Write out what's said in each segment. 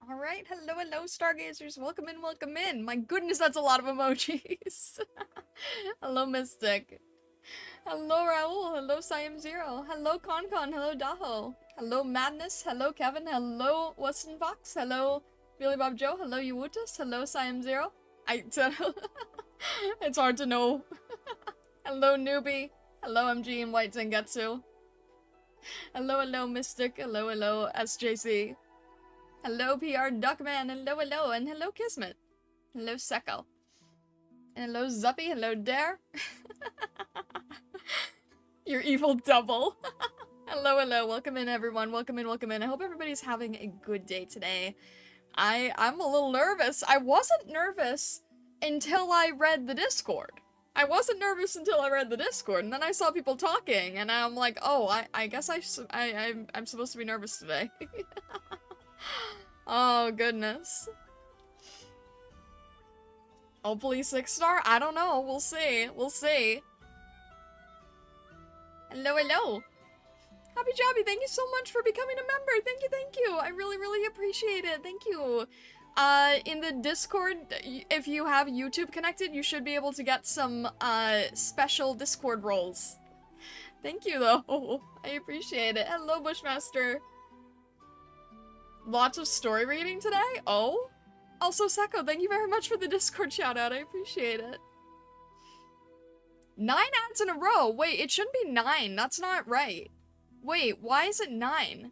Alright, hello, stargazers. Welcome in, welcome in. My goodness, that's a lot of emojis. Hello, Mystic. Hello, Raul. Hello, Siam Zero. Hello, Concon. Hello, Daho. Hello, Madness. Hello, Kevin. Hello, Weston Fox. Hello, Billy Bob Joe. Hello, Uwutas. Hello, Siam Zero. It's hard to know. Hello, Newbie. Hello, MG and White Zengetsu. Hello, Mystic. Hello, SJC. Hello, PR Duckman. Hello, and hello, Kismet. Hello, Seko. And hello, Zuppy. Hello, Dare. Your evil double. Hello. Welcome in, everyone. Welcome in. I hope everybody's having a good day today. I'm a little nervous. I wasn't nervous until I read the Discord. And then I saw people talking, and I'm like, oh, I guess I'm supposed to be nervous today. Oh, goodness. Hopefully 6-star? I don't know. We'll see. Hello. Happy Jobby, thank you so much for becoming a member. Thank you. I really appreciate it. Thank you. In the Discord, if you have YouTube connected, you should be able to get some, special Discord roles. Thank you, though. I appreciate it. Hello, Bushmaster. Lots of story reading today? Oh? Also, Seko, thank you very much for the Discord shout-out. I appreciate it. 9 ads in a row! Wait, it shouldn't be 9. That's not right. Wait, why is it 9?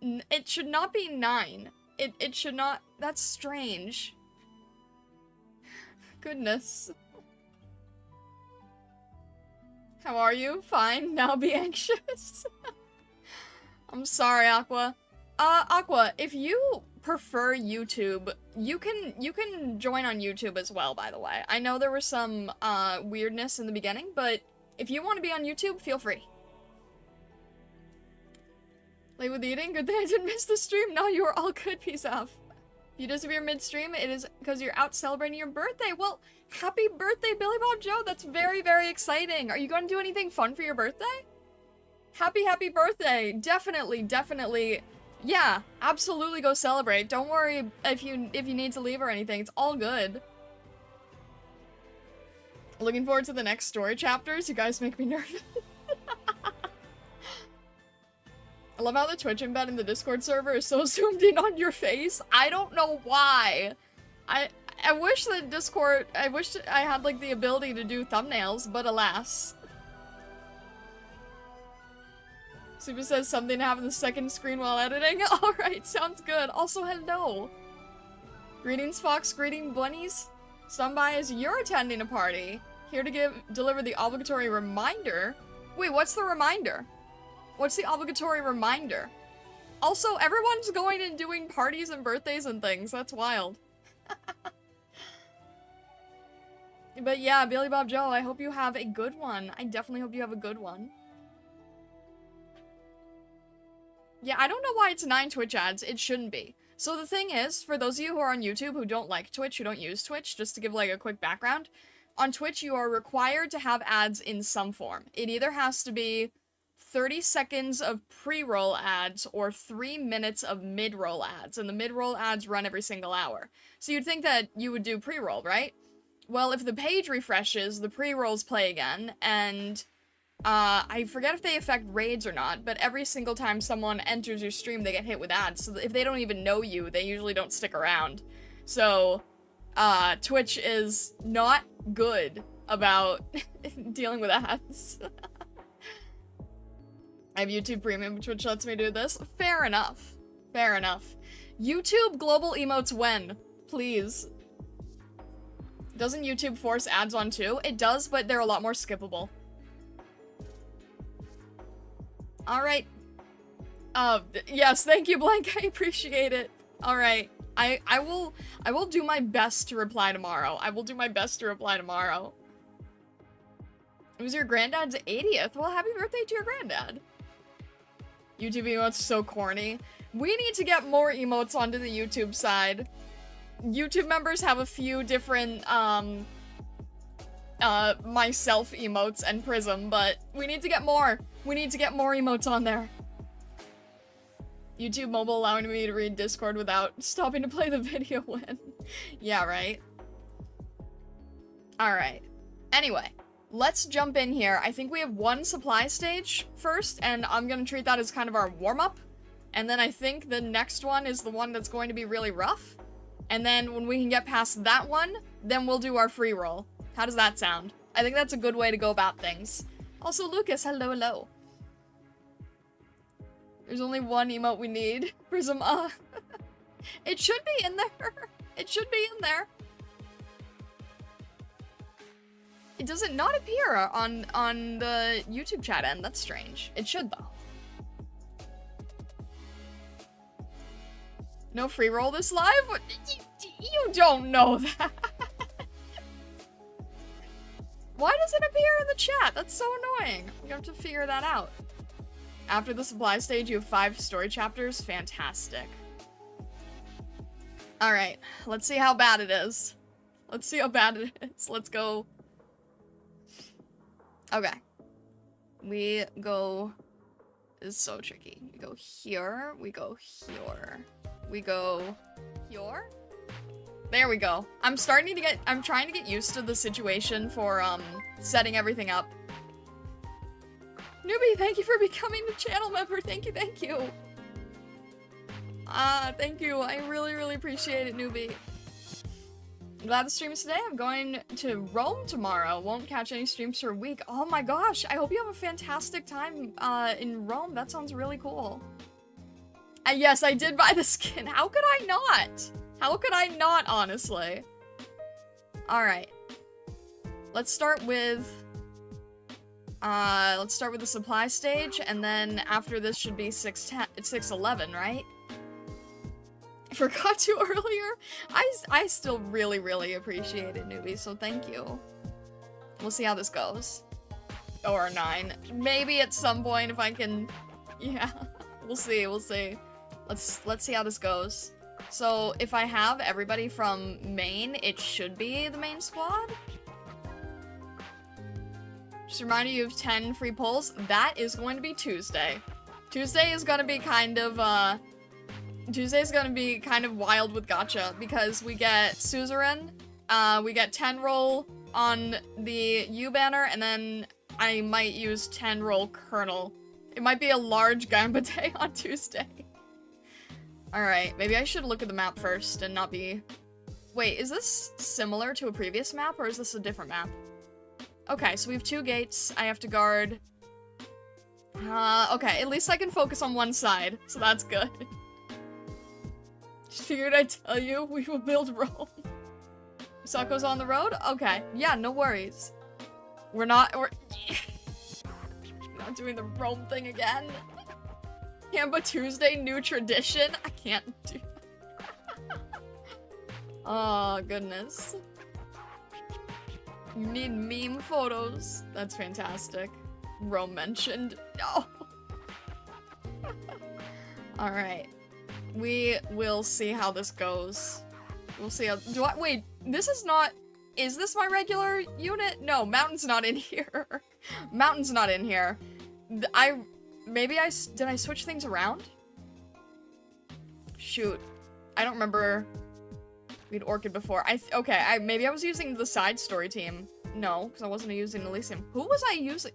It should not be 9. It should not... That's strange. Goodness. How are you? Fine. Now be anxious. I'm sorry, Aqua. Aqua, if you prefer YouTube, you can join on YouTube as well, by the way. I know there was some, weirdness in the beginning, but if you want to be on YouTube, feel free. Late with eating? Good thing I didn't miss the stream. No, you are all good. Peace out. If you disappear mid-stream, it is because you're out celebrating your birthday. Well, happy birthday, Billy Bob Joe. That's very exciting. Are you going to do anything fun for your birthday? Happy birthday. Definitely. Yeah, absolutely go celebrate. Don't worry if you need to leave or anything. It's all good. Looking forward to the next story chapters. You guys make me nervous. I love how the Twitch embed in the Discord server is so zoomed in on your face. I don't know why. I wish that Discord, I wish I had like the ability to do thumbnails, but alas. Super says something happened the second screen while editing. Alright, sounds good. Also, hello. Greetings, Fox. Greeting, bunnies. Somebody is you're attending a party. Here to deliver the obligatory reminder. Wait, what's the reminder? What's the obligatory reminder? Also, everyone's going and doing parties and birthdays and things. That's wild. But yeah, Billy Bob Joe, I hope you have a good one. I definitely hope you have a good one. Yeah, I don't know why it's 9 Twitch ads. It shouldn't be. So the thing is, for those of you who are on YouTube who don't like Twitch, who don't use Twitch, just to give like a quick background, on Twitch you are required to have ads in some form. It either has to be 30 seconds of pre-roll ads or 3 minutes of mid-roll ads, and the mid-roll ads run every single hour. So you'd think that you would do pre-roll, right? Well, if the page refreshes, the pre-rolls play again, and I forget if they affect raids or not, but every single time someone enters your stream, they get hit with ads. So if they don't even know you, they usually don't stick around. So, Twitch is not good about dealing with ads. I have YouTube Premium, which lets me do this. Fair enough. YouTube global emotes when? Please. Doesn't YouTube force ads on too? It does, but they're a lot more skippable. Alright. Yes, thank you, Blank. I appreciate it. Alright. I will do my best to reply tomorrow. It was your granddad's 80th. Well, happy birthday to your granddad. YouTube emotes so corny. We need to get more emotes onto the YouTube side. YouTube members have a few different, myself emotes and Prism, but we need to get more. We need to get more emotes on there. YouTube mobile allowing me to read Discord without stopping to play the video when. Yeah, right? Alright. Anyway, let's jump in here. I think we have one supply stage first, and I'm gonna treat that as kind of our warm-up. And then I think the next one is the one that's going to be really rough. And then when we can get past that one, then we'll do our free roll. How does that sound? I think that's a good way to go about things. Also, Lucas, hello, hello. There's only one emote we need. Prism, It should be in there. It should be in there. It does it not appear on the YouTube chat end? That's strange. It should, though. No free roll this live? What? You don't know that. Why does it appear in the chat? That's so annoying. We have to figure that out. After the supply stage, you have 5 story chapters. Fantastic. Alright, let's see how bad it is. Let's see how bad it is. Let's go. Okay. We go... This is so tricky. We go here. We go here. We go here. There we go. I'm trying to get used to the situation for, setting everything up. Newbie, thank you for becoming a channel member. Thank you, thank you. Thank you. I really, really appreciate it, Newbie. Glad the stream is today. I'm going to Rome tomorrow. Won't catch any streams for a week. Oh my gosh. I hope you have a fantastic time, in Rome. That sounds really cool. And yes, I did buy the skin. How could I not? How could I not, honestly? Alright. Let's start with the supply stage, and then after this should be 611, right? I forgot to earlier. I still really, really appreciate it, newbie, so thank you. We'll see how this goes. Or 9. Maybe at some point if I can... Yeah. We'll see, we'll see. Let's see how this goes. So, if I have everybody from main, it should be the main squad. Just a reminder, you have 10 free pulls. That is going to be Tuesday. Tuesday is going to be kind of wild with Gacha, because we get Suzerain, we get 10 roll on the U banner, and then I might use 10 roll Colonel. It might be a large gamba day on Tuesday. Alright, maybe I should look at the map first and not be... Wait, is this similar to a previous map, or is this a different map? Okay, so we have 2 gates. I have to guard... okay, at least I can focus on one side, so that's good. Just figured I'd tell you, we will build Rome. Sako's on the road? Okay, yeah, no worries. We're not doing the Rome thing again. Gamba Tuesday, new tradition? I can't do Oh, goodness. You need meme photos. That's fantastic. Rome mentioned. No. Alright. We will see how this goes. We'll see how- wait, this is not- is this my regular unit? No, Mountain's not in here. Mountain's not in here. did I switch things around? Shoot. I don't remember we had Orchid before. Maybe I was using the side story team. No, because I wasn't using Elysium. Who was I using?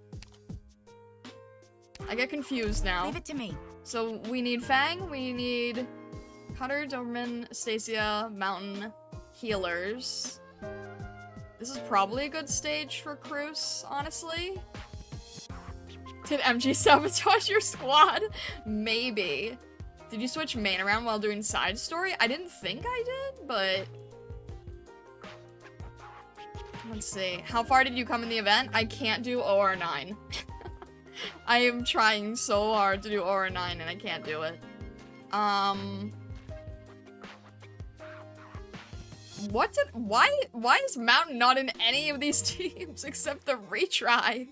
I get confused now. Leave it to me. So we need Fang, we need Cutter, Doberman, Stacia, Mountain, healers. This is probably a good stage for Cruz, honestly. Did MG sabotage your squad? Maybe. Did you switch main around while doing side story? I didn't think I did, but... Let's see. How far did you come in the event? I can't do OR9. I am trying so hard to do OR9 and I can't do it. Why is Mountain not in any of these teams except the retry?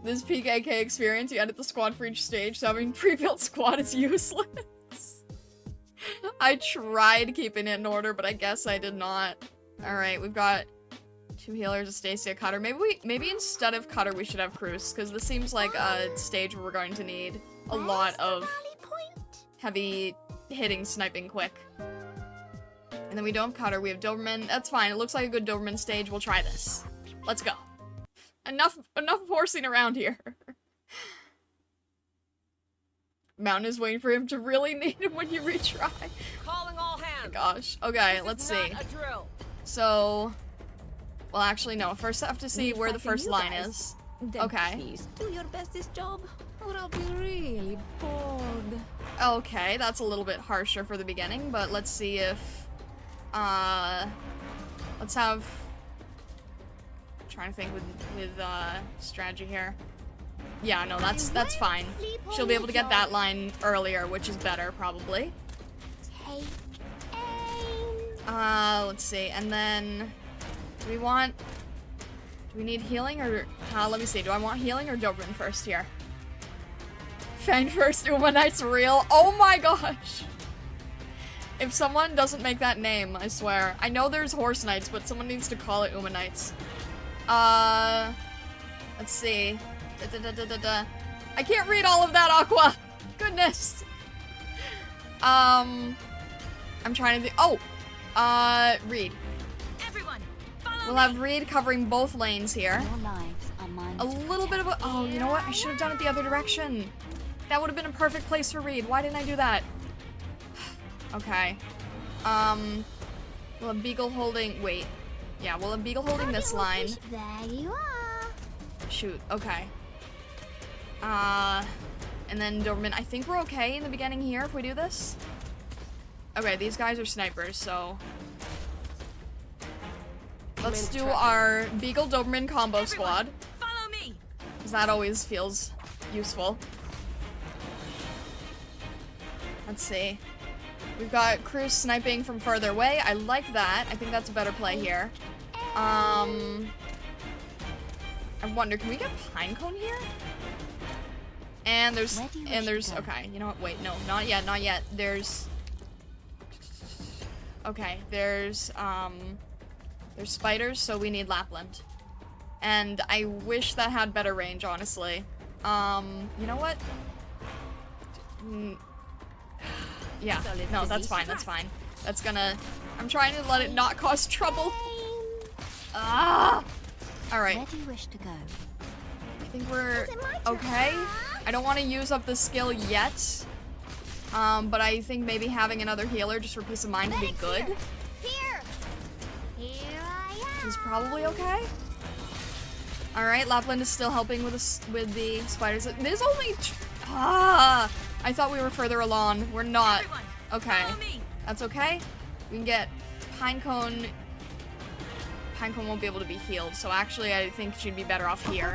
This peak AK experience, you edit the squad for each stage, so having pre-built squad is useless. I tried keeping it in order, but I guess I did not. Alright, we've got 2 healers, a Stacy, a cutter. Maybe instead of cutter we should have Cruz, because this seems like a stage where we're going to need a lot of heavy hitting sniping quick. And then we don't have cutter, we have Doberman. That's fine, it looks like a good Doberman stage. We'll try this. Let's go. Enough horsing around here. Mountain is waiting for him to really need him when you retry. Calling all hands. Oh my gosh. Okay, let's see. So, well, actually, no. First, I have to see where the first line is. Then okay. Please do your best this job, or I'll be really bored. Okay, that's a little bit harsher for the beginning, but let's see if, let's have. I'm trying to think with strategy here. Yeah, no, that's fine. She'll be able to get that line earlier, which is better, probably. Take Let's see, and then do we need healing or let me see, do I want healing or Doberman first here? Fang first, Arknights real. Oh my gosh! If someone doesn't make that name, I swear. I know there's Horse Knights, but someone needs to call it Arknights. Let's see. I can't read all of that, Aqua! Goodness! I'm trying to think. Oh! Reed. Everyone, follow We'll have Reed covering both lanes here. Your lives are mine. A little bit of a- oh, you know what? I should have done it the other direction. That would have been a perfect place for Reed. Why didn't I do that? Okay. We'll have Beagle holding- wait. Yeah, we'll have Beagle holding this line. There you are. Shoot, okay. And then Doberman. I think we're okay in the beginning here if we do this. Okay, these guys are snipers, so... let's do our Beagle Doberman combo squad. Follow me. Because that always feels useful. Let's see. We've got Cruz sniping from further away. I like that. I think that's a better play here. I wonder, can we get Pinecone here? And there's, okay, you know what, wait, no, not yet, not yet. There's, okay, there's spiders, so we need Lapland. And I wish that had better range, honestly. You know what? Yeah, no, that's fine, that's fine. That's gonna, I'm trying to let it not cause trouble. Ah! Alright. Where do you wish to go? I think we're okay. I don't want to use up the skill yet. But I think maybe having another healer just for peace of mind would be good. Here I am. He's probably okay. Alright, Lapland is still helping with the spiders. There's only I thought we were further along. We're not. Everyone, Okay. follow me. That's okay. We can get Pinecone. Pinecone won't be able to be healed, so actually I think she'd be better off here.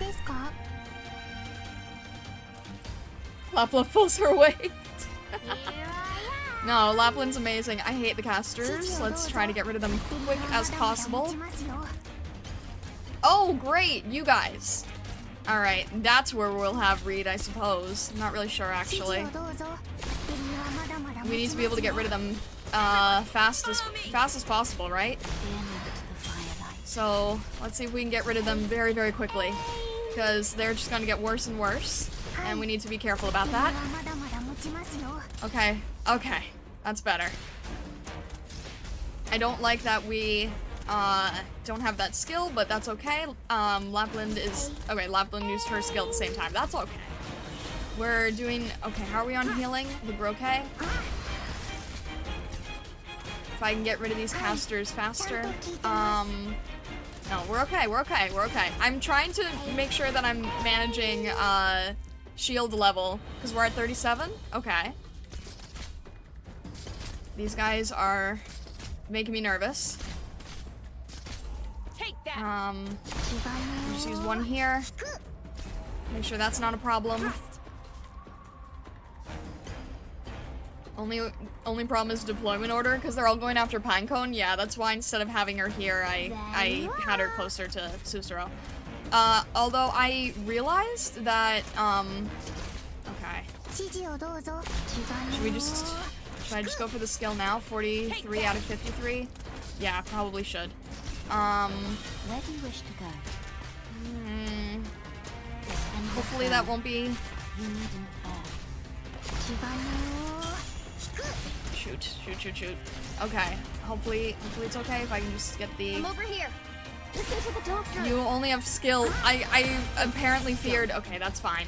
Lapland pulls her weight. Here I am. No, Lapland's amazing. I hate the casters. Let's try to get rid of them quick as possible. Oh, great! You guys. Alright, that's where we'll have Reed, I suppose. I'm not really sure, actually. We need to be able to get rid of them fast as possible, right? So, let's see if we can get rid of them very, very quickly. Because they're just gonna get worse and worse. And we need to be careful about that. Okay, okay. That's better. I don't like that we don't have that skill, but that's okay. Lapland is... okay, Lapland used her skill at the same time. That's okay. We're doing... okay, how are we on healing? I think we're okay. If I can get rid of these casters faster. No, we're okay, we're okay, we're okay. I'm trying to make sure that I'm managing, shield level, because we're at 37? Okay. These guys are making me nervous. Take that. Just use one here. Make sure that's not a problem. Only problem is deployment order, because they're all going after Pinecone. Yeah, that's why instead of having her here, I had her closer to Susuro. Although I realized that, okay. Should I just go for the skill now? 43 out of 53? Yeah, probably should. Where do you wish to go? Hopefully that won't be... You needn't Shoot. Okay. Hopefully it's okay if I can just get the... I'm over here. Listen to the doctor. You only have skill. I apparently feared... Okay, that's fine.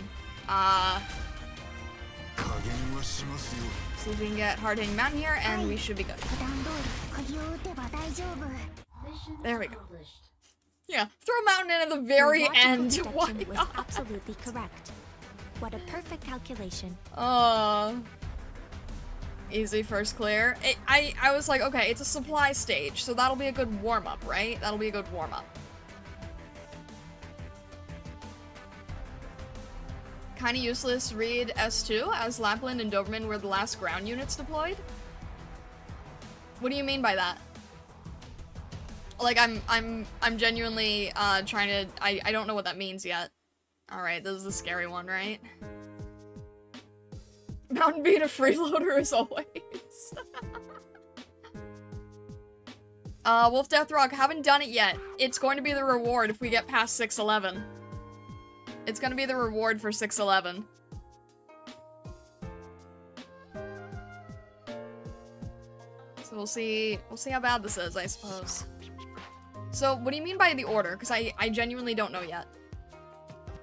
See if we can get hard-hitting mountain here, and we should be good. There we go. Yeah, throw mountain in at the very end. Why was not? absolutely correct. What a perfect calculation. Easy first clear. I was like, okay, it's a supply stage, so that'll be a good warm-up, right? That'll be a good warm-up. Kinda useless read S2, as Lapland and Doberman were the last ground units deployed? What do you mean by that? Like, I'm genuinely, trying to... I don't know what that means yet. Alright, this is the scary one, right? Mountain being a freeloader as always. Wolf Death Rock, haven't done it yet. It's going to be the reward if we get past 611. It's gonna be the reward for 611. So we'll see how bad this is, I suppose. So, what do you mean by the order? Because I genuinely don't know yet.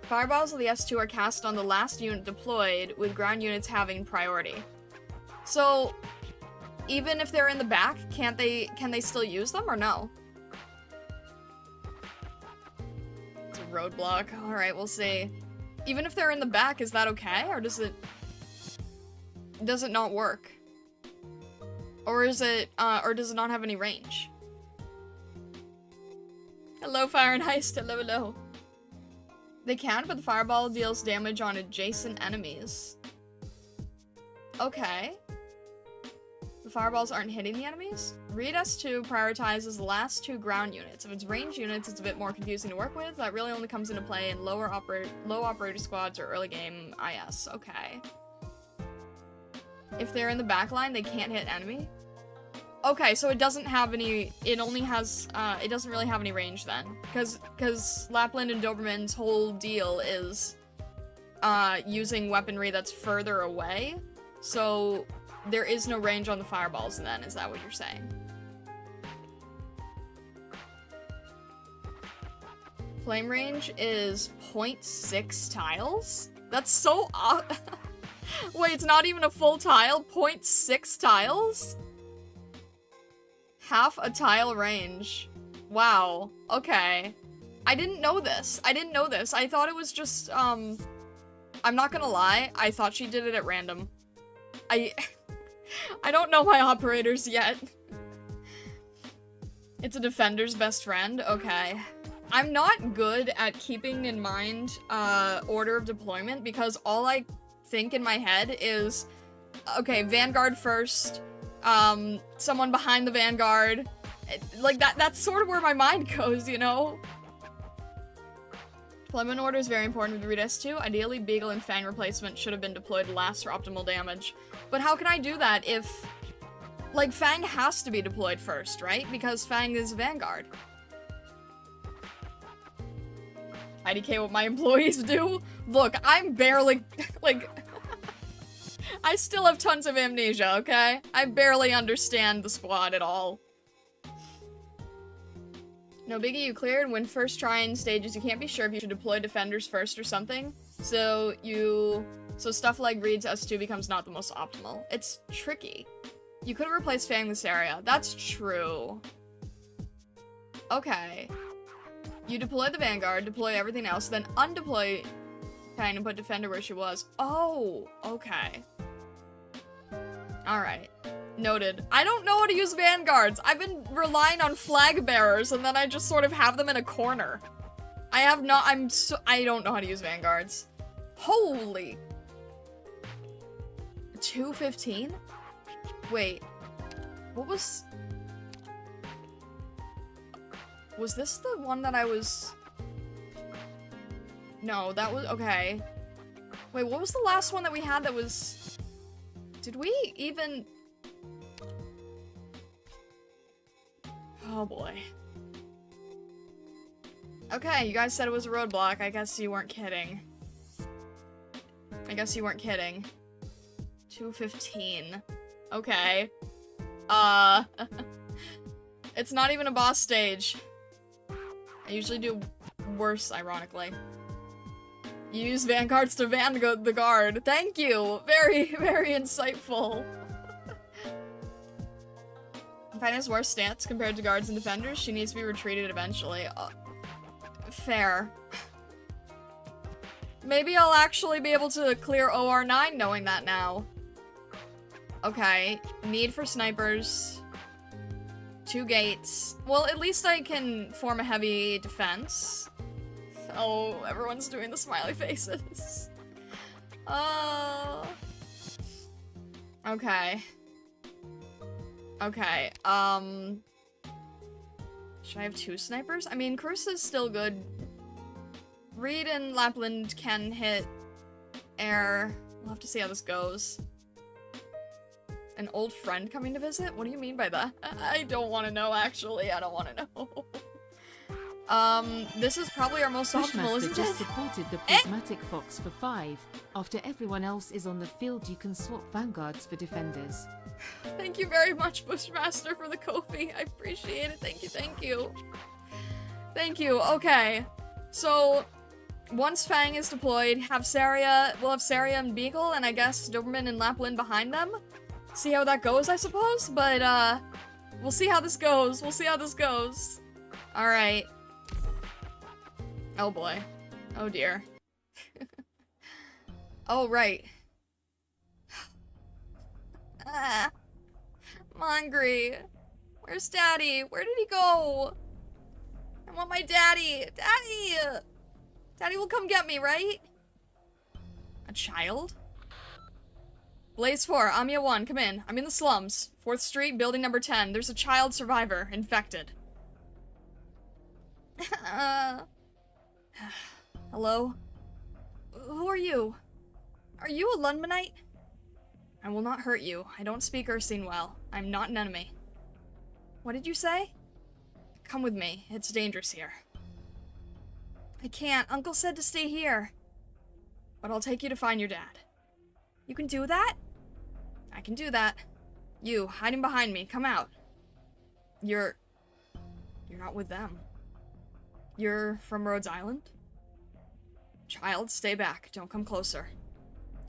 Fireballs of the S2 are cast on the last unit deployed, with ground units having priority. So, even if they're in the back, can they still use them, or no? It's a roadblock. Alright, we'll see. Even if they're in the back, is that okay? Or does it not work? Or is it, or does it not have any range? Hello, Fire and Heist. Hello. They can, but the fireball deals damage on adjacent enemies. Okay. The fireballs aren't hitting the enemies? Read S2 prioritizes the last two ground units. If it's ranged units, it's a bit more confusing to work with. That really only comes into play in low operator squads or early game IS. Okay. If they're in the back line, they can't hit enemy? Okay, so it doesn't have any, it only has, it doesn't really have any range then. Because Lapland and Doberman's whole deal is, using weaponry that's further away. So, there is no range on the fireballs then, is that what you're saying? Flame range is 0.6 tiles? That's so odd. Wait, it's not even a full tile? 0.6 tiles? Half a tile range. Wow. Okay. I didn't know this. I thought it was just, I'm not gonna lie. I thought she did it at random. I don't know my operators yet. It's a defender's best friend? Okay. I'm not good at keeping in mind, order of deployment because all I think in my head is, okay, Vanguard first, someone behind the Vanguard. Like, that's sort of where my mind goes, you know? Deployment order is very important with Read S2. Ideally, Beagle and Fang replacement should have been deployed last for optimal damage. But how can I do that if... Like, Fang has to be deployed first, right? Because Fang is Vanguard. IDK what my employees do? Look, I'm barely... like... I still have tons of amnesia, okay? I barely understand the squad at all. No biggie, you cleared. When first trying stages, you can't be sure if you should deploy defenders first or something. So stuff like Reed's S2 becomes not the most optimal. It's tricky. You could have replaced Fang this area. That's true. Okay. You deploy the Vanguard, deploy everything else, then undeploy Fang and put Defender where she was. Oh, okay. Alright. Noted. I don't know how to use Vanguards. I've been relying on flag bearers, and then I just sort of have them in a corner. I don't know how to use Vanguards. Holy. 215? Wait. What was... Was this the one that I was... No, that was... Okay. Wait, what was the last one that we had that was... Did we even... Oh boy. Okay, you guys said it was a roadblock. I guess you weren't kidding. 2:15. Okay. It's not even a boss stage. I usually do worse, ironically. You use vanguards to the guard. Thank you! Very, very insightful. Fighter's worst stance compared to guards and defenders. She needs to be retreated eventually. Fair. Maybe I'll actually be able to clear OR9 knowing that now. Okay. Need for snipers. 2 gates. Well, at least I can form a heavy defense. Oh, everyone's doing the smiley faces. Okay. Okay, should I have 2 snipers? I mean, Crusa's still good. Reed and Lapland can hit air. We'll have to see how this goes. An old friend coming to visit? What do you mean by that? I don't want to know, actually. I don't want to know. This is probably our most optimal, isn't it? just supported the prismatic fox for 5. After everyone else is on the field, you can swap vanguards for defenders. Thank you very much, Bushmaster, for the Kofi. I appreciate it. Thank you, thank you. Thank you. Okay. So, once Fang is deployed, we'll have Saria and Beagle, and I guess Doberman and Lapland behind them. See how that goes, I suppose? But, we'll see how this goes. We'll see how this goes. Alright. Oh boy. Oh dear. Oh, right. I'm hungry. Where's Daddy? Where did he go? I want my daddy. Daddy! Daddy will come get me, right? A child? Blaze 4, Amia 1, come in. I'm in the slums. 4th Street, building number 10. There's a child survivor, infected. Hello? Who are you? Are you a Lundmanite? I will not hurt you. I don't speak Ursine well. I'm not an enemy. What did you say? Come with me. It's dangerous here. I can't. Uncle said to stay here. But I'll take you to find your dad. You can do that? I can do that. You, hiding behind me. Come out. You're not with them. You're from Rhodes Island? Child, stay back. Don't come closer.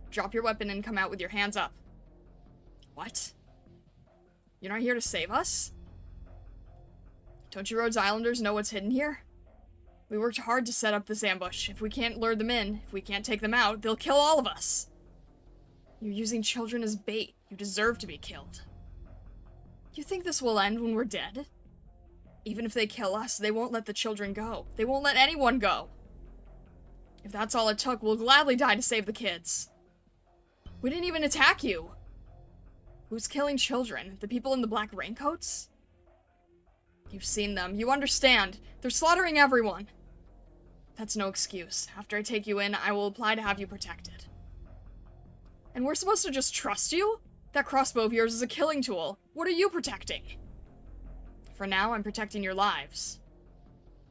Drop your weapon and come out with your hands up. What? You're not here to save us? Don't you Rhodes Islanders know what's hidden here? We worked hard to set up this ambush. If we can't lure them in, if we can't take them out, they'll kill all of us. You're using children as bait. You deserve to be killed. You think this will end when we're dead? Even if they kill us, they won't let the children go. They won't let anyone go. If that's all it took, we'll gladly die to save the kids. We didn't even attack you. Who's killing children? The people in the black raincoats? You've seen them. You understand. They're slaughtering everyone. That's no excuse. After I take you in, I will apply to have you protected. And we're supposed to just trust you? That crossbow of yours is a killing tool. What are you protecting? For now, I'm protecting your lives.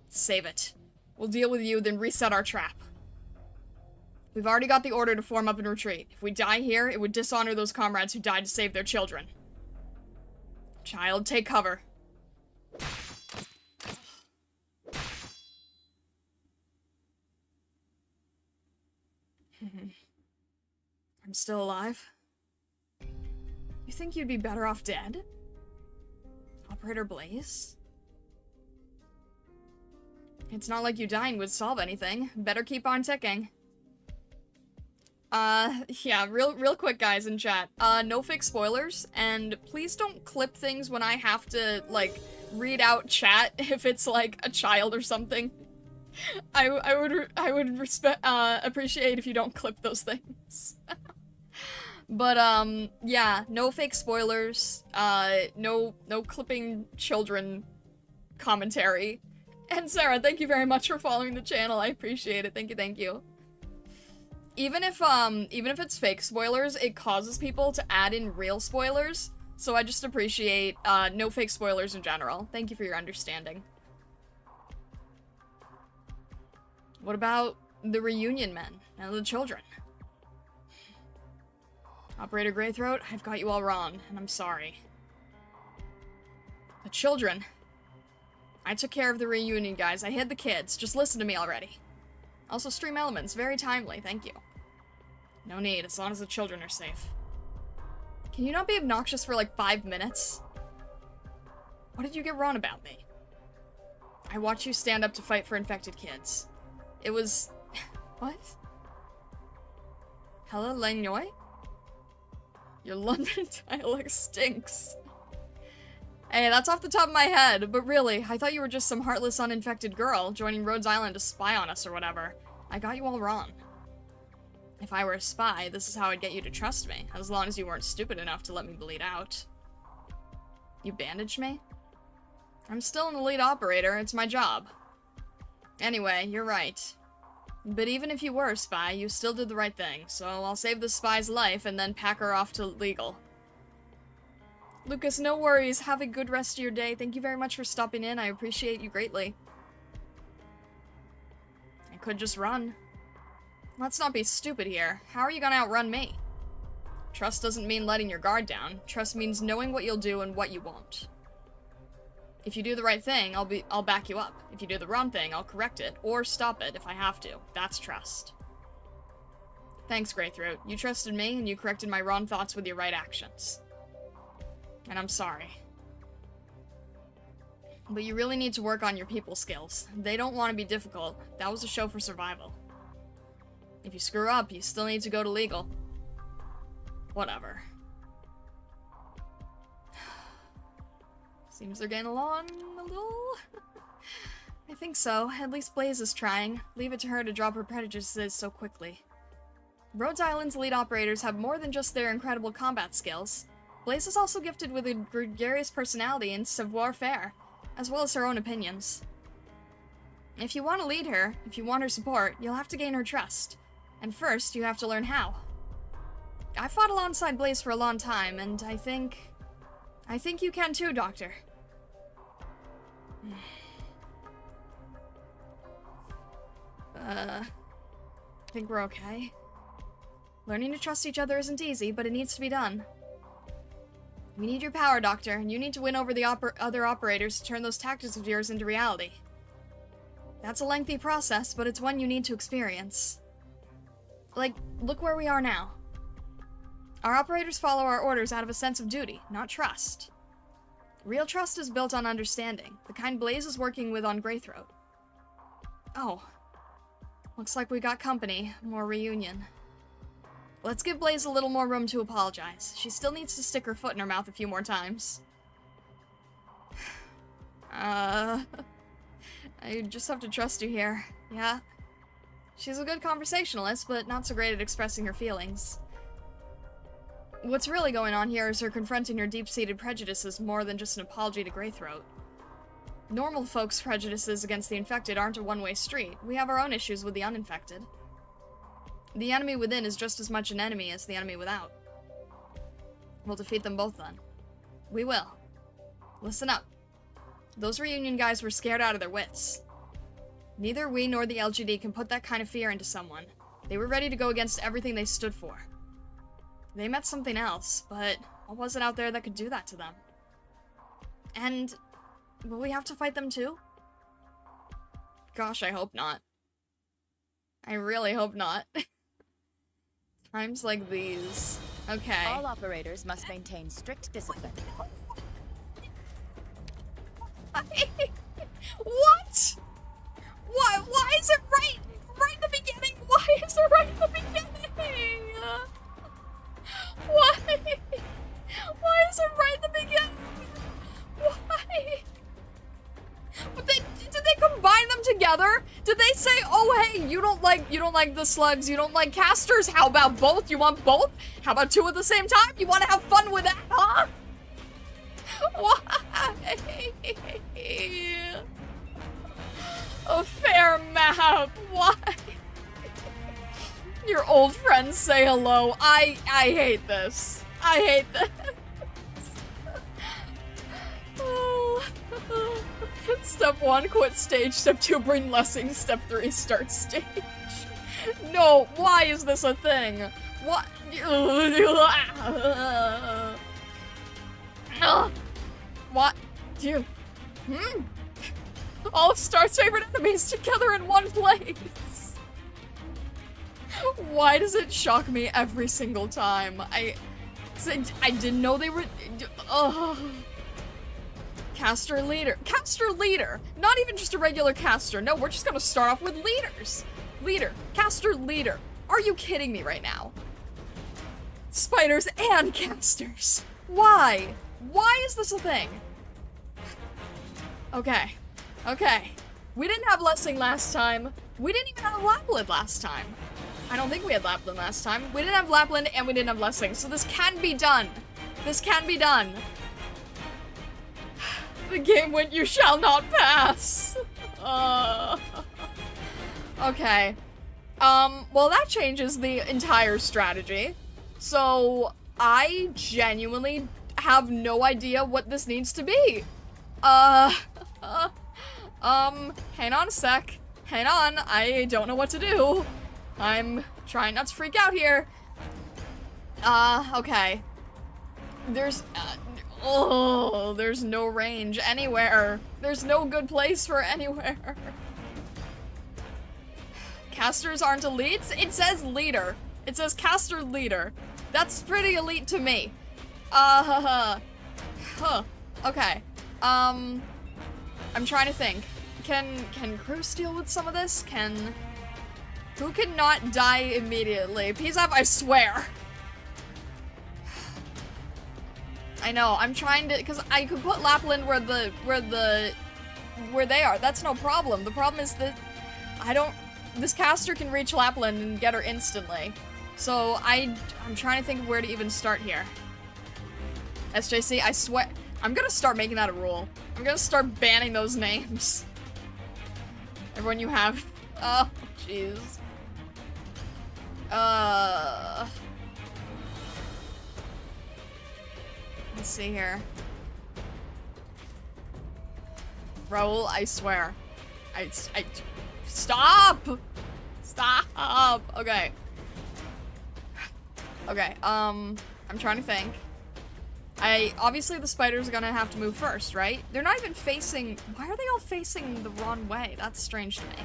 Save it. We'll deal with you, then reset our trap. We've already got the order to form up and retreat. If we die here, it would dishonor those comrades who died to save their children. Child, take cover. I'm still alive? You think you'd be better off dead? Operator Blaze? It's not like you dying would solve anything. Better keep on ticking. Yeah, real quick, guys, in chat. No fake spoilers, and please don't clip things when I have to, like, read out chat if it's, like, a child or something. I would appreciate if you don't clip those things. But, yeah, no fake spoilers, no clipping children commentary. And Sarah, thank you very much for following the channel. I appreciate it. Thank you, thank you. Even if it's fake spoilers, it causes people to add in real spoilers, so I just appreciate, no fake spoilers in general. Thank you for your understanding. What about the reunion men and the children? Operator Greythroat, I've got you all wrong, and I'm sorry. The children. I took care of the reunion guys. I hid the kids. Just listen to me already. Also, stream elements. Very timely. Thank you. No need, as long as the children are safe. Can you not be obnoxious for like 5 minutes? What did you get wrong about me? I watched you stand up to fight for infected kids. It was... What? Hella Lanyoy? Your London dialect stinks. Hey, that's off the top of my head, but really, I thought you were just some heartless uninfected girl joining Rhodes Island to spy on us or whatever. I got you all wrong. If I were a spy, this is how I'd get you to trust me, as long as you weren't stupid enough to let me bleed out. You bandaged me? I'm still an elite operator, it's my job. Anyway, you're right. But even if you were a spy, you still did the right thing, so I'll save the spy's life and then pack her off to legal. Lucas, no worries. Have a good rest of your day. Thank you very much for stopping in. I appreciate you greatly. I could just run. Let's not be stupid here. How are you gonna outrun me? Trust doesn't mean letting your guard down. Trust means knowing what you'll do and what you won't. If you do the right thing, I'll back you up. If you do the wrong thing, I'll correct it, or stop it if I have to. That's trust. Thanks, Greythroat. You trusted me, and you corrected my wrong thoughts with your right actions. And I'm sorry. But you really need to work on your people skills. They don't want to be difficult. That was a show for survival. If you screw up, you still need to go to legal. Whatever. Seems they're getting along a little. I think so. At least Blaze is trying. Leave it to her to drop her prejudices so quickly. Rhodes Island's elite operators have more than just their incredible combat skills. Blaze is also gifted with a gregarious personality and savoir-faire, as well as her own opinions. If you want to lead her, if you want her support, you'll have to gain her trust. And first, you have to learn how. I fought alongside Blaze for a long time, and I think you can too, Doctor. I think we're okay. Learning to trust each other isn't easy, but it needs to be done. We need your power, Doctor, and you need to win over the other operators to turn those tactics of yours into reality. That's a lengthy process, but it's one you need to experience. Like, look where we are now. Our operators follow our orders out of a sense of duty, not trust. Real trust is built on understanding, the kind Blaze is working with on Greythroat. Oh. Looks like we got company. More reunion. Let's give Blaze a little more room to apologize. She still needs to stick her foot in her mouth a few more times. I just have to trust you here. Yeah? She's a good conversationalist, but not so great at expressing her feelings. What's really going on here is her confronting her deep-seated prejudices more than just an apology to Greythroat. Normal folks' prejudices against the infected aren't a one-way street. We have our own issues with the uninfected. The enemy within is just as much an enemy as the enemy without. We'll defeat them both then. We will. Listen up. Those reunion guys were scared out of their wits. Neither we nor the LGD can put that kind of fear into someone. They were ready to go against everything they stood for. They met something else, but what was it out there that could do that to them? And will we have to fight them too? Gosh, I hope not. I really hope not. Times like these. Okay. All operators must maintain strict discipline. What? Why is it right in the beginning? Why is it right in the beginning? Why? Why is it right in the beginning? Why? Did they combine them together? Did they say, oh hey, you don't like the slugs, you don't like casters, how about both? You want both? How about two at the same time? You want to have fun with that, huh? Why? A fair map, why? Your old friends say hello. I hate this. I hate this. Oh. Step 1, quit stage. Step 2, bring blessing. Step 3, start stage. No, why is this a thing? What? What? You? All of Star's favorite enemies together in one place. Why does it shock me every single time? I didn't know they were. Caster leader. Caster leader! Not even just a regular caster. No, we're just gonna start off with leaders. Leader. Caster leader. Are you kidding me right now? Spiders and casters. Why? Why is this a thing? Okay. Okay. We didn't have Blessing last time. We didn't even have Lapland last time. I don't think we had Lapland last time. We didn't have Lapland and we didn't have Blessing, so this can be done. This can be done. The game went, you shall not pass. Okay. Well, that changes the entire strategy. So, I genuinely have no idea what this needs to be. Hang on a sec. Hang on, I don't know what to do. I'm trying not to freak out here. Okay. There's no range anywhere. There's no good place for anywhere. Casters aren't elites? It says leader. It says caster leader. That's pretty elite to me. Okay. I'm trying to think. Can Cruz deal with some of this? Who can not die immediately? PZAP, I swear. I know, I'm trying to, because I could put Lapland where they are. That's no problem. The problem is that this caster can reach Lapland and get her instantly. So I'm trying to think of where to even start here. SJC, I swear, I'm gonna start making that a rule. I'm gonna start banning those names. Everyone you have. Oh, jeez. Let's see here. Raul, I swear. Stop! Stop! Okay. Okay, I'm trying to think. Obviously the spiders are gonna have to move first, right? They're not even facing, why are they all facing the wrong way? That's strange to me.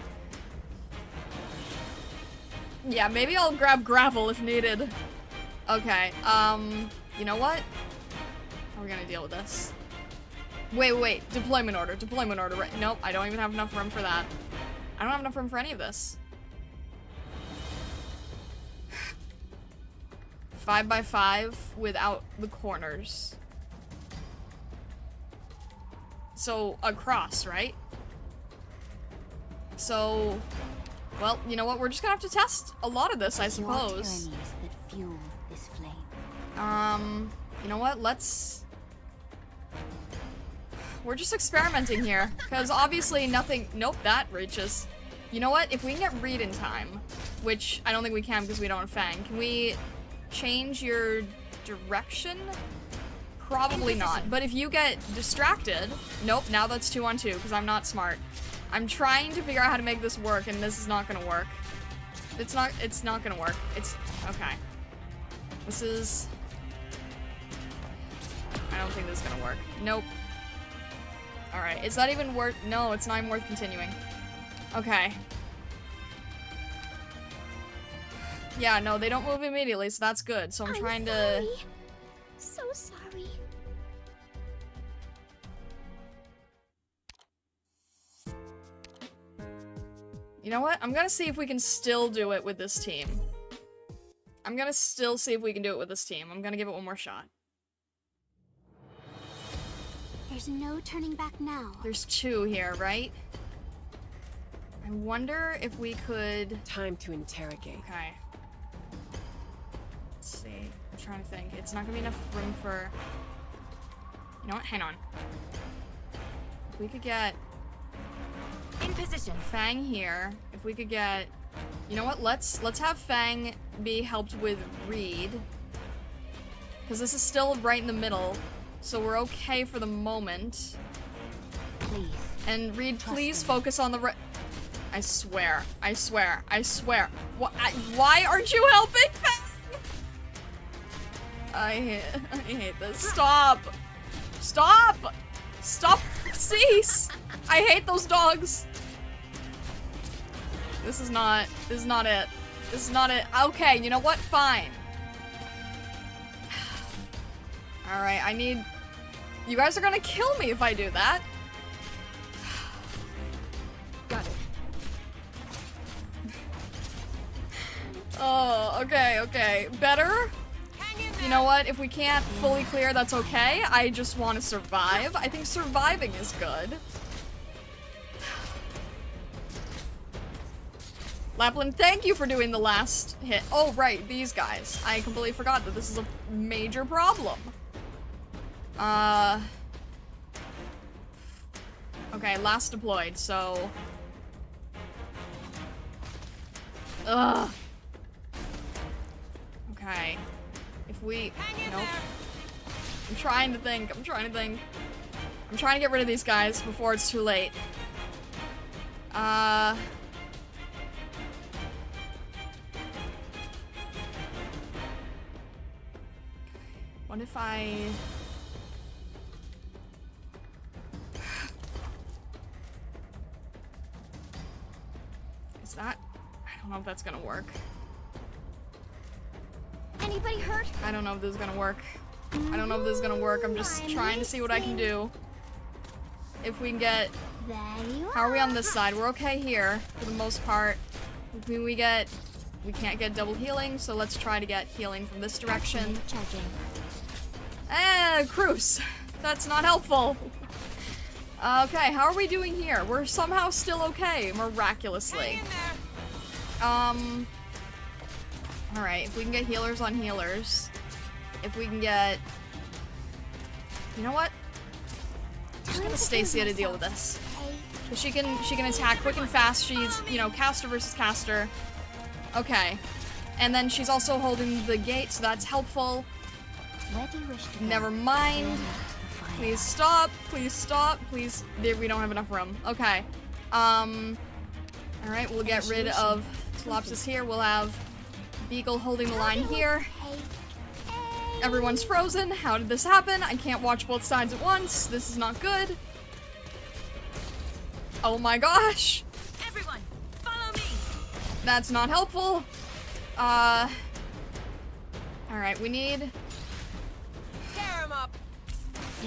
Yeah, maybe I'll grab gravel if needed. Okay, you know what? How are we gonna deal with this? Wait, deployment order, right? Nope, I don't even have enough room for that. I don't have enough room for any of this. 5x5 without the corners. So, across, right? So, well, you know what? We're just gonna have to test a lot of this, I suppose. That fuel this flame. You know what? We're just experimenting here, because obviously nothing. Nope, that reaches. You know what? If we can get read in time, which I don't think we can because we don't have Fang, can we change your direction? Probably not. But if you get distracted, nope. Now that's 2 on 2 because I'm not smart. I'm trying to figure out how to make this work, and this is not gonna work. It's not gonna work. It's okay. This is. I don't think this is gonna work. Nope. Alright, is that even worth- no, it's not even worth continuing. Okay. Yeah, no, they don't move immediately, so that's good. So I'm trying to- So sorry. You know what? I'm gonna see if we can still do it with this team. I'm gonna still see if we can do it with this team. I'm gonna give it one more shot. There's no turning back now. There's 2 here, right? I wonder if we could... Time to interrogate. Okay. Let's see. I'm trying to think. It's not gonna be enough room for... You know what? Hang on. If we could get... In position. Fang here. If we could get... You know what? Let's have Fang be helped with Reed. Because this is still right in the middle. So we're okay for the moment. Please. And Reed, please focus on the I swear. I swear. I swear. Why aren't you helping? I hate this. Stop. Stop. Stop. Cease. I hate those dogs. This is not it. This is not it. Okay, you know what? Fine. Alright, I need... You guys are gonna kill me if I do that. Got it. Oh, okay. Better? You know what? If we can't fully clear, that's okay. I just want to survive. I think surviving is good. Lapland, thank you for doing the last hit. Oh, right, these guys. I completely forgot that this is a major problem. Okay, last deployed, so... Ugh. Okay. If we... Nope. I'm trying to think. I'm trying to get rid of these guys before it's too late. What if I... Is that... I don't know if that's gonna work. Anybody hurt? I don't know if this is gonna work. I don't know if this is gonna work. I'm just trying to see what I can do. If we can get... There you are. How are we on this side? We're okay here, for the most part. We can't get double healing, so let's try to get healing from this direction. Charging. Cruise. That's not helpful. Okay, how are we doing here? We're somehow still okay, miraculously. Alright, if we can get healers on healers. If we can get... You know what? I'm just gonna Stacia to deal with this. She can attack quick and fast. She's, you know, caster versus caster. Okay. And then she's also holding the gate, so that's helpful. Where do you wish to go? Never mind. Please stop. Please stop. Please. We don't have enough room. Okay. Alright, we'll get rid of Telopsis here. We'll have Beagle holding the line here. Everyone's frozen. How did this happen? I can't watch both sides at once. This is not good. Oh my gosh. Everyone, follow me. That's not helpful. Alright, we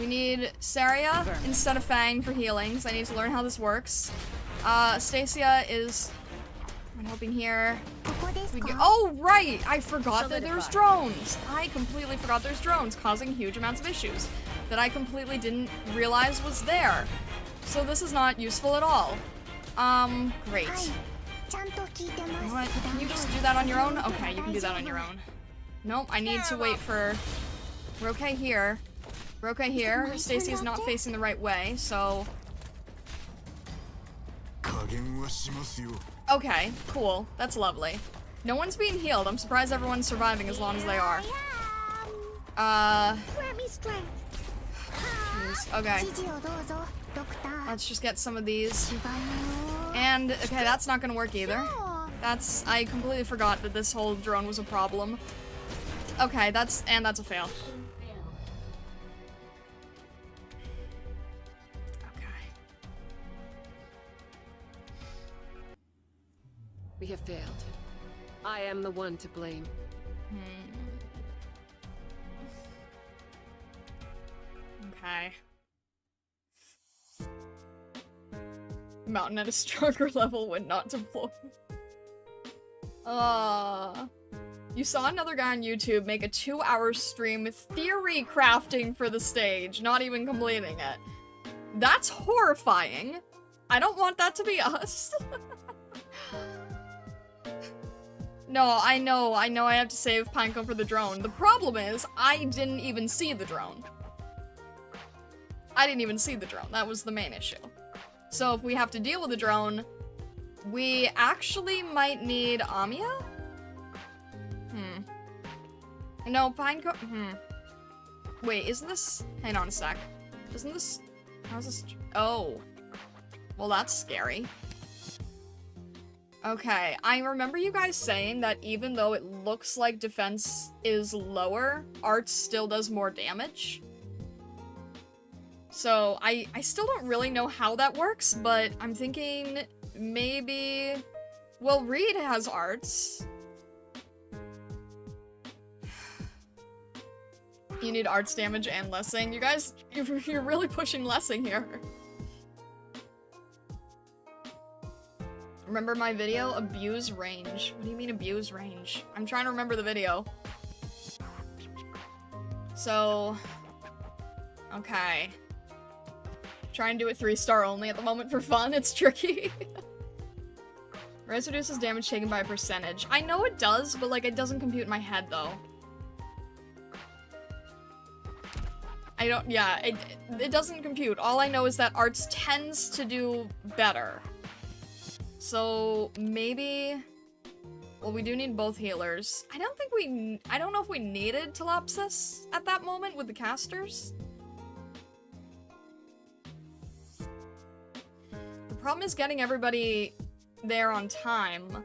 need Saria instead of Fang for healings. I need to learn how this works. Stacia is... I'm helping here. Oh, right! I forgot that there's drones! I completely forgot there's drones causing huge amounts of issues that I completely didn't realize was there. So this is not useful at all. Great. You know what? Can you just do that on your own? Okay, you can do that on your own. Nope, I need to wait for... We're okay here. We're okay here. Stacy's not facing the right way, so... Okay, cool. That's lovely. No one's being healed. I'm surprised everyone's surviving as long as they are. Grant me strength. Jeez. Okay. Let's just get some of these. And, okay, that's not gonna work either. I completely forgot that this whole drone was a problem. Okay, that's a fail. Okay. We have failed. I am the one to blame. Okay. Mountain at a stronger level when not deployed. You saw another guy on YouTube make a 2-hour stream with theory crafting for the stage, not even completing it. That's horrifying. I don't want that to be us. No, I know I have to save Pinecone for the drone. The problem is, I didn't even see the drone. That was the main issue. So if we have to deal with the drone, we actually might need Amiya? No, Pinecone... Wait, isn't this... Hang on a sec. Isn't this... How's this... Oh. Well, that's scary. Okay, I remember you guys saying that even though it looks like defense is lower, arts still does more damage. So, I still don't really know how that works, but I'm thinking maybe... Well, Reed has arts. You need arts damage and lessing. You guys, you're really pushing lessing here. Remember my video? Abuse range. What do you mean abuse range? I'm trying to remember the video. So... Okay. Try and do it 3-star only at the moment for fun. It's tricky. Res reduces damage taken by a percentage. I know it does, but like it doesn't compute in my head though. I don't, yeah, it doesn't compute. All I know is that arts tends to do better. So maybe, well, we do need both healers. I don't know if we needed Telopsis at that moment with the casters. The problem is getting everybody there on time.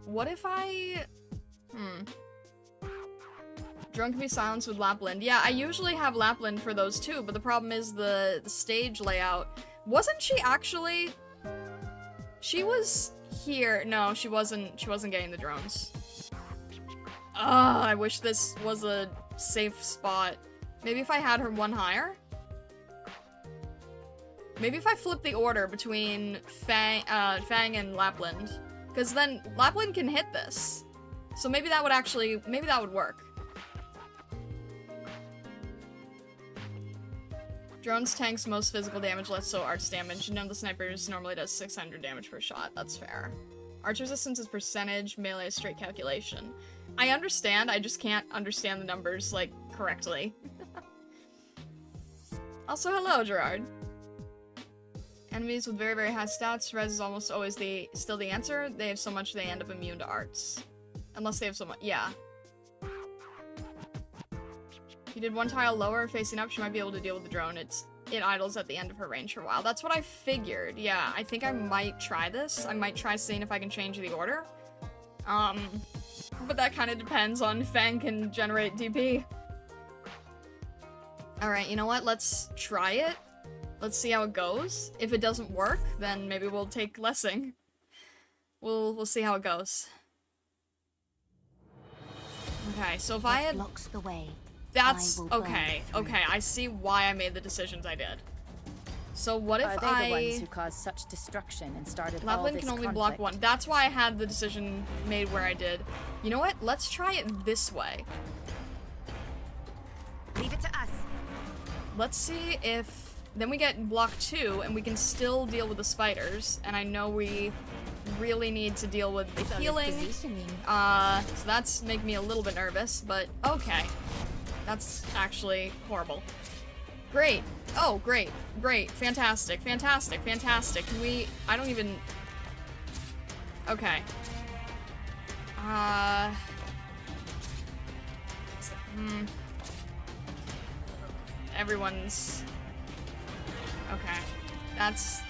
What if I... Drone can be silenced with Lapland. Yeah, I usually have Lapland for those too, but the problem is the stage layout. Wasn't she actually... She was here. No, she wasn't getting the drones. I wish this was a safe spot. Maybe if I had her one higher? Maybe if I flip the order between Fang and Lapland. Because then Lapland can hit this. So maybe that would actually... Maybe that would work. Drones tanks most physical damage, less so arts damage. None of the snipers normally does 600 damage per shot. That's fair. Arch resistance is percentage, melee is straight calculation. I understand, I just can't understand the numbers, like, correctly. Also, hello, Gerard. Enemies with very, very high stats, res is almost always still the answer. They have so much they end up immune to arts. Unless they have so much, yeah. If you did one tile lower facing up, she might be able to deal with the drone. It idles at the end of her range for a while. That's what I figured. Yeah, I think I might try this. I might try seeing if I can change the order. But that kind of depends on if Fang can generate DP. Alright, you know what? Let's try it. Let's see how it goes. If it doesn't work, then maybe we'll take lessing. We'll see how it goes. Okay, so if I had... blocks the way. That's okay. Okay, I see why I made the decisions I did. So what if Are they the ones who caused such destruction and started all Lapland this can only conflict? block one. That's why I had the decision made where I did. You know what? Let's try it this way. Leave it to us. Let's see if... Then we get block 2, and we can still deal with the spiders. And I know we really need to deal with the healing. So that's making me a little bit nervous, but okay. That's actually horrible. Great. Oh, great. Great. Fantastic. Fantastic. Fantastic. Can we... I don't even... Okay. Everyone's... Okay. That's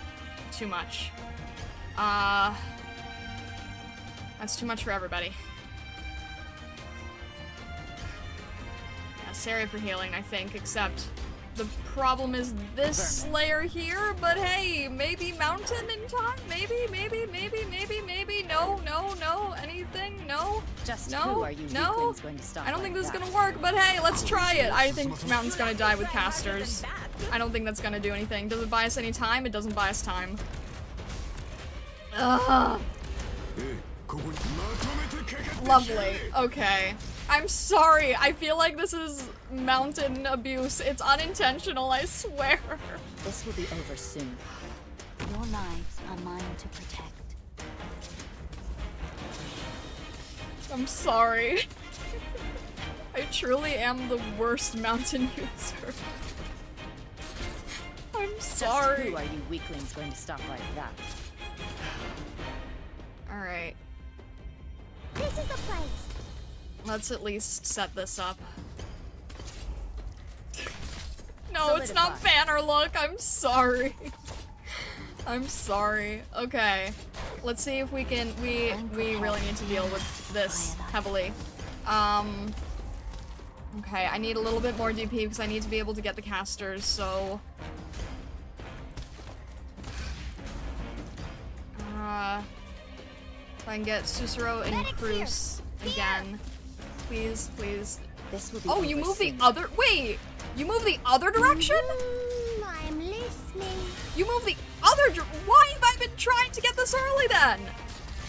too much. That's too much for everybody. Area for healing, I think, except the problem is this Slayer here, but hey, maybe mountain in time? Maybe, no, anything? No? Just no, who are you no, going to stop I don't think like this is that? gonna work, but hey, let's try it. I think mountain's gonna die with casters. I don't think that's gonna do anything. Does it buy us any time? It doesn't buy us time. Ugh. Lovely. Okay. I'm sorry. I feel like this is mountain abuse. It's unintentional, I swear. This will be over soon. Your lives are mine to protect. I'm sorry. I truly am the worst mountain user. I'm sorry. Just who are you weaklings going to stop like that? Alright. This is the place. Let's at least set this up. No, it's not Solidify. banner look. I'm sorry. I'm sorry. Okay. Let's see if we can. We really need to deal with this heavily. Okay, I need a little bit more DP because I need to be able to get the casters, so... if I can get Susuro and Medics Cruz again. Please, please. This will be Oh, you over move the soon. other- wait! You move the other direction? I'm listening. You move the other why have I been trying to get this early then?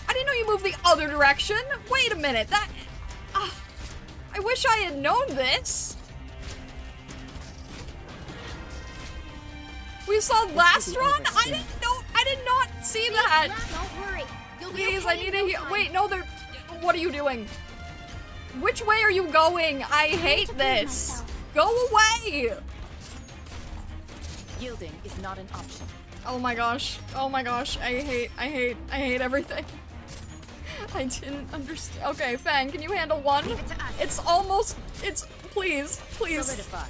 I didn't know you moved the other direction. Wait a minute, that... I wish I had known this. We saw last be run? over I soon. didn't know, I did not see that. Don't worry. You'll be Please, okay I need in to no hear- time. wait, no, they're- what are you doing? Which way are you going? I hate to prove this. myself. Go away! Yielding is not an option. Oh my gosh. Oh my gosh. I hate everything. I didn't understand. Okay, Fang, can you handle one? Leave it to us. It's almost, please, please, Solidify.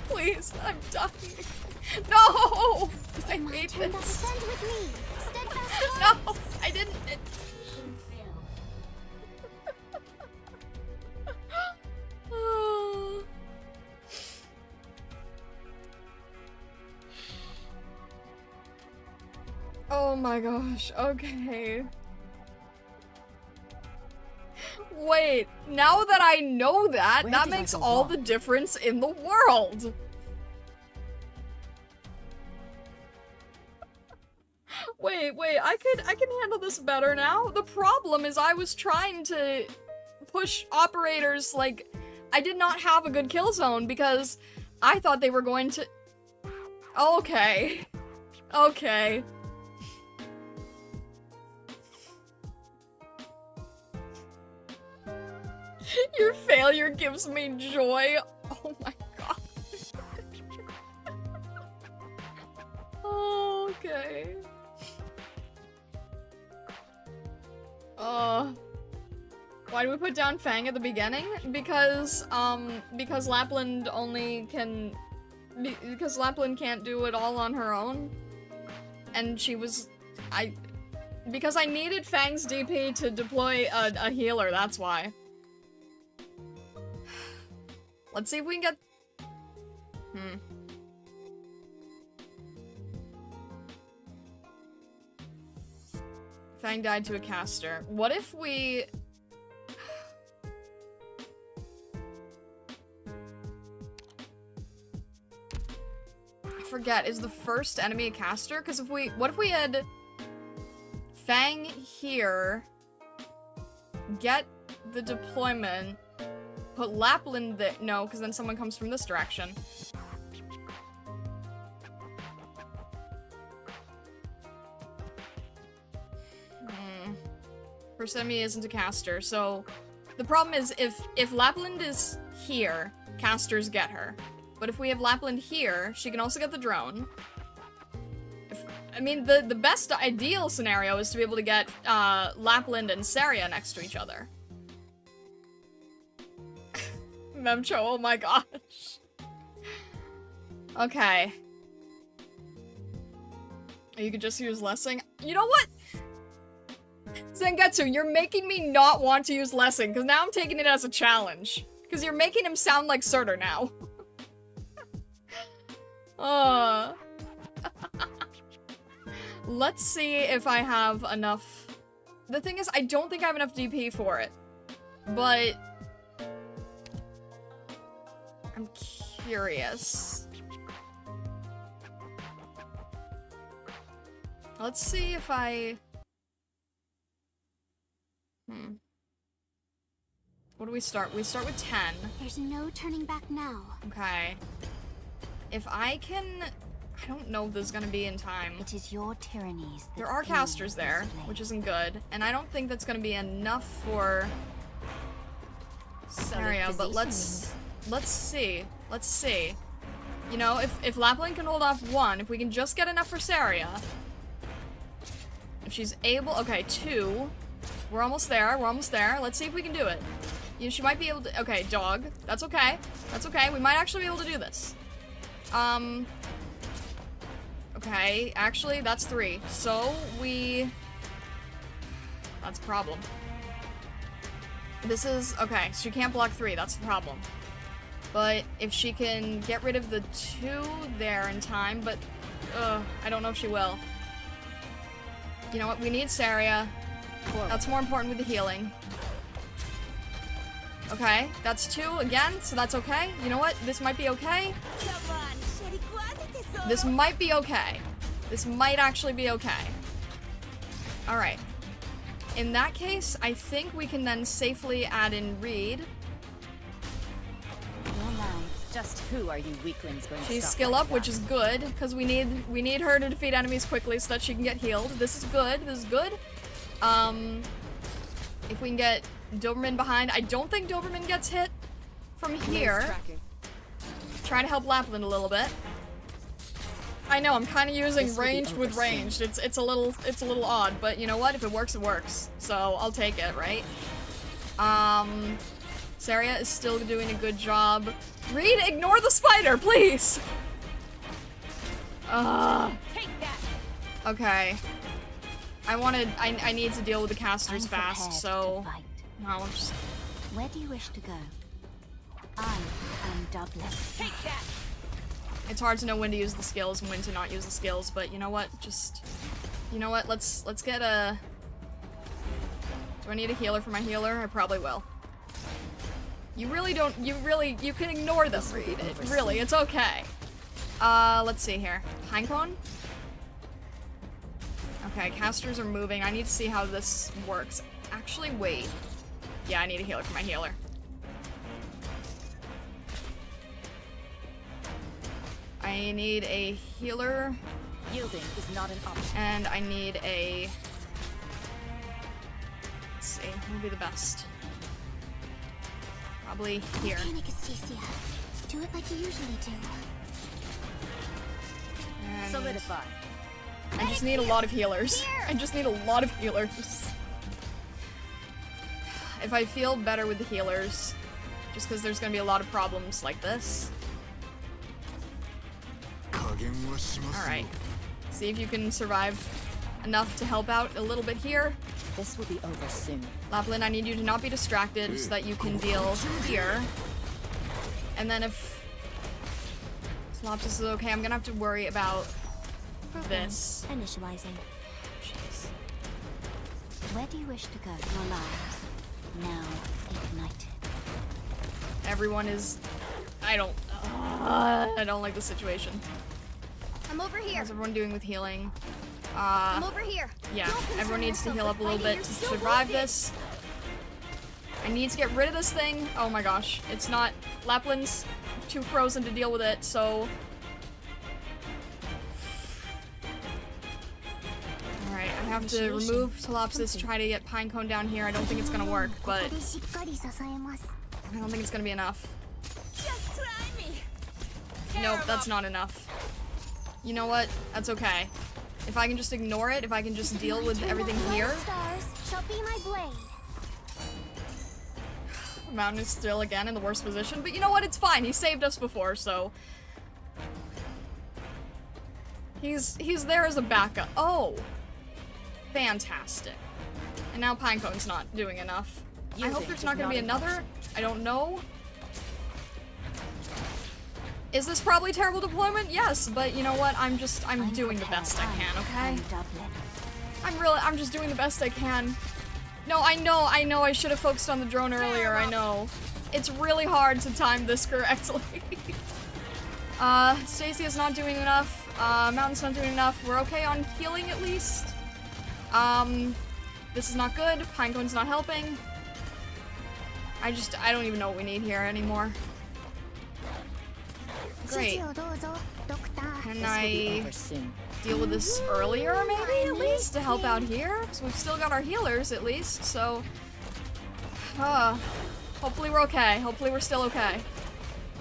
please, I'm dying. No! I My hate turn to this. defend with me. Steadfast No, hearts. I didn't. Oh my gosh, okay. Wait, now that I know that, Where that did I makes go all wrong? the difference in the world. Wait, I can handle this better now. The problem is I was trying to push operators, like, I did not have a good kill zone because I thought they were going to... Okay. Okay. Your failure gives me joy. Oh my god. Okay. Why do we put down Fang at the beginning? Because Lapland only can... Because Lapland can't do it all on her own. And she was... Because I needed Fang's DP to deploy a healer, that's why. Let's see if we can get... Fang died to a caster. What if we... I forget, is the first enemy a caster? Because if we... What if we had... Fang here... Get the deployment... Put Lapland there. No, because then someone comes from this direction. First enemy isn't a caster, so the problem is if Lapland is here, casters get her. But if we have Lapland here, she can also get the drone. I mean, the best ideal scenario is to be able to get Lapland and Saria next to each other. Memcho, oh my gosh. Okay. You could just use Lessing. You know what? Zangetsu, you're making me not want to use Lessing, because now I'm taking it as a challenge. Because you're making him sound like Surtur now. Let's see if I have enough... The thing is, I don't think I have enough DP for it. But... I'm curious. Let's see if I... What do we start? We start with 10. There's no turning back now. Okay. If I can... I don't know if this is gonna be in time. It is your tyrannies. There are casters there, which isn't good. And I don't think that's gonna be enough for... Saria, but let's see. Let's see. You know, if Lapland can hold off 1, if we can just get enough for Saria. If she's able... Okay, 2. We're almost there. We're almost there. Let's see if we can do it. You know, she might be able to... Okay, dog. That's okay. That's okay. We might actually be able to do this. Okay, actually, that's 3. So, that's a problem. This is... Okay, she can't block 3, that's the problem. But if she can get rid of the 2 there in time, but... I don't know if she will. You know what, we need Saria. That's more important with the healing. Okay, that's 2 again, so that's okay. You know what, this might be okay. This might be okay. This might actually be okay. Alright. In that case, I think we can then safely add in Reed. Just who are you weaklings going to She's stop skill like up, that? which is good, because we need her to defeat enemies quickly so that she can get healed. This is good, this is good. If we can get Doberman behind, I don't think Doberman gets hit from here. Try to help Lapland a little bit. I know, I'm kind of using ranged with ranged. It's a little odd, but you know what? If it works, it works. So I'll take it, right? Saria is still doing a good job. Reed, ignore the spider, please! Take that. Okay. I need to deal with the casters fast, so... Well, just... Where do you wish to go? I am Dublin. Take that. It's hard to know when to use the skills and when to not use the skills, but you know what? Just... You know what? Let's get a... Do I need a healer for my healer? I probably will. You really don't... You can ignore them, Reed. Really, it's okay. Let's see here. Pinecone? Okay, casters are moving. I need to see how this works. Actually, wait. Yeah, I need a healer for my healer. I need a healer. Yielding is not an option. And I need a... Let's see, who would be the best? Probably here. Panic, Astacia. Do it like you usually do. And Solidify. I just need a lot of healers. I just need a lot of healers. If I feel better with the healers, just because there's gonna be a lot of problems like this. Alright. See if you can survive enough to help out a little bit here. This will be over soon. Lapland, I need you to not be distracted so that you can deal here. And then if Slopsis is okay, I'm gonna have to worry about this. Initializing. Jeez. Where do you wish to go? Your lives now ignited. Everyone is... I don't like the situation. I'm over here. How's everyone doing with healing? I'm over here. Yeah, Don't concern everyone needs to yourself heal up a with little fighting, bit to you're still survive wounded. this. I need to get rid of this thing. Oh my gosh, it's not... Lapland's too frozen to deal with it, so... Alright, I have to remove Telopsis, try to get Pinecone down here. I don't think it's gonna work, but I don't think it's gonna be enough. Just try me. Nope, that's not enough. You know what? That's okay. If I can just ignore it, if I can just deal with everything here. Stars shall be my blade. Mountain is still again in the worst position, but you know what? It's fine. He saved us before, so he's there as a backup. Oh, fantastic! And now Pinecone's not doing enough. I hope there's not going to be another. I don't know. Is this probably terrible deployment? Yes, but you know what? I'm doing the best I can. Okay. I'm just doing the best I can. No, I know I should have focused on the drone earlier, I know. It's really hard to time this correctly. Stacy is not doing enough, Mountain's not doing enough. We're okay on healing at least. This is not good, Pinecone's not helping. I don't even know what we need here anymore. Great. Can I deal with this earlier, maybe, at least, to help out here? So we've still got our healers, at least, so... hopefully we're okay. Hopefully we're still okay.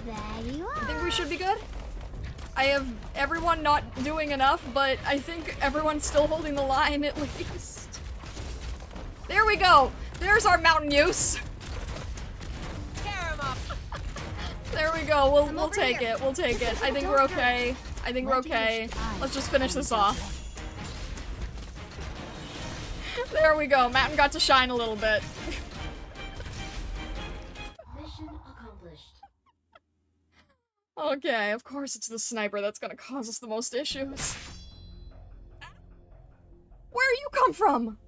There you I are. think we should be good. I have everyone not doing enough, but I think everyone's still holding the line, at least. There we go! There's our mountain use! Tear him up. There we go. We'll take it. We'll take it. I think we're okay. I think we're okay. Let's just finish this off. There we go. Matten got to shine a little bit. Mission accomplished. Okay, of course it's the sniper that's gonna cause us the most issues. Where you come from?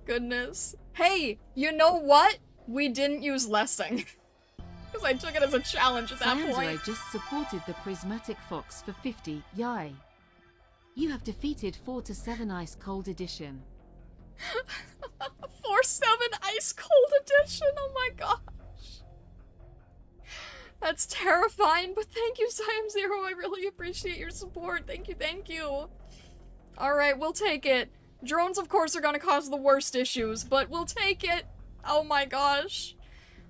Goodness. Hey, you know what? We didn't use Lessing. Because I took it as a challenge at that point. Sandro just supported the Prismatic Fox for 50, yay. You have defeated 4 to 7 Ice Cold Edition. 4-7 Ice Cold Edition, oh my gosh. That's terrifying, but thank you, Siam Zero. I really appreciate your support. Thank you, thank you. Alright, we'll take it. Drones, of course, are gonna cause the worst issues, but we'll take it. Oh my gosh.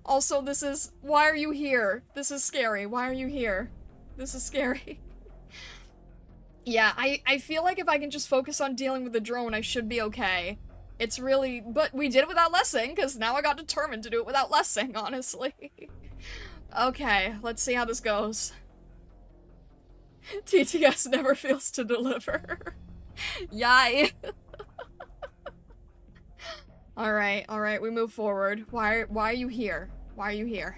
Also, this is... Why are you here? This is scary. Why are you here? This is scary. Yeah, I feel like if I can just focus on dealing with the drone, I should be okay. It's really... But we did it without Lessing, because now I got determined to do it without Lessing, honestly. Okay, let's see how this goes. TTS never fails to deliver. Yay. Alright, we move forward. Why are you here? Why are you here?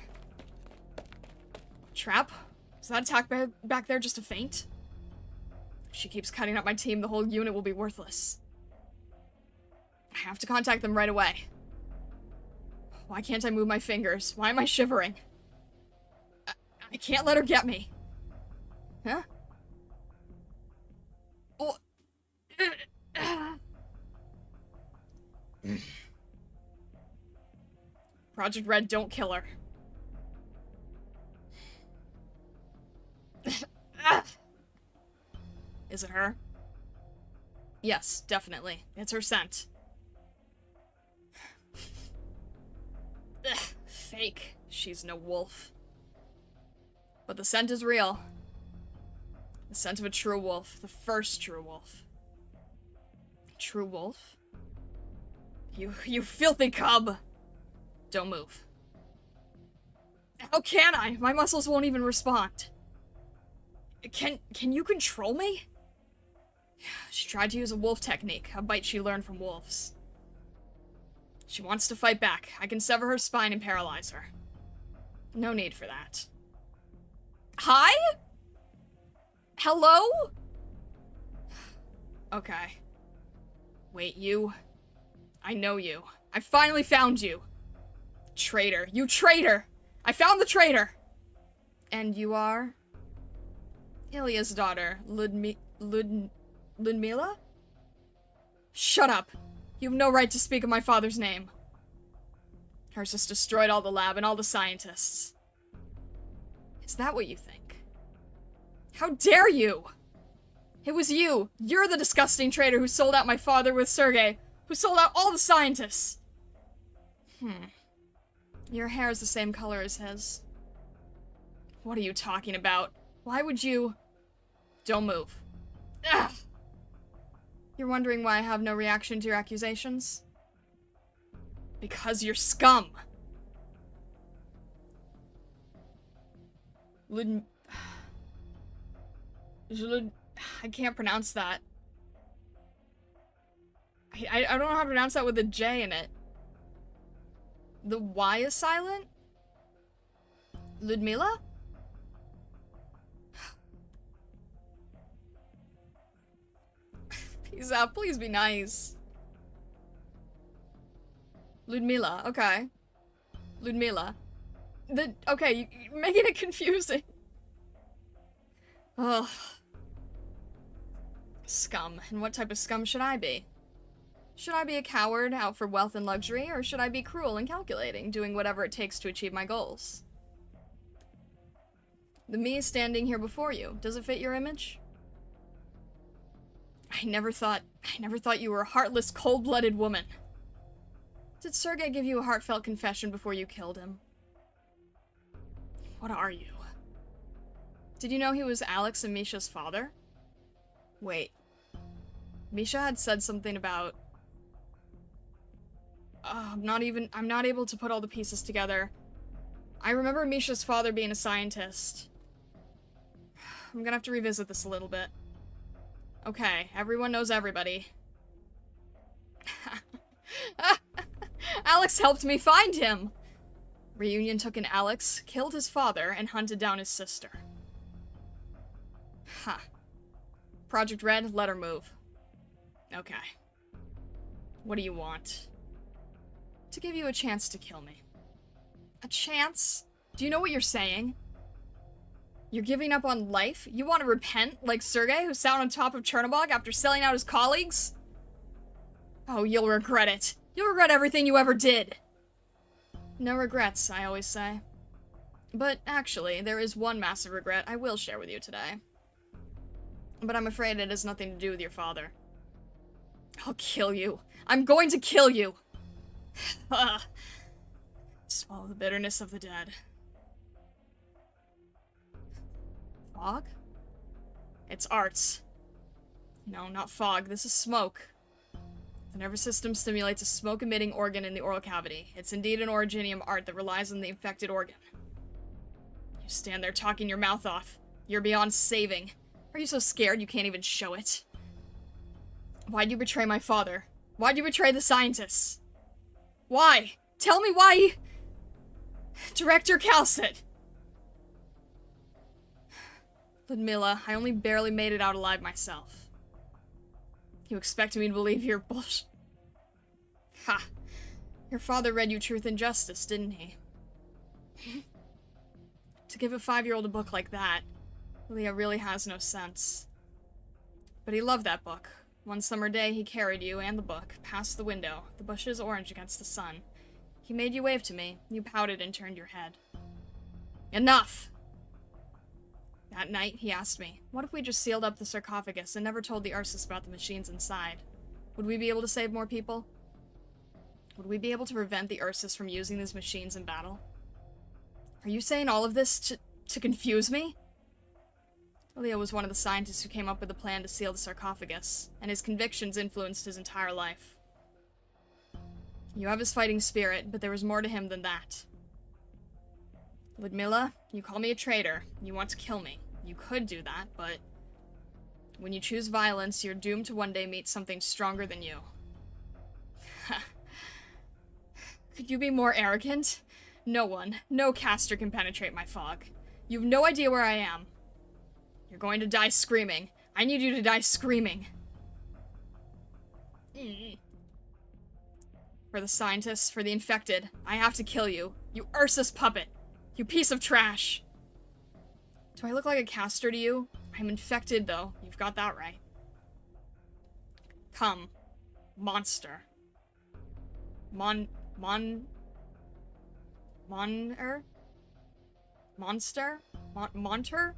Trap? Is that attack back there just a feint? If she keeps cutting up my team, the whole unit will be worthless. I have to contact them right away. Why can't I move my fingers? Why am I shivering? I can't let her get me. Huh? Oh. Project Red, don't kill her. Is it her? Yes, definitely. It's her scent. Fake. She's no wolf. But the scent is real. The scent of a true wolf. The first true wolf. True wolf? You filthy cub! Don't move. How can I? My muscles won't even respond. Can you control me? She tried to use a wolf technique, a bite she learned from wolves. She wants to fight back. I can sever her spine and paralyze her. No need for that. Hi? Hello? Okay. Wait, you? I know you. I finally found you. Traitor. You traitor! I found the traitor! And you are? Ilya's daughter, Ludmila? Shut up! You have no right to speak of my father's name. Hers just destroyed all the lab and all the scientists. Is that what you think? How dare you! It was you! You're the disgusting traitor who sold out my father with Sergei, who sold out all the scientists! Your hair is the same color as his. What are you talking about? Why would you... Don't move. Ugh. You're wondering why I have no reaction to your accusations? Because you're scum! I can't pronounce that. I don't know how to pronounce that with a J in it. The Y is silent? Ludmila? Please be nice. Ludmila, okay. Ludmila. Okay, you're making it confusing. Ugh. Scum. And what type of scum should I be? Should I be a coward out for wealth and luxury, or should I be cruel and calculating, doing whatever it takes to achieve my goals? The me standing here before you, does it fit your image? I never thought you were a heartless, cold-blooded woman. Did Sergei give you a heartfelt confession before you killed him? What are you? Did you know he was Alex and Misha's father? Wait. Misha had said something about... I'm not able to put all the pieces together. I remember Misha's father being a scientist. I'm gonna have to revisit this a little bit. Okay, everyone knows everybody. Alex helped me find him! Reunion took in Alex, killed his father, and hunted down his sister. Ha. Project Red, let her move. Okay. What do you want? To give you a chance to kill me. A chance? Do you know what you're saying? You're giving up on life? You want to repent, like Sergei, who sat on top of Chernobog after selling out his colleagues? Oh, you'll regret it. You'll regret everything you ever did. No regrets, I always say. But actually, there is one massive regret I will share with you today. But I'm afraid it has nothing to do with your father. I'll kill you. I'm going to kill you! Swallow the bitterness of the dead. Fog? It's arts. No, not fog. This is smoke. The nervous system stimulates a smoke-emitting organ in the oral cavity. It's indeed an originium art that relies on the infected organ. You stand there talking your mouth off. You're beyond saving. Are you so scared you can't even show it? Why'd you betray my father? Why'd you betray the scientists? Why? Tell me why. Director Calcit. Ludmilla, I only barely made it out alive myself. You expect me to believe your bullshit? Ha! Your father read you Truth and Justice, didn't he? To give a 5-year-old a book like that, Leah really has no sense. But he loved that book. One summer day, he carried you and the book past the window, the bushes orange against the sun. He made you wave to me. You pouted and turned your head. Enough! That night, he asked me, what if we just sealed up the sarcophagus and never told the Ursus about the machines inside? Would we be able to save more people? Would we be able to prevent the Ursus from using these machines in battle? Are you saying all of this to confuse me? Leo was one of the scientists who came up with the plan to seal the sarcophagus, and his convictions influenced his entire life. You have his fighting spirit, but there was more to him than that. Ludmilla, you call me a traitor. You want to kill me. You could do that, but when you choose violence, you're doomed to one day meet something stronger than you. Could you be more arrogant? No one, no caster can penetrate my fog. You have no idea where I am. You're going to die screaming. I need you to die screaming. For the scientists, for the infected, I have to kill you. You Ursus puppet. You piece of trash. Do I look like a caster to you? I'm infected, though. You've got that right. Come. Monster. Monster? Monter?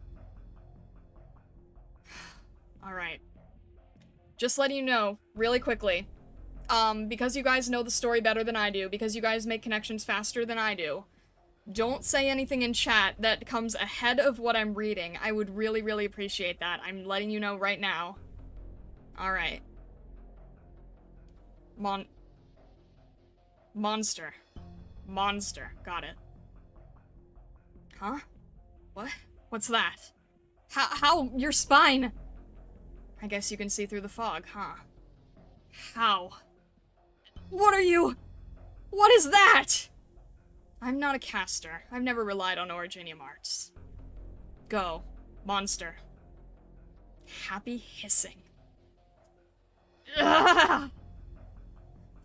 Alright. Just letting you know, really quickly, because you guys know the story better than I do, because you guys make connections faster than I do, don't say anything in chat that comes ahead of what I'm reading. I would really, really appreciate that. I'm letting you know right now. Alright. Monster. Monster. Got it. Huh? What? What's that? How? Your spine! I guess you can see through the fog, huh? How? What are you? What is that? I'm not a caster. I've never relied on Originium arts. Go. Monster. Happy hissing. Ugh!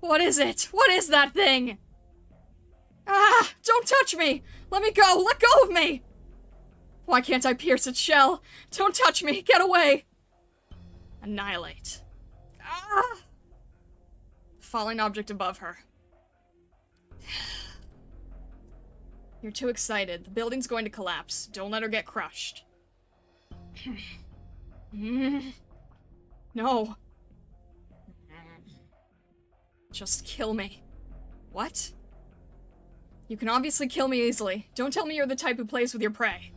What is it? What is that thing? Ah! Don't touch me! Let me go! Let go of me! Why can't I pierce its shell? Don't touch me! Get away! Annihilate. Ah! Falling object above her. You're too excited. The building's going to collapse. Don't let her get crushed. No. Just kill me. What? You can obviously kill me easily. Don't tell me you're the type who plays with your prey.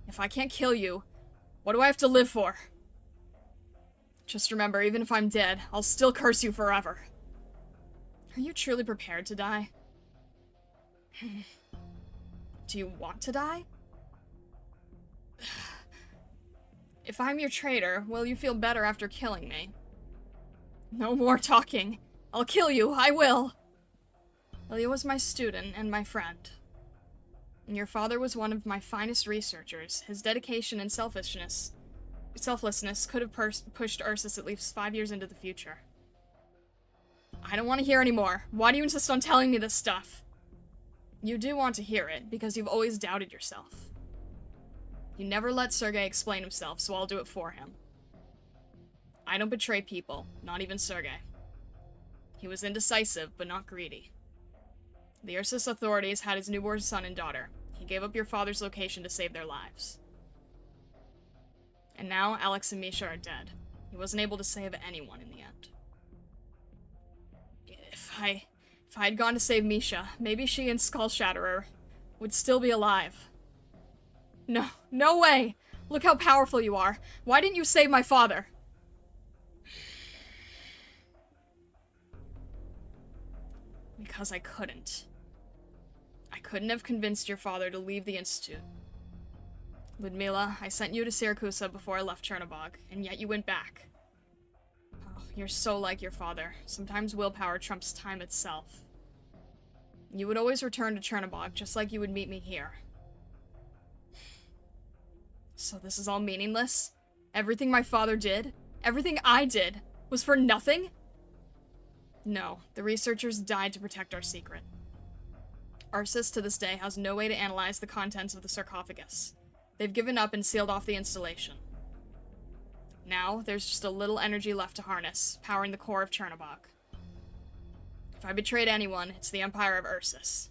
If I can't kill you, what do I have to live for? Just remember, even if I'm dead, I'll still curse you forever. Are you truly prepared to die? Do you want to die? If I'm your traitor, will you feel better after killing me? No more talking. I'll kill you, I will! Ilya was my student and my friend. And your father was one of my finest researchers. His dedication and selflessness could have pushed Ursus at least 5 years into the future. I don't want to hear anymore. Why do you insist on telling me this stuff? You do want to hear it, because you've always doubted yourself. You never let Sergei explain himself, so I'll do it for him. I don't betray people, not even Sergei. He was indecisive, but not greedy. The Ursus authorities had his newborn son and daughter. He gave up your father's location to save their lives. And now Alex and Misha are dead. He wasn't able to save anyone in the end. If I had gone to save Misha, maybe she and Skull Shatterer would still be alive. No, no way! Look how powerful you are. Why didn't you save my father? Because I couldn't. I couldn't have convinced your father to leave the Institute. Ludmila, I sent you to Siracusa before I left Chernobog, and yet you went back. Oh, you're so like your father. Sometimes willpower trumps time itself. You would always return to Chernobog, just like you would meet me here. So this is all meaningless? Everything my father did? Everything I did? Was for nothing? No, the researchers died to protect our secret. Ursus, to this day, has no way to analyze the contents of the sarcophagus. They've given up and sealed off the installation. Now, there's just a little energy left to harness, powering the core of Chernobog. If I betrayed anyone, it's the Empire of Ursus.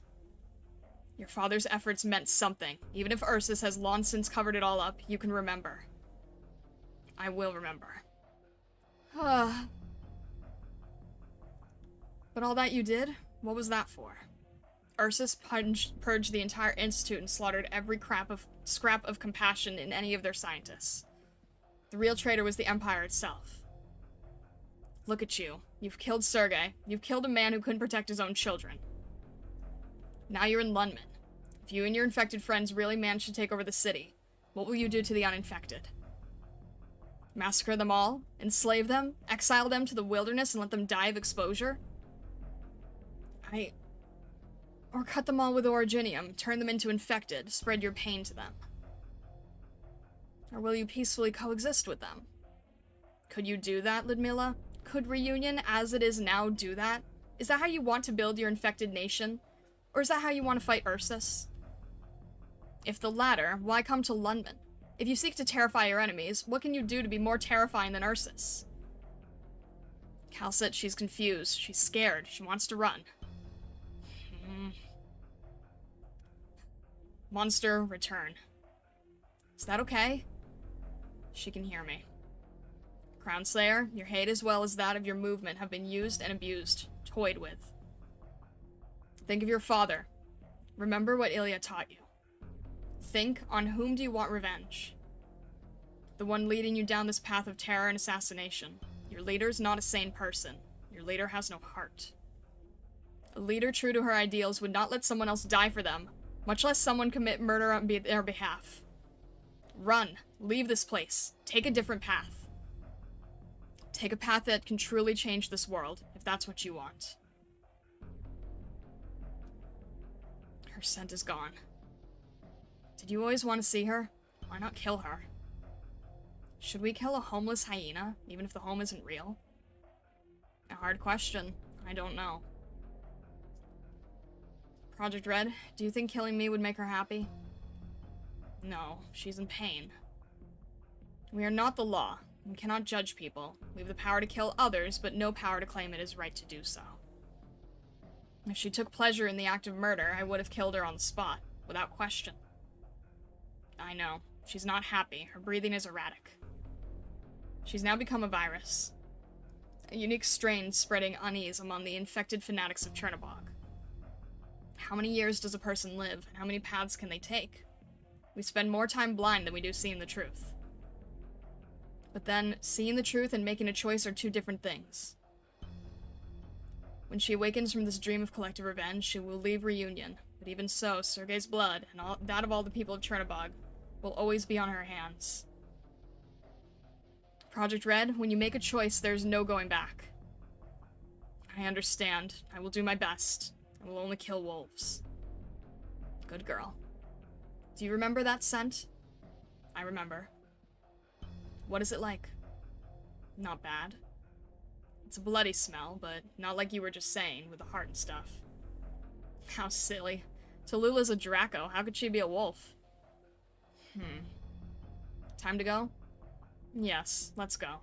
Your father's efforts meant something. Even if Ursus has long since covered it all up, you can remember. I will remember. But all that you did, what was that for? Ursus purged the entire Institute and slaughtered every scrap of compassion in any of their scientists. The real traitor was the Empire itself. Look at you. You've killed Sergei. You've killed a man who couldn't protect his own children. Now you're in Lundman. If you and your infected friends really manage to take over the city, what will you do to the uninfected? Massacre them all? Enslave them? Exile them to the wilderness and let them die of exposure? Or cut them all with originium, turn them into infected, spread your pain to them? Or will you peacefully coexist with them? Could you do that, Ludmila? Could Reunion, as it is now, do that? Is that how you want to build your infected nation? Or is that how you want to fight Ursus? If the latter, why come to Lundman? If you seek to terrify your enemies, what can you do to be more terrifying than Ursus? Cal said she's confused, she's scared, she wants to run. Monster, return. Is that okay? She can hear me. Crownslayer, your hate as well as that of your movement have been used and abused, toyed with. Think of your father. Remember what Ilya taught you. Think, on whom do you want revenge? The one leading you down this path of terror and assassination. Your leader's not a sane person. Your leader has no heart. A leader true to her ideals would not let someone else die for them, much less someone commit murder on their behalf. Run. Leave this place. Take a different path. Take a path that can truly change this world, if that's what you want. Her scent is gone. Did you always want to see her? Why not kill her? Should we kill a homeless hyena, even if the home isn't real? A hard question. I don't know. Project Red, do you think killing me would make her happy? No, she's in pain. We are not the law. We cannot judge people. We have the power to kill others, but no power to claim it is right to do so. If she took pleasure in the act of murder, I would have killed her on the spot, without question. I know. She's not happy. Her breathing is erratic. She's now become a virus. A unique strain spreading unease among the infected fanatics of Chernobog. How many years does a person live, and how many paths can they take? We spend more time blind than we do seeing the truth. But then, seeing the truth and making a choice are two different things. When she awakens from this dream of collective revenge, she will leave Reunion. But even so, Sergei's blood, and that of all the people of Chernobog, will always be on her hands. Project Red, when you make a choice, there's no going back. I understand. I will do my best. I will only kill wolves. Good girl. Do you remember that scent? I remember. What is it like? Not bad. It's a bloody smell, but not like you were just saying, with the heart and stuff. How silly. Tallulah's a Draco. How could she be a wolf? Time to go? Yes, let's go.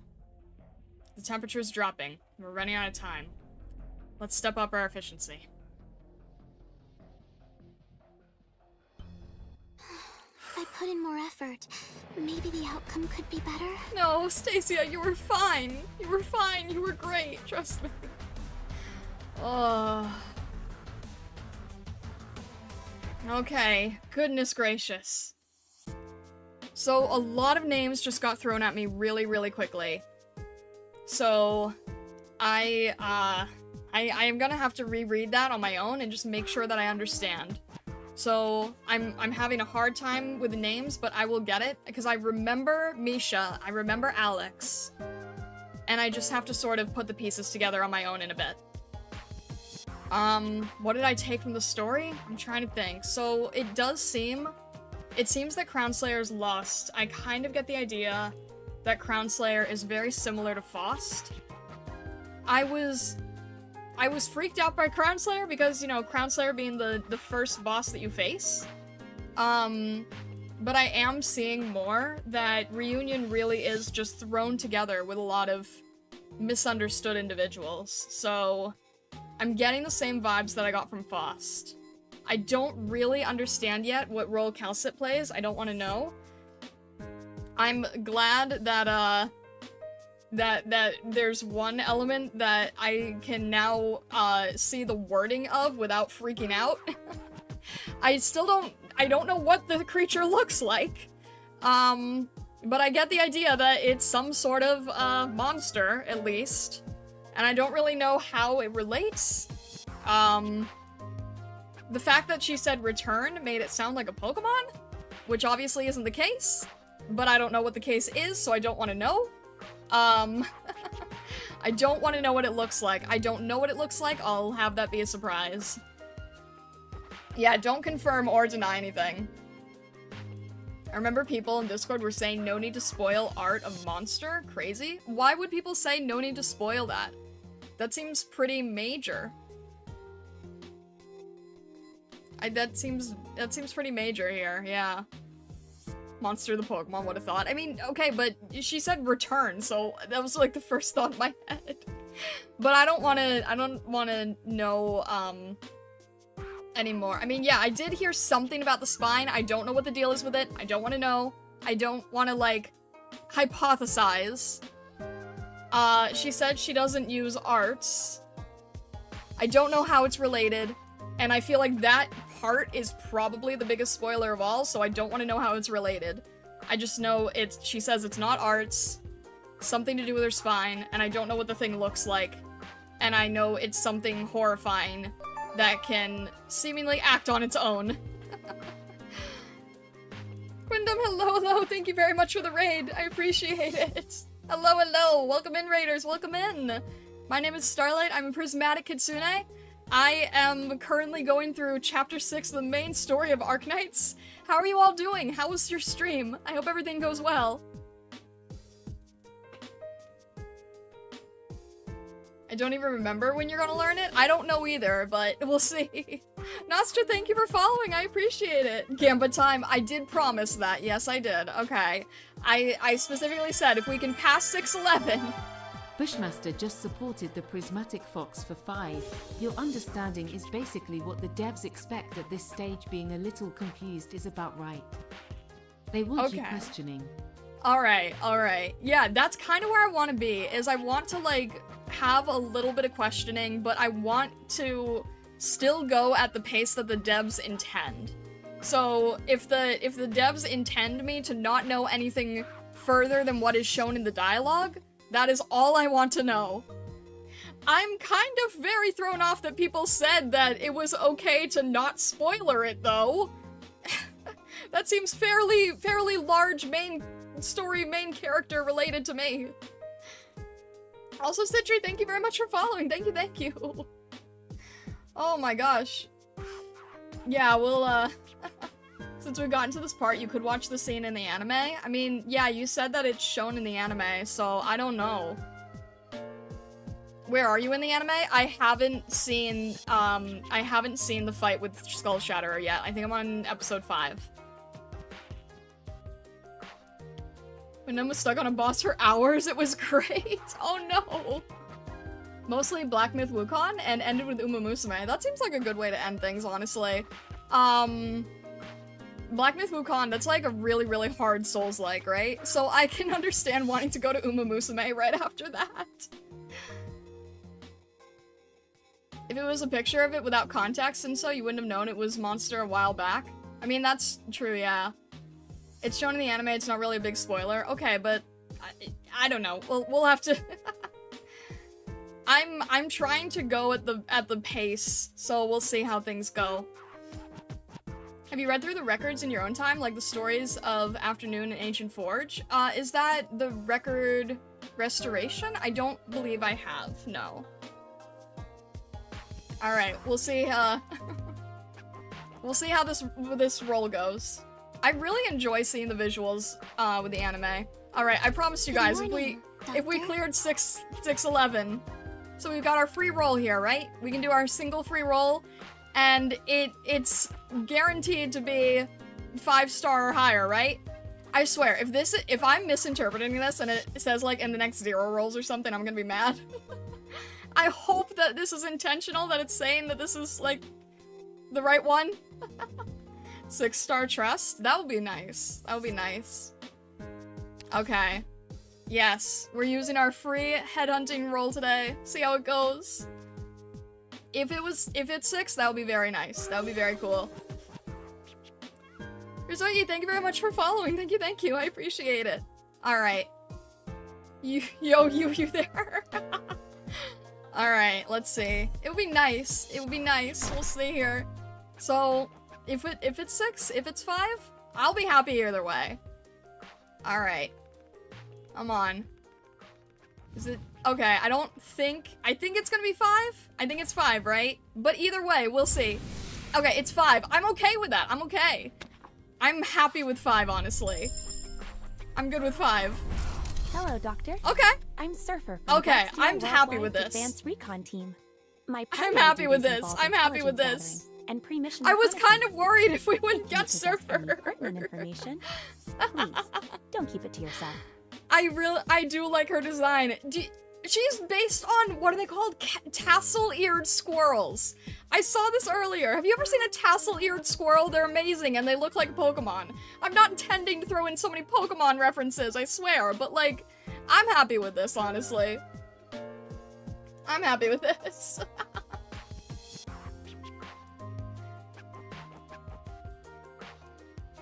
The temperature's dropping. We're running out of time. Let's step up our efficiency. If I put in more effort, maybe the outcome could be better. No, Stacia, you were fine. You were fine. You were great. Trust me. Oh. Okay. Goodness gracious. So, a lot of names just got thrown at me really, really quickly. So, I am gonna have to reread that on my own and just make sure that I understand. So, I'm having a hard time with the names, but I will get it, because I remember Misha, I remember Alex, and I just have to sort of put the pieces together on my own in a bit. What did I take from the story? I'm trying to think. So, it seems that Crownslayer's lost. I kind of get the idea that Crownslayer is very similar to Faust. I was freaked out by Crownslayer because, you know, Crownslayer being the first boss that you face. But I am seeing more that Reunion really is just thrown together with a lot of misunderstood individuals. So, I'm getting the same vibes that I got from Faust. I don't really understand yet what role Calcit plays. I don't want to know. I'm glad that, that there's one element that I can now, see the wording of without freaking out. I don't know what the creature looks like. But I get the idea that it's some sort of, monster, at least. And I don't really know how it relates. The fact that she said return made it sound like a Pokemon, which obviously isn't the case. But I don't know what the case is, so I don't want to know. I don't want to know what it looks like. I don't know what it looks like. I'll have that be a surprise. Yeah, don't confirm or deny anything. I remember people in Discord were saying no need to spoil art of monster. Crazy. Why would people say no need to spoil that? That seems pretty major. That seems pretty major here, yeah. Monster the Pokemon would have thought. I mean, okay, but she said return, so that was like the first thought in my head. But I don't wanna know, anymore. I mean, yeah, I did hear something about the spine. I don't know what the deal is with it. I don't want to know. I don't want to, like, hypothesize. She said she doesn't use arts. I don't know how it's related. And I feel like that part is probably the biggest spoiler of all, so I don't want to know how it's related. I just know she says it's not arts, something to do with her spine, and I don't know what the thing looks like. And I know it's something horrifying that can seemingly act on its own. Wyndham, hello, thank you very much for the raid. I appreciate it. Hello, welcome in, raiders, welcome in. My name is Starlight, I'm a prismatic kitsune. I am currently going through chapter 6 of the main story of Arknights. How are you all doing? How was your stream? I hope everything goes well. I don't even remember when you're gonna learn it. I don't know either, but we'll see. Nostra, thank you for following. I appreciate it. Gamba time. I did promise that. Yes, I did. Okay. I specifically said if we can pass 611. Bushmaster just supported the Prismatic Fox for 5. Your understanding is basically what the devs expect at this stage. Being a little confused is about right. They want you questioning. Alright. Yeah, that's kind of where I want to be, is I want to, like, have a little bit of questioning, but I want to still go at the pace that the devs intend. So, if the devs intend me to not know anything further than what is shown in the dialogue, that is all I want to know. I'm kind of very thrown off that people said that it was okay to not spoiler it, though. That seems fairly large main character related to me. Also, Citry, thank you very much for following. Thank you. Oh my gosh. Yeah, we'll, since we've gotten to this part, you could watch the scene in the anime. I mean, yeah, you said that it's shown in the anime, so I don't know. Where are you in the anime? I haven't seen the fight with Skull Shatterer yet. I think I'm on episode 5. When Nim was stuck on a boss for hours, it was great. Oh no. Mostly Black Myth Wukong and ended with Uma Musume. That seems like a good way to end things, honestly. Black Myth Wukong, that's like a really hard Souls-like, right? So I can understand wanting to go to Uma Musume right after that. If it was a picture of it without context and so, you wouldn't have known it was Monster a while back. I mean, that's true, yeah. It's shown in the anime, it's not really a big spoiler. Okay, but I don't know. We'll have to... I'm trying to go at the pace, so we'll see how things go. Have you read through the records in your own time, like the stories of Afternoon and Ancient Forge? Is that the record restoration? I don't believe I have, no. Alright, we'll see, we'll see how this roll goes. I really enjoy seeing the visuals, with the anime. Alright, I promised you guys, if we cleared 611, so we've got our free roll here, right? We can do our single free roll, and it's guaranteed to be 5-star or higher, right? I swear, if I'm misinterpreting this and it says like in the next 0 rolls or something, I'm gonna be mad. I hope that this is intentional, that it's saying that this is like the right one. 6-star trust? That would be nice. That would be nice. Okay. Yes, we're using our free headhunting roll today. See how it goes. If it's 6, that would be very nice. That would be very cool. Rizoyi, thank you very much for following. Thank you. I appreciate it. Alright. You there. Alright, let's see. It would be nice. We'll see here. So, if it's 6, if it's 5, I'll be happy either way. Alright. Come on. Is it? Okay, I think it's gonna be 5? I think it's 5, right? But either way, we'll see. Okay, it's 5. I'm okay with that. I'm okay. I'm happy with 5, honestly. I'm good with 5. Hello, Doctor. Okay. I'm Surfer. Okay, I'm happy with this. Advanced Recon Team. I'm happy with this. I'm happy with this. And pre-mission. I was kind of worried if we wouldn't get Surfer. Pertinent information. Please, don't keep it to yourself. I do like her design. She's based on, what are they called? Tassel-eared squirrels. I saw this earlier. Have you ever seen a tassel-eared squirrel? They're amazing, and they look like Pokemon. I'm not intending to throw in so many Pokemon references, I swear, but, like, I'm happy with this, honestly. I'm happy with this.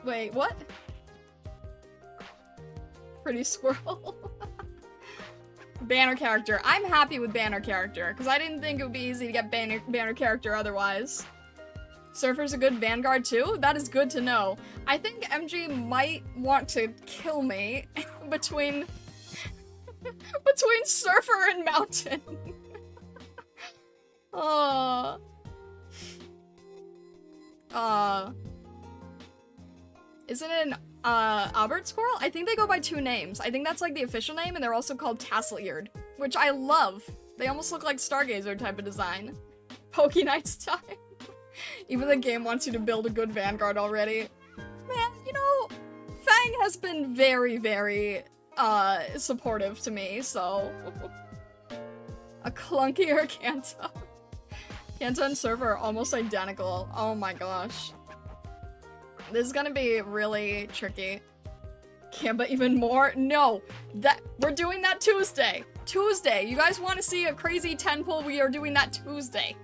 Wait, what? Pretty squirrel. Banner character. I'm happy with banner character, because I didn't think it would be easy to get banner character otherwise. Surfer's a good vanguard too? That is good to know. I think MG might want to kill me between Surfer and Mountain. Isn't it an Albert Squirrel? I think they go by 2 names. I think that's like the official name, and they're also called Tassel-eared, which I love. They almost look like Stargazer type of design. Arknights time. Even the game wants you to build a good vanguard already. Man, you know, Fang has been very, supportive to me, so... A clunkier Kanta. Kanta and Surfer are almost identical. Oh my gosh. This is gonna be really tricky. Gamba even more? No! We're doing that Tuesday! Tuesday! You guys want to see a crazy 10 pull? We are doing that Tuesday.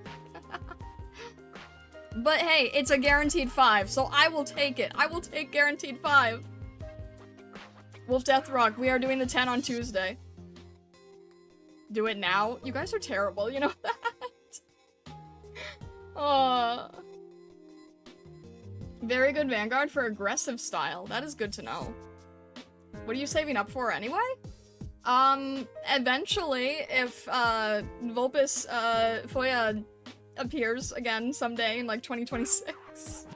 But hey, it's a guaranteed 5, so I will take it. I will take guaranteed 5. Wolf Death Rock, we are doing the 10 on Tuesday. Do it now. You guys are terrible, you know that? Very good Vanguard for aggressive style. That is good to know. What are you saving up for anyway? Eventually, if, Vulpes, Foya appears again someday in, like, 2026.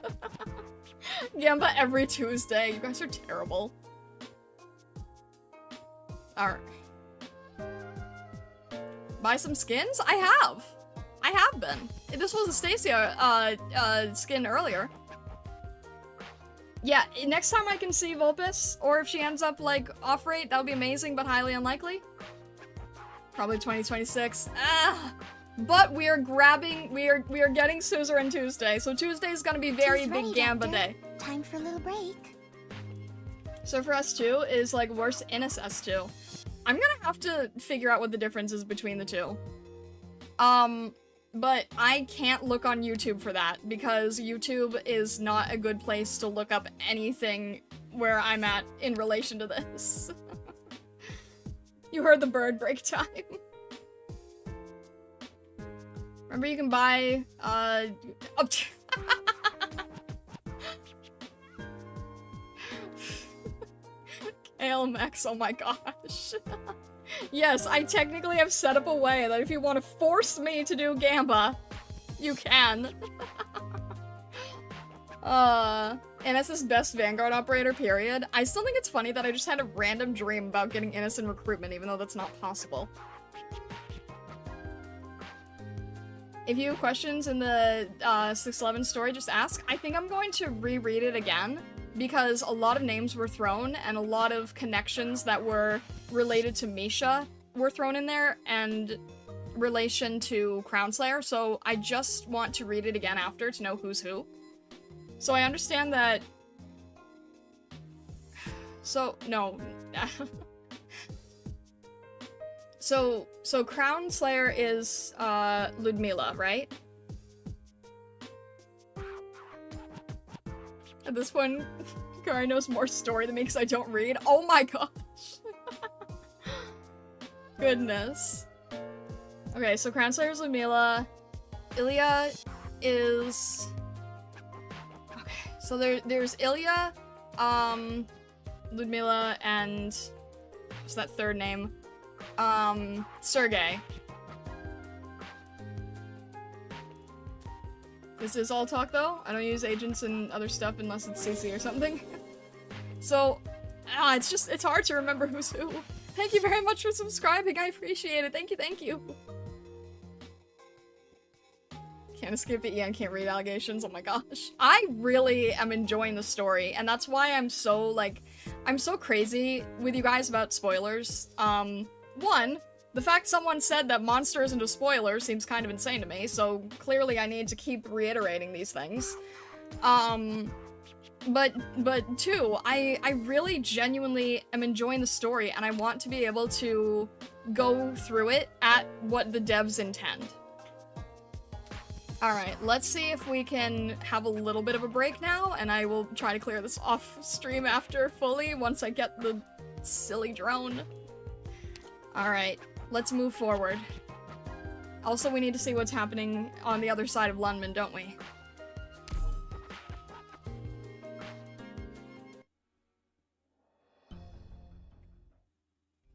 Gamba every Tuesday. You guys are terrible. Alright. Buy some skins? I have! I have been. This was a Stacia, skin earlier. Yeah, next time I can see Vulpes, or if she ends up, like, off-rate, that would be amazing, but highly unlikely. Probably 2026. But we are grabbing, we are getting Suzerain Tuesday, so Tuesday is gonna be very Tea's big ready, Gamba Doctor. day. Time for a little break. So for S2 is, like, worse Innis S2. I'm gonna have to figure out what the difference is between the two. But I can't look on YouTube for that, because YouTube is not a good place to look up anything where I'm at in relation to this. You heard the bird break time. Remember you can buy, KLMX, oh my gosh. Yes, I technically have set up a way that if you want to force me to do Gamba, you can. Innis's best Vanguard operator, period. I still think it's funny that I just had a random dream about getting Innis in recruitment, even though that's not possible. If you have questions in the 611 story, just ask. I think I'm going to reread it again, because a lot of names were thrown, and a lot of connections that were related to Misha were thrown in there, and relation to Crownslayer, so I just want to read it again after to know who's who. So I understand that... So, no. So Crownslayer is, Ludmila, right? At this point, Kari knows more story than me because I don't read. Oh my gosh! Goodness. Okay, so Crownslayer is Ludmila. Ilya is... Okay, so there's Ilya, Ludmila, and... what's that third name? Sergey. This is all talk though. I don't use agents and other stuff unless it's CC or something. So, it's hard to remember who's who. Thank you very much for subscribing. I appreciate it. Thank you, thank you. Can't escape the Ian can't read allegations. Oh my gosh. I really am enjoying the story, and that's why I'm so, like, I'm so crazy with you guys about spoilers. One, the fact someone said that Monster isn't a spoiler seems kind of insane to me, so clearly I need to keep reiterating these things. But two, I really genuinely am enjoying the story, and I want to be able to go through it at what the devs intend. Alright, let's see if we can have a little bit of a break now, and I will try to clear this off stream after fully once I get the silly drone. Alright, let's move forward. Also, we need to see what's happening on the other side of Lundman, don't we?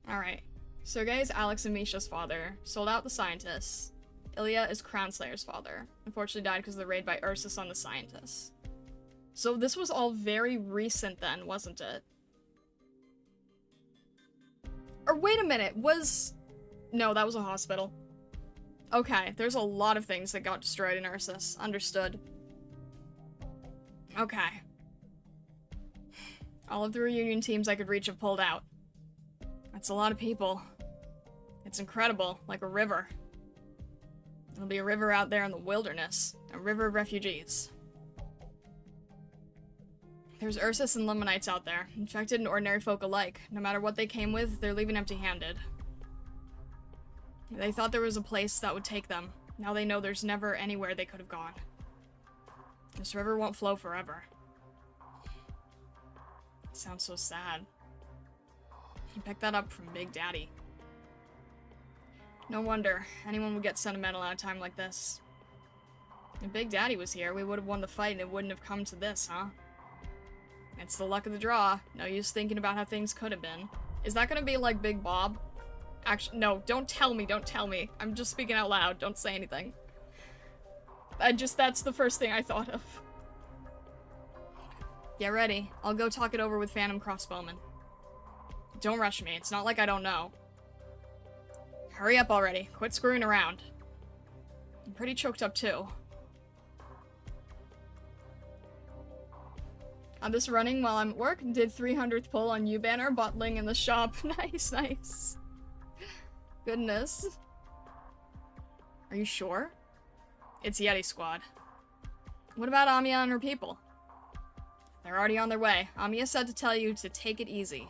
Alright. Sergei is Alex and Misha's father. Sold out the scientists. Ilya is Crownslayer's father. Unfortunately died because of the raid by Ursus on the scientists. So this was all very recent then, wasn't it? Or wait a minute, was... No, that was a hospital. Okay, there's a lot of things that got destroyed in Ursus. Understood. Okay. All of the reunion teams I could reach have pulled out. That's a lot of people. It's incredible, like a river. There'll be a river out there in the wilderness. A river of refugees. There's Ursus and Lemonites out there, infected and ordinary folk alike. No matter what they came with, they're leaving empty-handed. They thought there was a place that would take them. Now they know there's never anywhere they could have gone. This river won't flow forever. Sounds so sad. You picked that up from Big Daddy. No wonder anyone would get sentimental at a time like this. If Big Daddy was here, we would have won the fight and it wouldn't have come to this, huh? It's the luck of the draw. No use thinking about how things could have been. Is that gonna be like Big Bob? Actually, no, don't tell me, don't tell me. I'm just speaking out loud, don't say anything. That's the first thing I thought of. Get ready. I'll go talk it over with Phantom Crossbowman. Don't rush me, it's not like I don't know. Hurry up already, quit screwing around. I'm pretty choked up too. I'm just running while I'm at work. Did 300th pull on U-banner, bottling in the shop. Nice, nice. Goodness. Are you sure? It's Yeti Squad. What about Amiya and her people? They're already on their way. Amiya said to tell you to take it easy.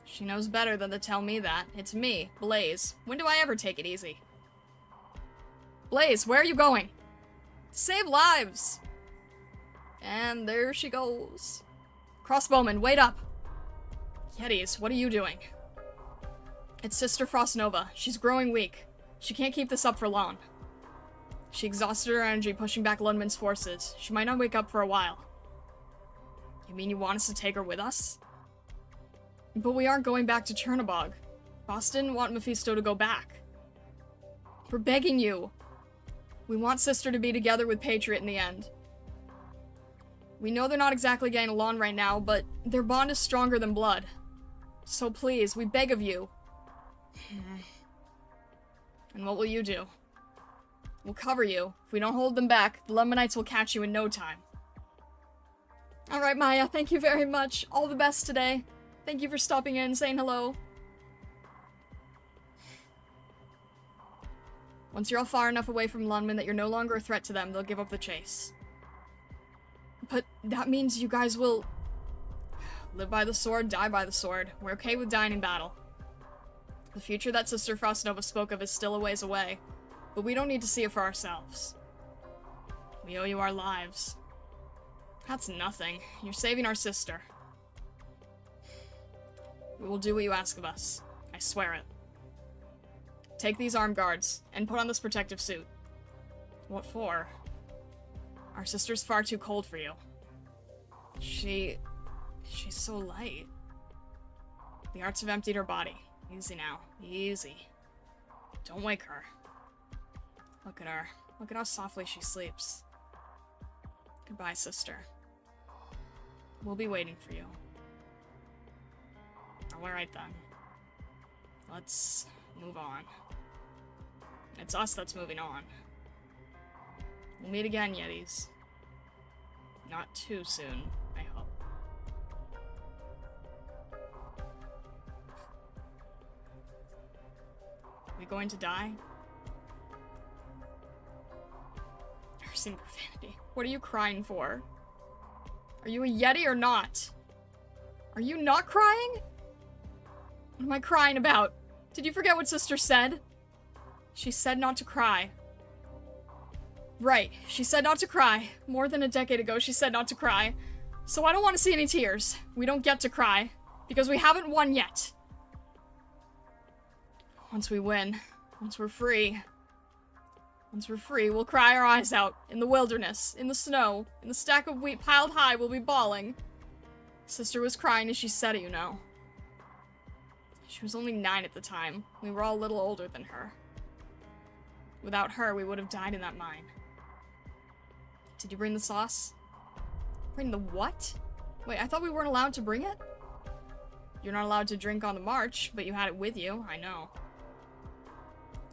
She knows better than to tell me that. It's me, Blaze. When do I ever take it easy? Blaze, where are you going? Save lives! And there she goes. Crossbowman, wait up! Yetis, what are you doing? It's Sister Frostnova. She's growing weak. She can't keep this up for long. She exhausted her energy pushing back Lundman's forces. She might not wake up for a while. You mean you want us to take her with us? But we aren't going back to Chernobog. Boss didn't want Mephisto to go back. We're begging you. We want Sister to be together with Patriot in the end. We know they're not exactly getting along right now, but their bond is stronger than blood. So please, we beg of you. And what will you do? We'll cover you. If we don't hold them back, the Lemonites will catch you in no time. Alright, Maya, thank you very much. All the best today. Thank you for stopping in and saying hello. Once you're all far enough away from Lundman that you're no longer a threat to them, they'll give up the chase. But that means you guys will... live by the sword, die by the sword. We're okay with dying in battle. The future that Sister Frostnova spoke of is still a ways away, but we don't need to see it for ourselves. We owe you our lives. That's nothing. You're saving our sister. We will do what you ask of us. I swear it. Take these arm guards, and put on this protective suit. What for? Our sister's far too cold for you. She's so light. The arts have emptied her body. Easy now. Easy. Don't wake her. Look at her. Look at how softly she sleeps. Goodbye, sister. We'll be waiting for you. Alright then. Let's move on. It's us that's moving on. We'll meet again, Yetis. Not too soon, I hope. We going to die? Nursing profanity. What are you crying for? Are you a Yeti or not? Are you not crying? What am I crying about? Did you forget what Sister said? She said not to cry. Right, she said not to cry. More than a decade ago, she said not to cry. So I don't want to see any tears. We don't get to cry, because we haven't won yet. Once we win, once we're free, we'll cry our eyes out. In the wilderness, in the snow, in the stack of wheat piled high, we'll be bawling. Sister was crying as she said it, you know. She was only 9 at the time. We were all a little older than her. Without her, we would have died in that mine. Did you bring the sauce? Bring the what? Wait, I thought we weren't allowed to bring it? You're not allowed to drink on the march, but you had it with you, I know.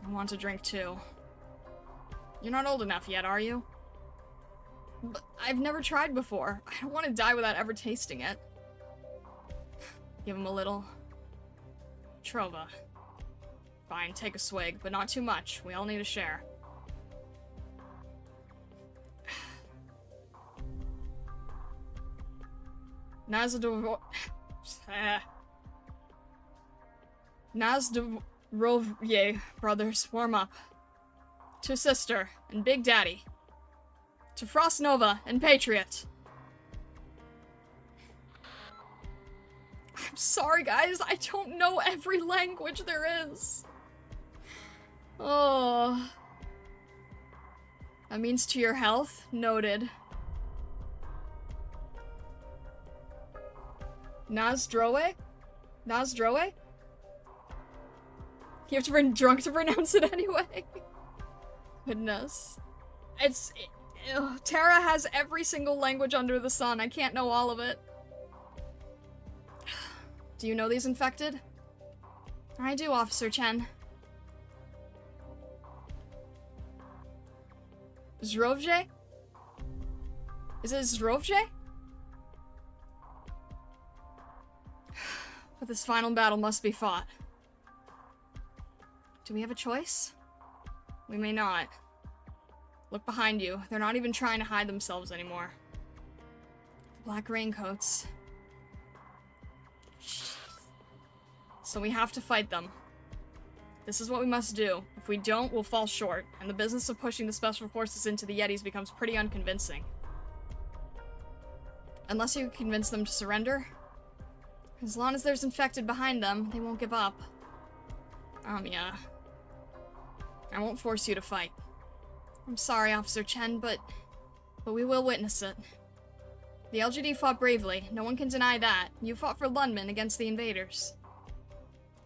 I want to drink too. You're not old enough yet, are you? But I've never tried before. I don't want to die without ever tasting it. Give him a little. Trova. Fine, take a swig, but not too much. We all need a share. Nazdorovye brothers, warm up. To Sister and Big Daddy. To Frostnova and Patriot. I'm sorry, guys. I don't know every language there is. Oh. That means to your health. Noted. Nazdroe? Nazdroe? You have to bring drunk to pronounce it anyway. Goodness. Terra has every single language under the sun. I can't know all of it. Do you know these infected? I do, Officer Chen. Zrovje? Is it Zrovje? But this final battle must be fought. Do we have a choice? We may not. Look behind you. They're not even trying to hide themselves anymore. The black raincoats. So we have to fight them. This is what we must do. If we don't, we'll fall short, and the business of pushing the special forces into the Yetis becomes pretty unconvincing. Unless you convince them to surrender. As long as there's infected behind them, they won't give up. Yeah. I won't force you to fight. I'm sorry, Officer Chen, but we will witness it. The LGD fought bravely. No one can deny that. You fought for Lundman against the invaders.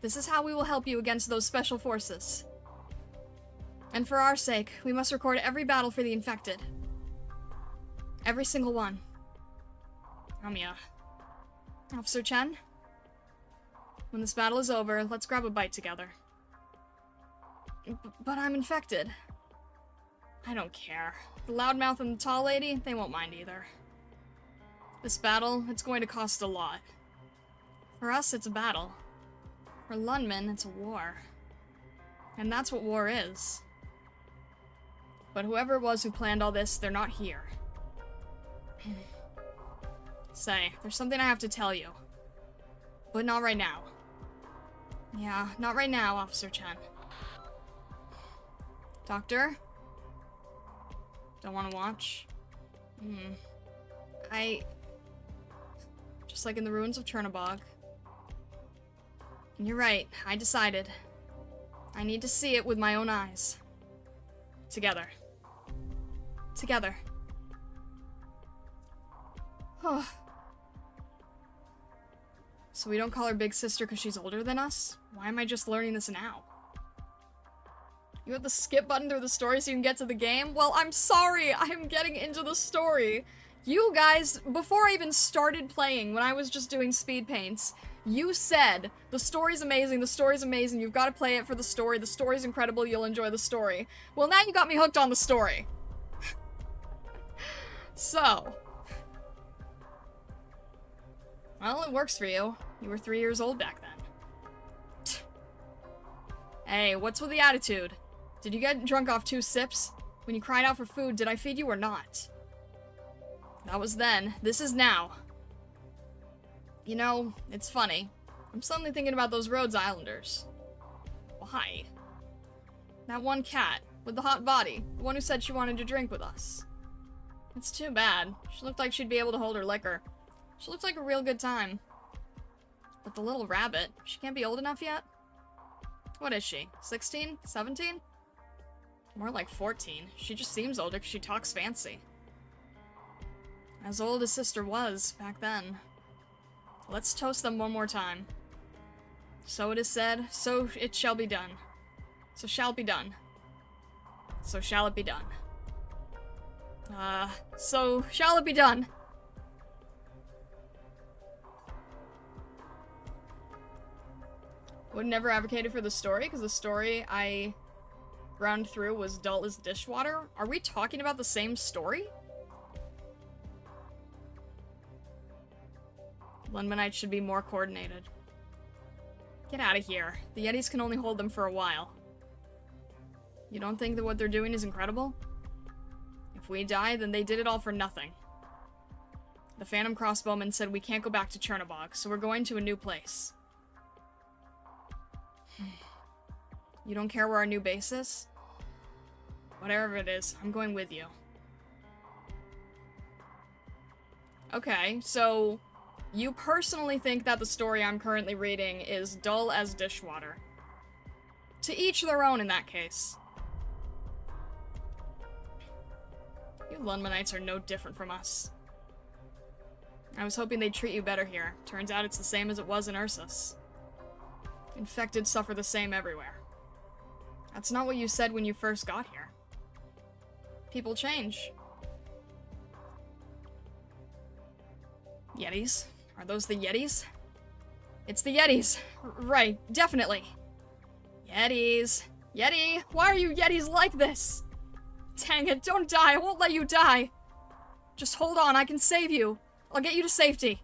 This is how we will help you against those special forces. And for our sake, we must record every battle for the infected. Every single one. Yeah. Officer Chen? When this battle is over, let's grab a bite together. But I'm infected. I don't care. The loudmouth and the tall lady, they won't mind either. This battle, it's going to cost a lot. For us, it's a battle. For Lundman, it's a war. And that's what war is. But whoever it was who planned all this, they're not here. Say, there's something I have to tell you. But not right now. Yeah, not right now, Officer Chen. Doctor? Don't want to watch? Just like in the ruins of Chernobog. And you're right, I decided. I need to see it with my own eyes. Together. Together. So we don't call her big sister because she's older than us? Why am I just learning this now? You have the skip button through the story so you can get to the game? Well, I'm sorry, I'm getting into the story. You guys, before I even started playing, when I was just doing speed paints, you said, the story's amazing, you've got to play it for the story's incredible, you'll enjoy the story. Well, now you got me hooked on the story. So. Well, it works for you. You were 3 years old back then. Hey, what's with the attitude? Did you get drunk off 2 sips? When you cried out for food, did I feed you or not? That was then. This is now. You know, it's funny. I'm suddenly thinking about those Rhodes Islanders. Why? That one cat, with the hot body, the one who said she wanted to drink with us. It's too bad. She looked like she'd be able to hold her liquor. She looked like a real good time. But the little rabbit, she can't be old enough yet? What is she? 16? 17? More like 14. She just seems older because she talks fancy. As old as sister was back then. Let's toast them one more time. So it is said, so it shall be done. So shall it be done. So shall it be done. So shall it be done. Would never advocated for the story, because the story I ground through was dull as dishwater. Are we talking about the same story? Lundmanites should be more coordinated. Get out of here. The Yetis can only hold them for a while. You don't think that what they're doing is incredible? If we die, then they did it all for nothing. The Phantom Crossbowman said we can't go back to Chernobog, so we're going to a new place. You don't care where our new base is? Whatever it is, I'm going with you. Okay, so You personally think that the story I'm currently reading is dull as dishwater. To each their own in that case. You Lundmanites are no different from us. I was hoping they'd treat you better here. Turns out it's the same as it was in Ursus. Infected suffer the same everywhere. That's not what you said when you first got here. People change. Yetis? Are those the Yetis? It's the Yetis. Right, definitely. Yetis. Yeti! Why are you Yetis like this? Dang it, don't die. I won't let you die. Just hold on, I can save you. I'll get you to safety.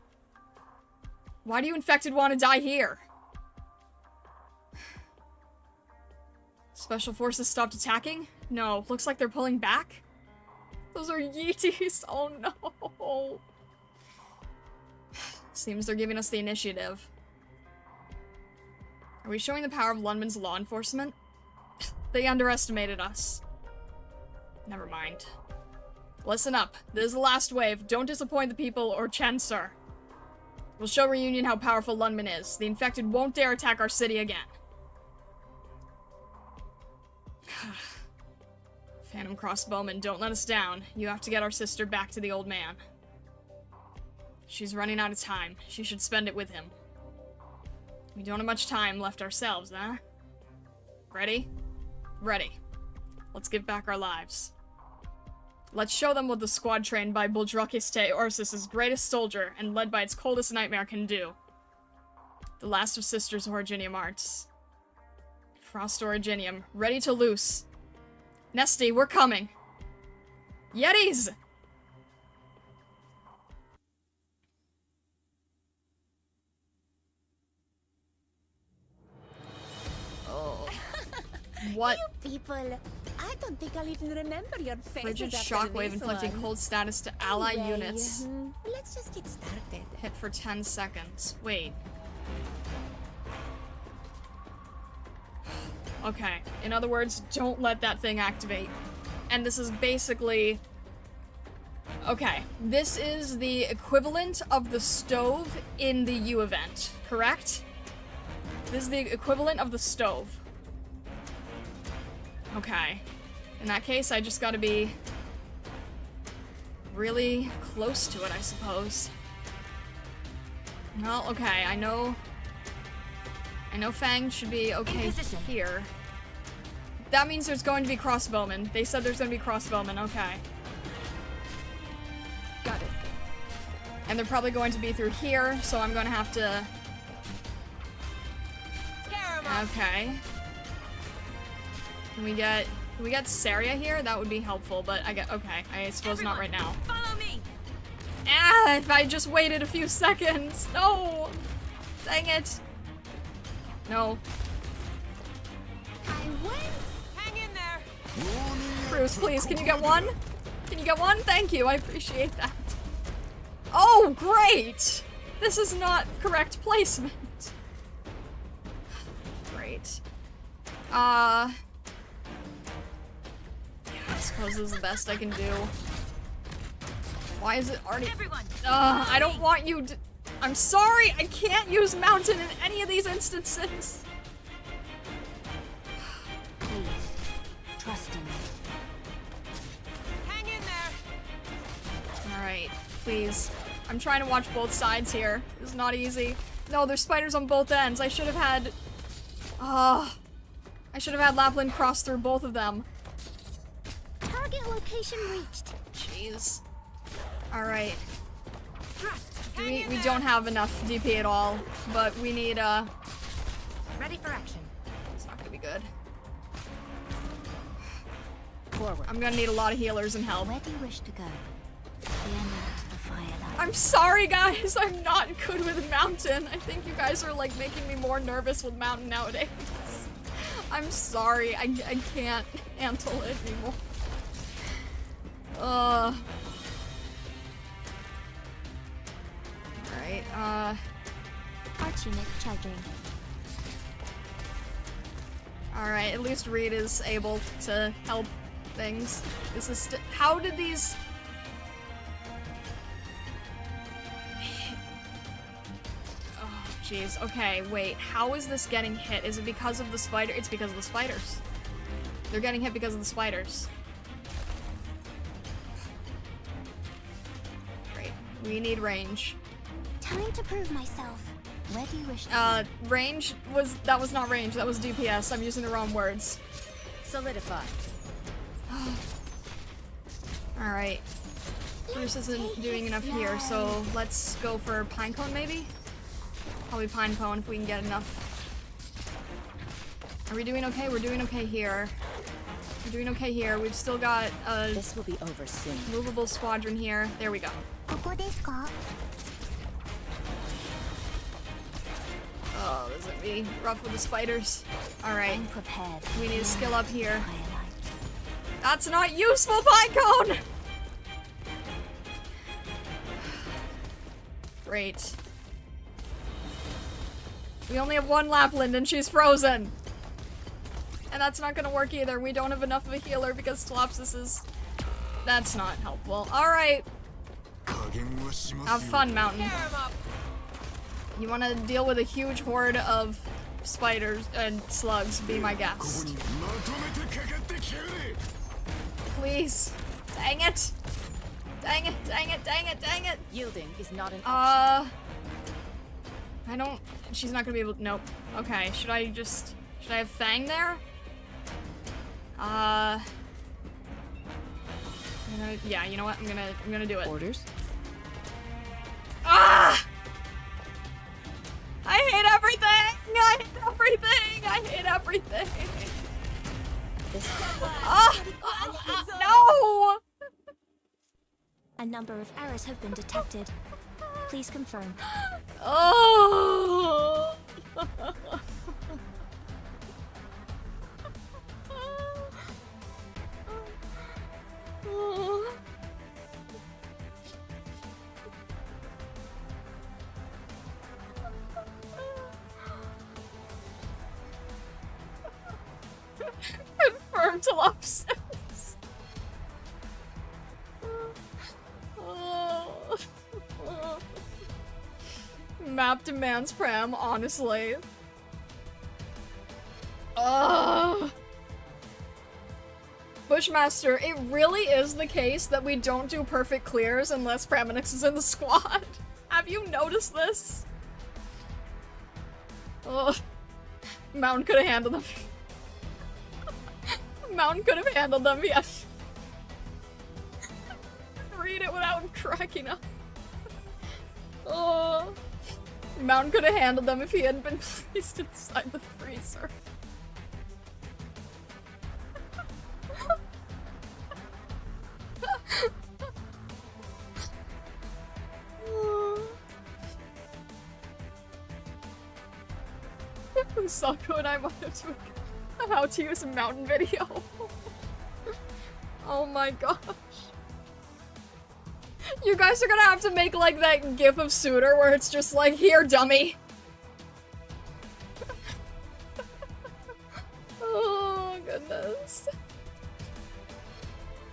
Why do you infected want to die here? Special forces stopped attacking? No, looks like they're pulling back. Those are Yetis. Oh no. Seems they're giving us the initiative. Are we showing the power of Lundman's law enforcement? They underestimated us. Never mind. Listen up. This is the last wave. Don't disappoint the people or Chen, sir. We'll show Reunion how powerful Lundman is. The infected won't dare attack our city again. Phantom Crossbowman, don't let us down. You have to get our sister back to the old man. She's running out of time. She should spend it with him. We don't have much time left ourselves, huh? Ready? Ready. Let's give back our lives. Let's show them what the squad trained by Buldrakiste, Ursus's greatest soldier and led by its coldest nightmare, can do. The last of Sisters Originium Arts. Frost Originium, ready to loose. Nesty, we're coming. Yetis! Oh. What? You people, I don't think I'll even remember your faces. Frigid after shockwave this inflicting one. cold status to ally Anyway, units. Let's just get started. Hit for 10 seconds. Wait. Okay. In other words, don't let that thing activate. And this is basically... Okay. This is the equivalent of the stove in the U event, correct? This is the equivalent of the stove. Okay. In that case, I just gotta be really close to it, I suppose. Well, okay, I know Fang should be okay here. That means there's going to be crossbowmen. They said there's going to be crossbowmen, okay. Got it. And they're probably going to be through here, so I'm going to have to... Okay. Can we get Saria here? That would be helpful, but okay, I suppose not right now. Follow me. Ah, if I just waited a few seconds. No! Dang it. No. I win. Hang in there. Bruce, please, can you get one? Can you get one? Thank you, I appreciate that. Oh, great! This is not correct placement. Great. Yeah, I suppose this is the best I can do. Why is it already- I don't want you to- I'm sorry, I can't use Mountain in any of these instances. Please, trust in me. Hang in there. Alright, please. I'm trying to watch both sides here. It's not easy. No, there's spiders on both ends. I should have had... I should have had Lapland cross through both of them. Target location reached. Jeez. Alright. We don't have enough DP at all, but we need, Ready for action. It's not gonna be good. Forward. I'm gonna need a lot of healers and help. Where do you wish to go? The end of the firelight. I'm sorry, guys. I'm not good with Mountain. I think you guys are, like, making me more nervous with Mountain nowadays. I'm sorry. I can't handle it anymore. Alright, Arch unit charging. Alright, at least Reed is able to help things. This is how did these... jeez. Okay, wait. How is this getting hit? Is it because of the spider? It's because of the spiders. They're getting hit because of the spiders. Great. We need range. Time to prove myself. Where do you wish to Range was- that was not range, that was DPS. I'm using the wrong words. Solidify. Alright. Bruce isn't doing enough here, so let's go for Pinecone maybe? Probably Pinecone if we can get enough. Are we doing okay? We're doing okay here. We're doing okay here. We've still got a This will be over soon. movable squadron here. There we go. ここですか? Oh, this is gonna be rough with the spiders. Alright. I'm prepared. We need a skill up here. Firelight. That's not useful, Pinecone! Great. We only have one Lapland and she's frozen! And that's not gonna work either. We don't have enough of a healer because Slopsis is... That's not helpful. Alright. Have fun, Mountain. You wanna deal with a huge horde of spiders and slugs, be my guest. Please. Dang it! Dang it, dang it, dang it, dang it! Yielding is not an option. I don't... She's not gonna be able... Nope. Okay, should I have Fang there? Yeah, you know what? I'm gonna do it. Orders? Ah! I hate everything! I hate everything! I hate everything! No! A number of errors have been detected. Please confirm. Oh! Confirmed Telopsis. Map demands Prem, honestly. Bushmaster, it really is the case that we don't do perfect clears unless Praminix is in the squad. Have you noticed this? Ugh. Mountain could have handled them. Mountain could have handled them, yes. Read it without cracking up. Oh. Mountain could have handled them if he hadn't been placed inside the freezer. Sako and I might have to a how to use a mountain video. Oh my gosh. You guys are gonna have to make like that gif of Suitor where it's just like, here dummy. Oh goodness.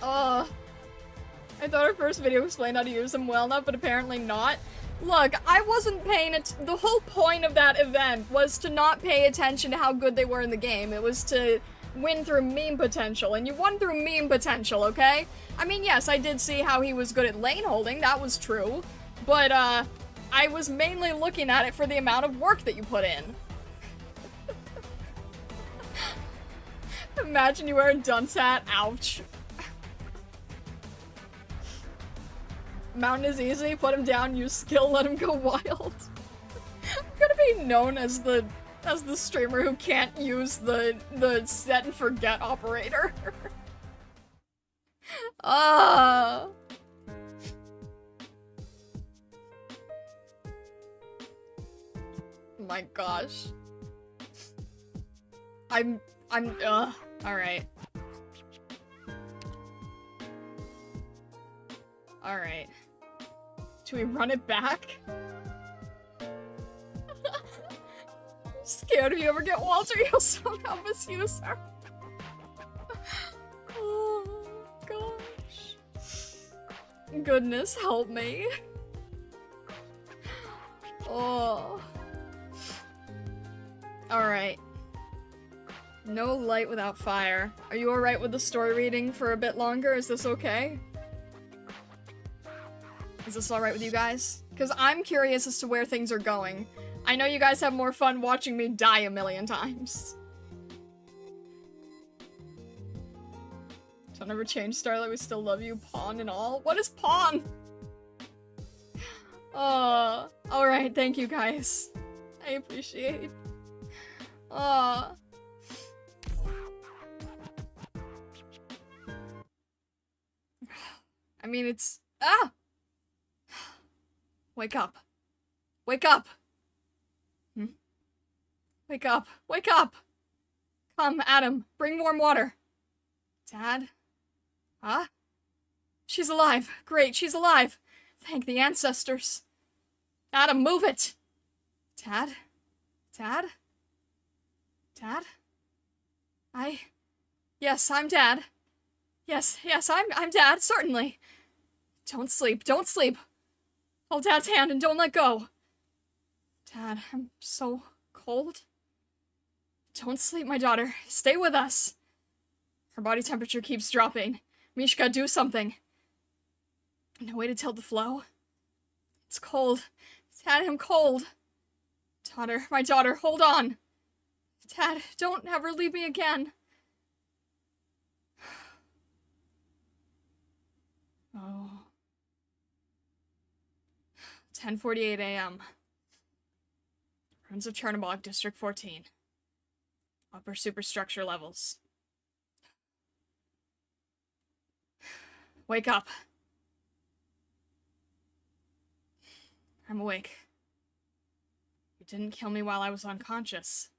I thought our first video explained how to use them well enough, but apparently not. Look, I wasn't paying it. The whole point of that event was to not pay attention to how good they were in the game. It was to win through meme potential, and you won through meme potential, okay? I mean, yes, I did see how he was good at lane holding, that was true. But, I was mainly looking at it for the amount of work that you put in. Imagine you wear a dunce hat, ouch. Mountain is easy, put him down, use skill, let him go wild. I'm gonna be known as the streamer who can't use the set and forget operator. Ah. My gosh. Alright. Alright. Do we run it back? I'm scared if you ever get Walter, you'll somehow misuse her. Oh, gosh. Goodness, help me. Oh. Alright. No light without fire. Are you alright with the story reading for a bit longer? Is this okay? Is this alright with you guys? Because I'm curious as to where things are going. I know you guys have more fun watching me die a million times. Don't ever change, Starlight. We still love you. Pawn and all. What is pawn? Alright. Thank you, guys. I appreciate. I mean, it's... Ah! Wake up. Wake up! Hmm? Wake up. Wake up! Come, Adam. Bring warm water. Dad? Huh? She's alive. Great, she's alive. Thank the ancestors. Adam, move it! Dad? Dad? Dad? Yes, I'm Dad. Yes, I'm Dad, certainly. Don't sleep, don't sleep. Hold Dad's hand and don't let go. Dad, I'm so cold. Don't sleep, my daughter. Stay with us. Her body temperature keeps dropping. Mishka, do something. No way to tilt the flow. It's cold. Dad, I'm cold. Daughter, my daughter, hold on. Dad, don't ever leave me again. Oh. 10:48 a.m. Ruins of Chernobog, District 14. Upper superstructure levels. Wake up. I'm awake. You didn't kill me while I was unconscious.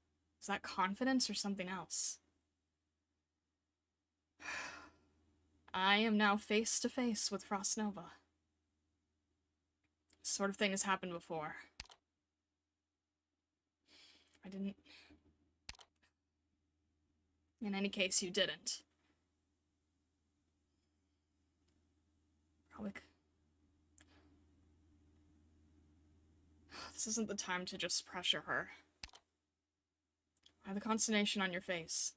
Is that confidence or something else? I am now face to face with Frost Nova. This sort of thing has happened before. I didn't... In any case, you didn't. Probably... This isn't the time to just pressure her. Why the consternation on your face?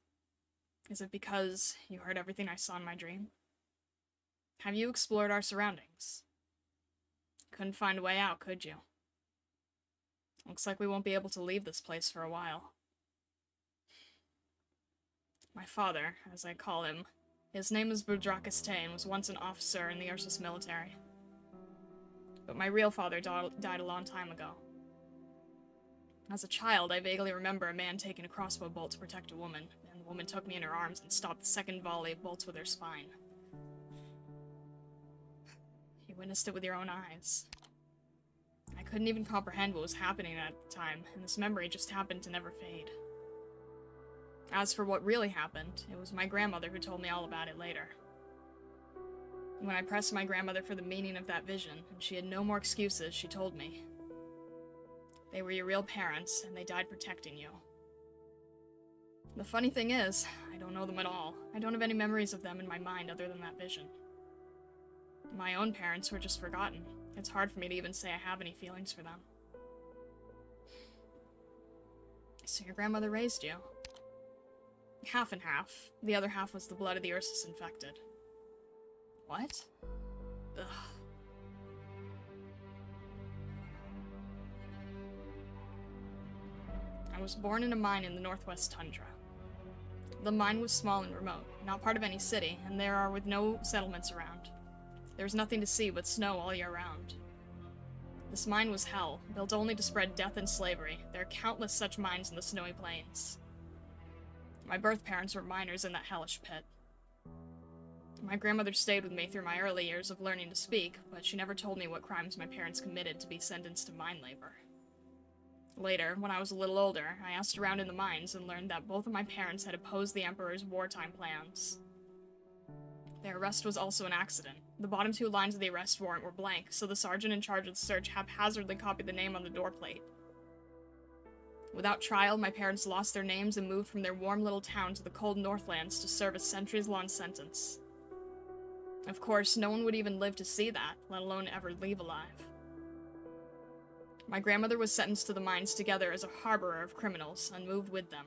Is it because you heard everything I saw in my dream? Have you explored our surroundings? Couldn't find a way out, could you? Looks like we won't be able to leave this place for a while. My father, as I call him, his name is Budrakis and was once an officer in the Ursus military. But my real father died a long time ago. As a child, I vaguely remember a man taking a crossbow bolt to protect a woman, and the woman took me in her arms and stopped the second volley of bolts with her spine. You witnessed it with your own eyes. I couldn't even comprehend what was happening at the time, and this memory just happened to never fade. As for what really happened, it was my grandmother who told me all about it later. When I pressed my grandmother for the meaning of that vision, and she had no more excuses, she told me. They were your real parents, and they died protecting you. The funny thing is, I don't know them at all. I don't have any memories of them in my mind other than that vision. My own parents were just forgotten. It's hard for me to even say I have any feelings for them. So your grandmother raised you. Half and half. The other half was the blood of the Ursus infected. What? Ugh. I was born in a mine in the northwest tundra. The mine was small and remote, not part of any city, and there are with no settlements around. There was nothing to see but snow all year round. This mine was hell, built only to spread death and slavery. There are countless such mines in the snowy plains. My birth parents were miners in that hellish pit. My grandmother stayed with me through my early years of learning to speak, but she never told me what crimes my parents committed to be sentenced to mine labor. Later, when I was a little older, I asked around in the mines and learned that both of my parents had opposed the Emperor's wartime plans. Their arrest was also an accident. The bottom two lines of the arrest warrant were blank, so the sergeant in charge of the search haphazardly copied the name on the door plate. Without trial, my parents lost their names and moved from their warm little town to the cold Northlands to serve a centuries-long sentence. Of course, no one would even live to see that, let alone ever leave alive. My grandmother was sentenced to the mines together as a harborer of criminals and moved with them.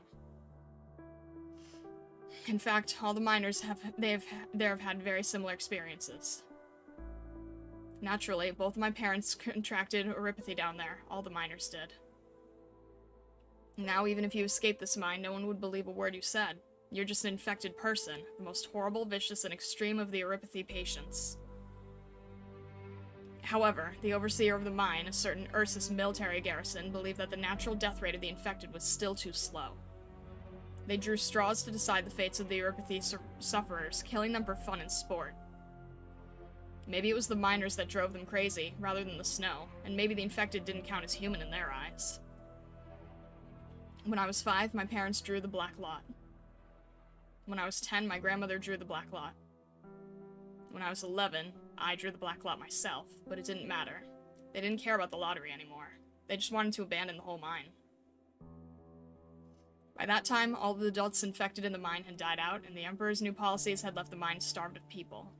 In fact, all the miners have had very similar experiences. Naturally, both of my parents contracted oropathy down there. All the miners did. Now, even if you escaped this mine, no one would believe a word you said. You're just an infected person, the most horrible, vicious, and extreme of the oropathy patients. However, the overseer of the mine, a certain Ursus military garrison, believed that the natural death rate of the infected was still too slow. They drew straws to decide the fates of the oropathy sufferers, killing them for fun and sport. Maybe it was the miners that drove them crazy, rather than the snow, and maybe the infected didn't count as human in their eyes. When I was 5, my parents drew the black lot. When I was 10, my grandmother drew the black lot. When I was 11, I drew the black lot myself, but it didn't matter. They didn't care about the lottery anymore. They just wanted to abandon the whole mine. By that time, all of the adults infected in the mine had died out, and the Emperor's new policies had left the mine starved of people.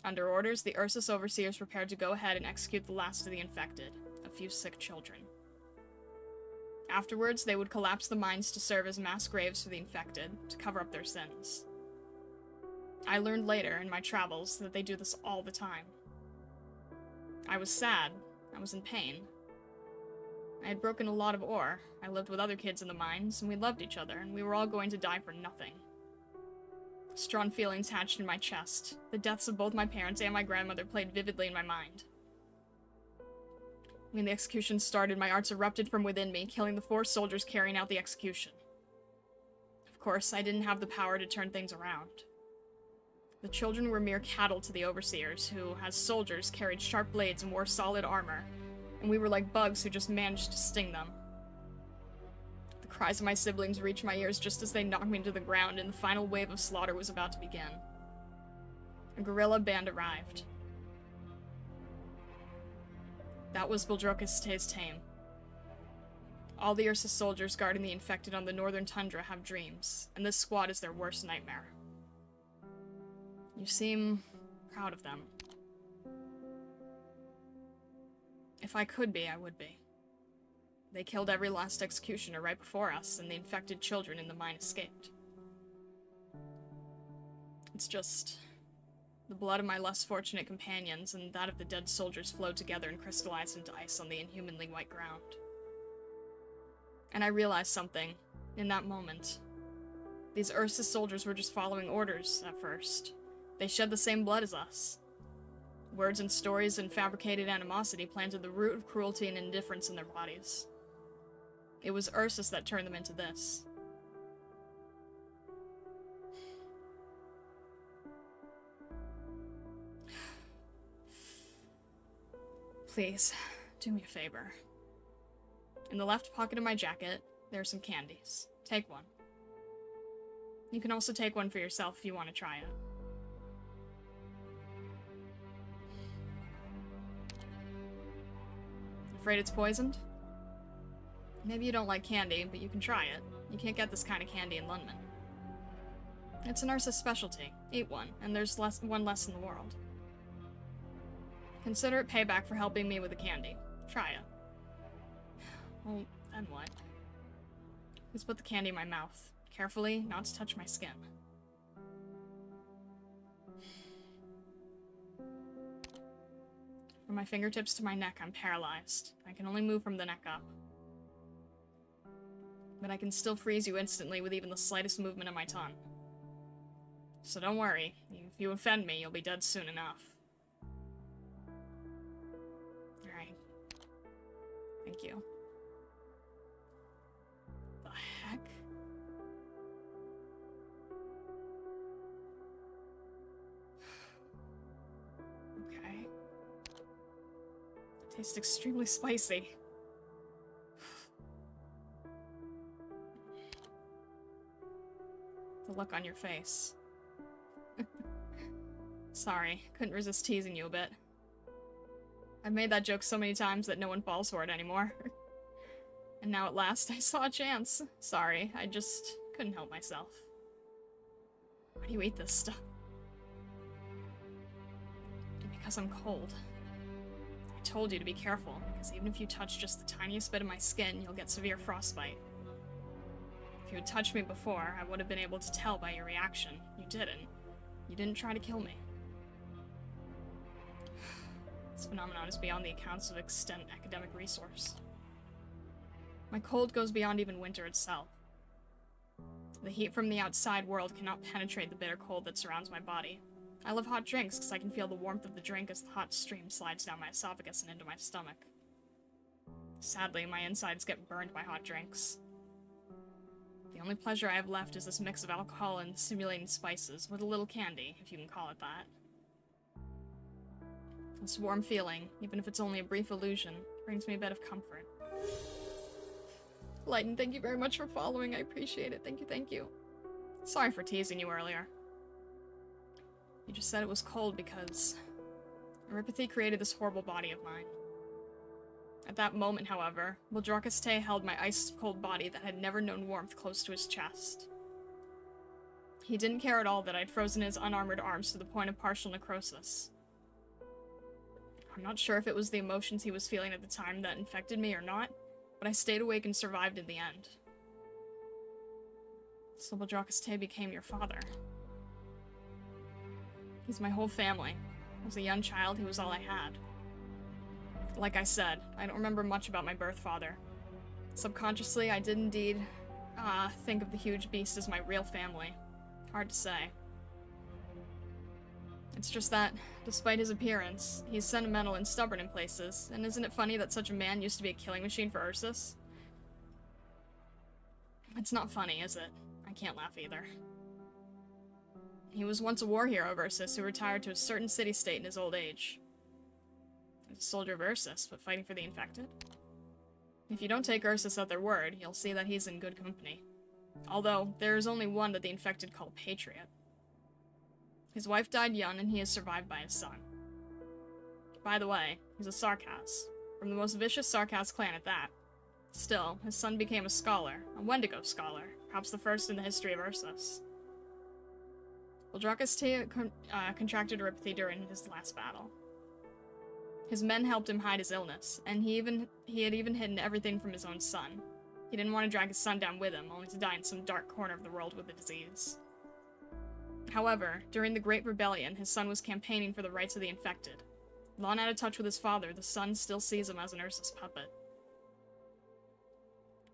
Under orders, the Ursus overseers prepared to go ahead and execute the last of the infected, a few sick children. Afterwards, they would collapse the mines to serve as mass graves for the infected, to cover up their sins. I learned later, in my travels, that they do this all the time. I was sad. I was in pain. I had broken a lot of ore. I lived with other kids in the mines, and we loved each other, and we were all going to die for nothing. Strong feelings hatched in my chest. The deaths of both my parents and my grandmother played vividly in my mind. When the execution started, my arts erupted from within me, killing the 4 soldiers carrying out the execution. Of course, I didn't have the power to turn things around. The children were mere cattle to the overseers, who, as soldiers, carried sharp blades and wore solid armor, and we were like bugs who just managed to sting them. The cries of my siblings reached my ears just as they knocked me to the ground, and the final wave of slaughter was about to begin. A guerrilla band arrived. That was Bildrocus Tame. All the Ursus soldiers guarding the infected on the northern tundra have dreams, and this squad is their worst nightmare. You seem proud of them. If I could be, I would be. They killed every last executioner right before us, and the infected children in the mine escaped. It's just... the blood of my less fortunate companions and that of the dead soldiers flowed together and crystallized into ice on the inhumanly white ground. And I realized something in that moment. These Ursus soldiers were just following orders at first. They shed the same blood as us. Words and stories and fabricated animosity planted the root of cruelty and indifference in their bodies. It was Ursus that turned them into this. Please, do me a favor. In the left pocket of my jacket, there are some candies. Take one. You can also take one for yourself if you want to try it. Afraid it's poisoned? Maybe you don't like candy, but you can try it. You can't get this kind of candy in London. It's an Ursus specialty. Eat one, and there's one less in the world. Consider it payback for helping me with the candy. Try it. Well, then what? Let's put the candy in my mouth. Carefully, not to touch my skin. From my fingertips to my neck, I'm paralyzed. I can only move from the neck up. But I can still freeze you instantly with even the slightest movement of my tongue. So don't worry. If you offend me, you'll be dead soon enough. Alright. Thank you. The heck? Okay. Tastes extremely spicy. The look on your face. Sorry, couldn't resist teasing you a bit. I've made that joke so many times that no one falls for it anymore. And now at last I saw a chance. Sorry, I just couldn't help myself. Why do you eat this stuff? Because I'm cold. I told you to be careful, because even if you touch just the tiniest bit of my skin, you'll get severe frostbite. If you had touched me before, I would have been able to tell by your reaction. You didn't. You didn't try to kill me. This phenomenon is beyond the accounts of extant academic resource. My cold goes beyond even winter itself. The heat from the outside world cannot penetrate the bitter cold that surrounds my body. I love hot drinks because I can feel the warmth of the drink as the hot stream slides down my esophagus and into my stomach. Sadly, my insides get burned by hot drinks. The only pleasure I have left is this mix of alcohol and stimulating spices, with a little candy, if you can call it that. This warm feeling, even if it's only a brief illusion, brings me a bit of comfort. Lighten, thank you very much for following. I appreciate it. Thank you, thank you. Sorry for teasing you earlier. You just said it was cold because Erypathy created this horrible body of mine. At that moment, however, Te held my ice-cold body that had never known warmth close to his chest. He didn't care at all that I'd frozen his unarmored arms to the point of partial necrosis. I'm not sure if it was the emotions he was feeling at the time that infected me or not, but I stayed awake and survived in the end. So Te became your father. He's my whole family. As a young child, he was all I had. Like I said, I don't remember much about my birth father. Subconsciously, I did indeed think of the huge beast as my real family. Hard to say. It's just that, despite his appearance, he's sentimental and stubborn in places, and isn't it funny that such a man used to be a killing machine for Ursus? It's not funny, is it? I can't laugh either. He was once a war hero of Ursus who retired to a certain city-state in his old age. He's a soldier of Ursus, but fighting for the infected? If you don't take Ursus at their word, you'll see that he's in good company. Although, there is only one that the infected call Patriot. His wife died young, and he is survived by his son. By the way, he's a Sarkaz, from the most vicious Sarkaz clan at that. Still, his son became a scholar, a Wendigo scholar, perhaps the first in the history of Ursus. Te contracted Erypathy during his last battle. His men helped him hide his illness, and he had even hidden everything from his own son. He didn't want to drag his son down with him, only to die in some dark corner of the world with the disease. However, during the Great Rebellion, his son was campaigning for the rights of the infected. Long out of touch with his father, the son still sees him as an Ursus puppet.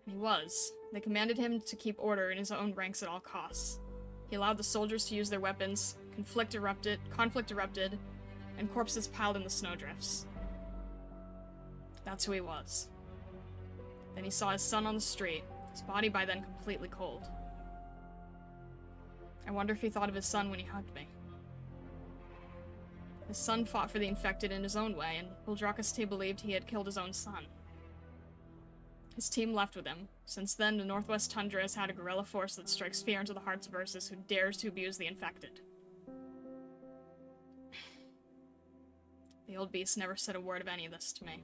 And he was. They commanded him to keep order in his own ranks at all costs. He allowed the soldiers to use their weapons, conflict erupted, and corpses piled in the snowdrifts. That's who he was. Then he saw his son on the street, his body by then completely cold. I wonder if he thought of his son when he hugged me. His son fought for the infected in his own way, and Te believed he had killed his own son. His team left with him. Since then, the Northwest Tundra has had a guerrilla force that strikes fear into the hearts of Ursus who dares to abuse the infected. The old beast never said a word of any of this to me.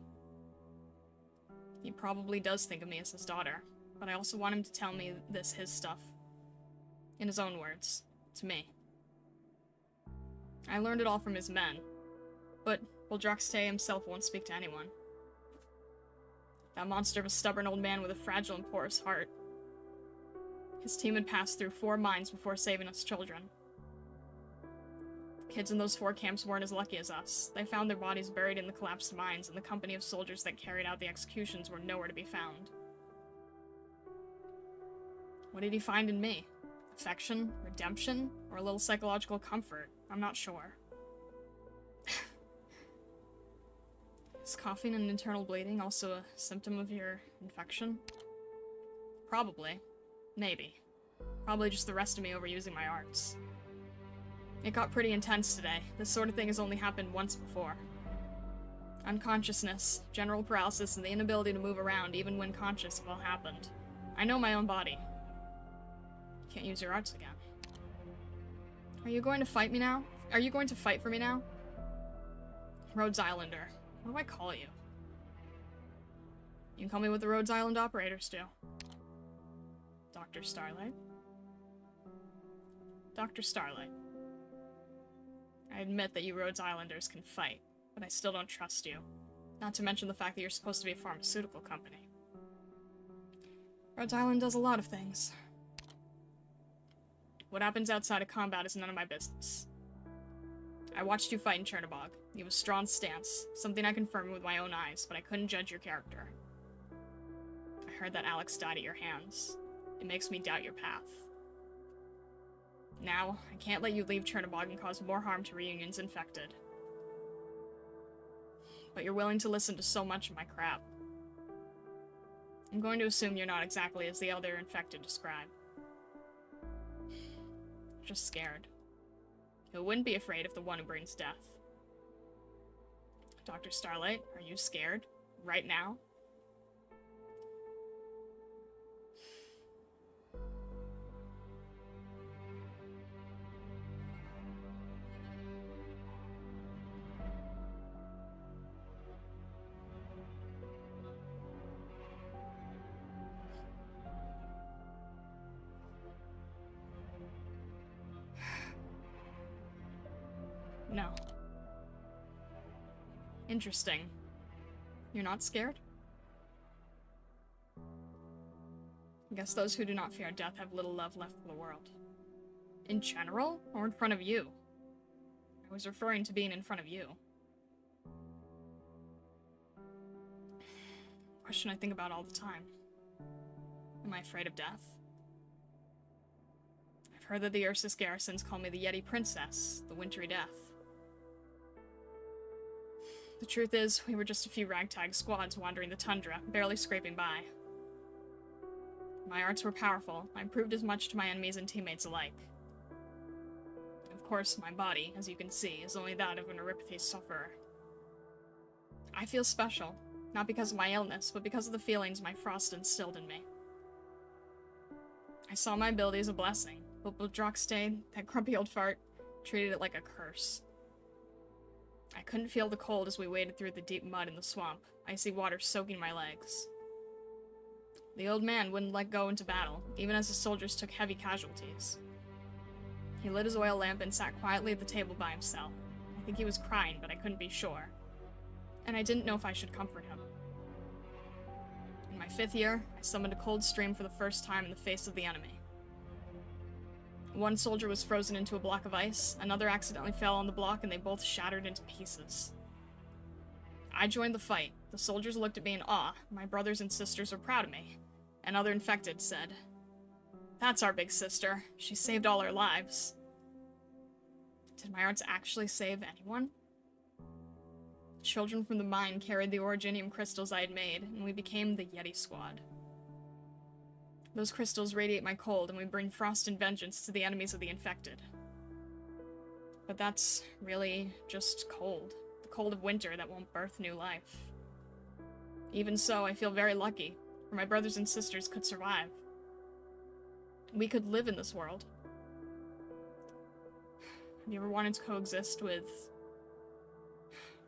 He probably does think of me as his daughter, but I also want him to tell me his stuff. In his own words, to me. I learned it all from his men, but Te himself won't speak to anyone. That monster of a stubborn old man with a fragile and porous heart. His team had passed through 4 mines before saving us children. The kids in those 4 camps weren't as lucky as us. They found their bodies buried in the collapsed mines, and the company of soldiers that carried out the executions were nowhere to be found. What did he find in me? Affection? Redemption? Or a little psychological comfort? I'm not sure. Is coughing and internal bleeding also a symptom of your infection? Probably. Maybe. Probably just the rest of me overusing my arts. It got pretty intense today. This sort of thing has only happened once before. Unconsciousness, general paralysis, and the inability to move around even when conscious have all happened. I know my own body. Can't use your arts again. Are you going to fight me now? Are you going to fight for me now? Rhodes Islander. What do I call you? You can call me what the Rhodes Island operators do. Dr. Starlight. Dr. Starlight. I admit that you Rhodes Islanders can fight, but I still don't trust you. Not to mention the fact that you're supposed to be a pharmaceutical company. Rhode Island does a lot of things. What happens outside of combat is none of my business. I watched you fight in Chernobog. You have a strong stance, something I confirmed with my own eyes, but I couldn't judge your character. I heard that Alex died at your hands. It makes me doubt your path. Now, I can't let you leave Chernobog and cause more harm to Reunion's infected. But you're willing to listen to so much of my crap. I'm going to assume you're not exactly as the other infected describe. Just scared. Who wouldn't be afraid of the one who brings death? Dr. Starlight, are you scared? Right now? No. Interesting. You're not scared? I guess those who do not fear death have little love left for the world. In general, or in front of you? I was referring to being in front of you. Question I think about all the time. Am I afraid of death? I've heard that the Ursus garrisons call me the Yeti Princess, the Wintry Death. The truth is, we were just a few ragtag squads wandering the tundra, barely scraping by. My arts were powerful. I proved as much to my enemies and teammates alike. Of course, my body, as you can see, is only that of an Erypathes sufferer. I feel special, not because of my illness, but because of the feelings my frost instilled in me. I saw my ability as a blessing, but Bildroxte, that grumpy old fart, treated it like a curse. I couldn't feel the cold as we waded through the deep mud in the swamp, icy water soaking my legs. The old man wouldn't let go into battle, even as the soldiers took heavy casualties. He lit his oil lamp and sat quietly at the table by himself. I think he was crying, but I couldn't be sure. And I didn't know if I should comfort him. In my 5th year, I summoned a cold stream for the first time in the face of the enemy. One soldier was frozen into a block of ice, another accidentally fell on the block, and they both shattered into pieces. I joined the fight. The soldiers looked at me in awe. My brothers and sisters were proud of me. Another infected said, "That's our big sister. She saved all our lives." Did my arts actually save anyone? Children from the mine carried the originium crystals I had made, and we became the Yeti Squad. Those crystals radiate my cold, and we bring frost and vengeance to the enemies of the infected. But that's really just cold. The cold of winter that won't birth new life. Even so, I feel very lucky, for my brothers and sisters could survive. We could live in this world. Have you ever wanted to coexist with...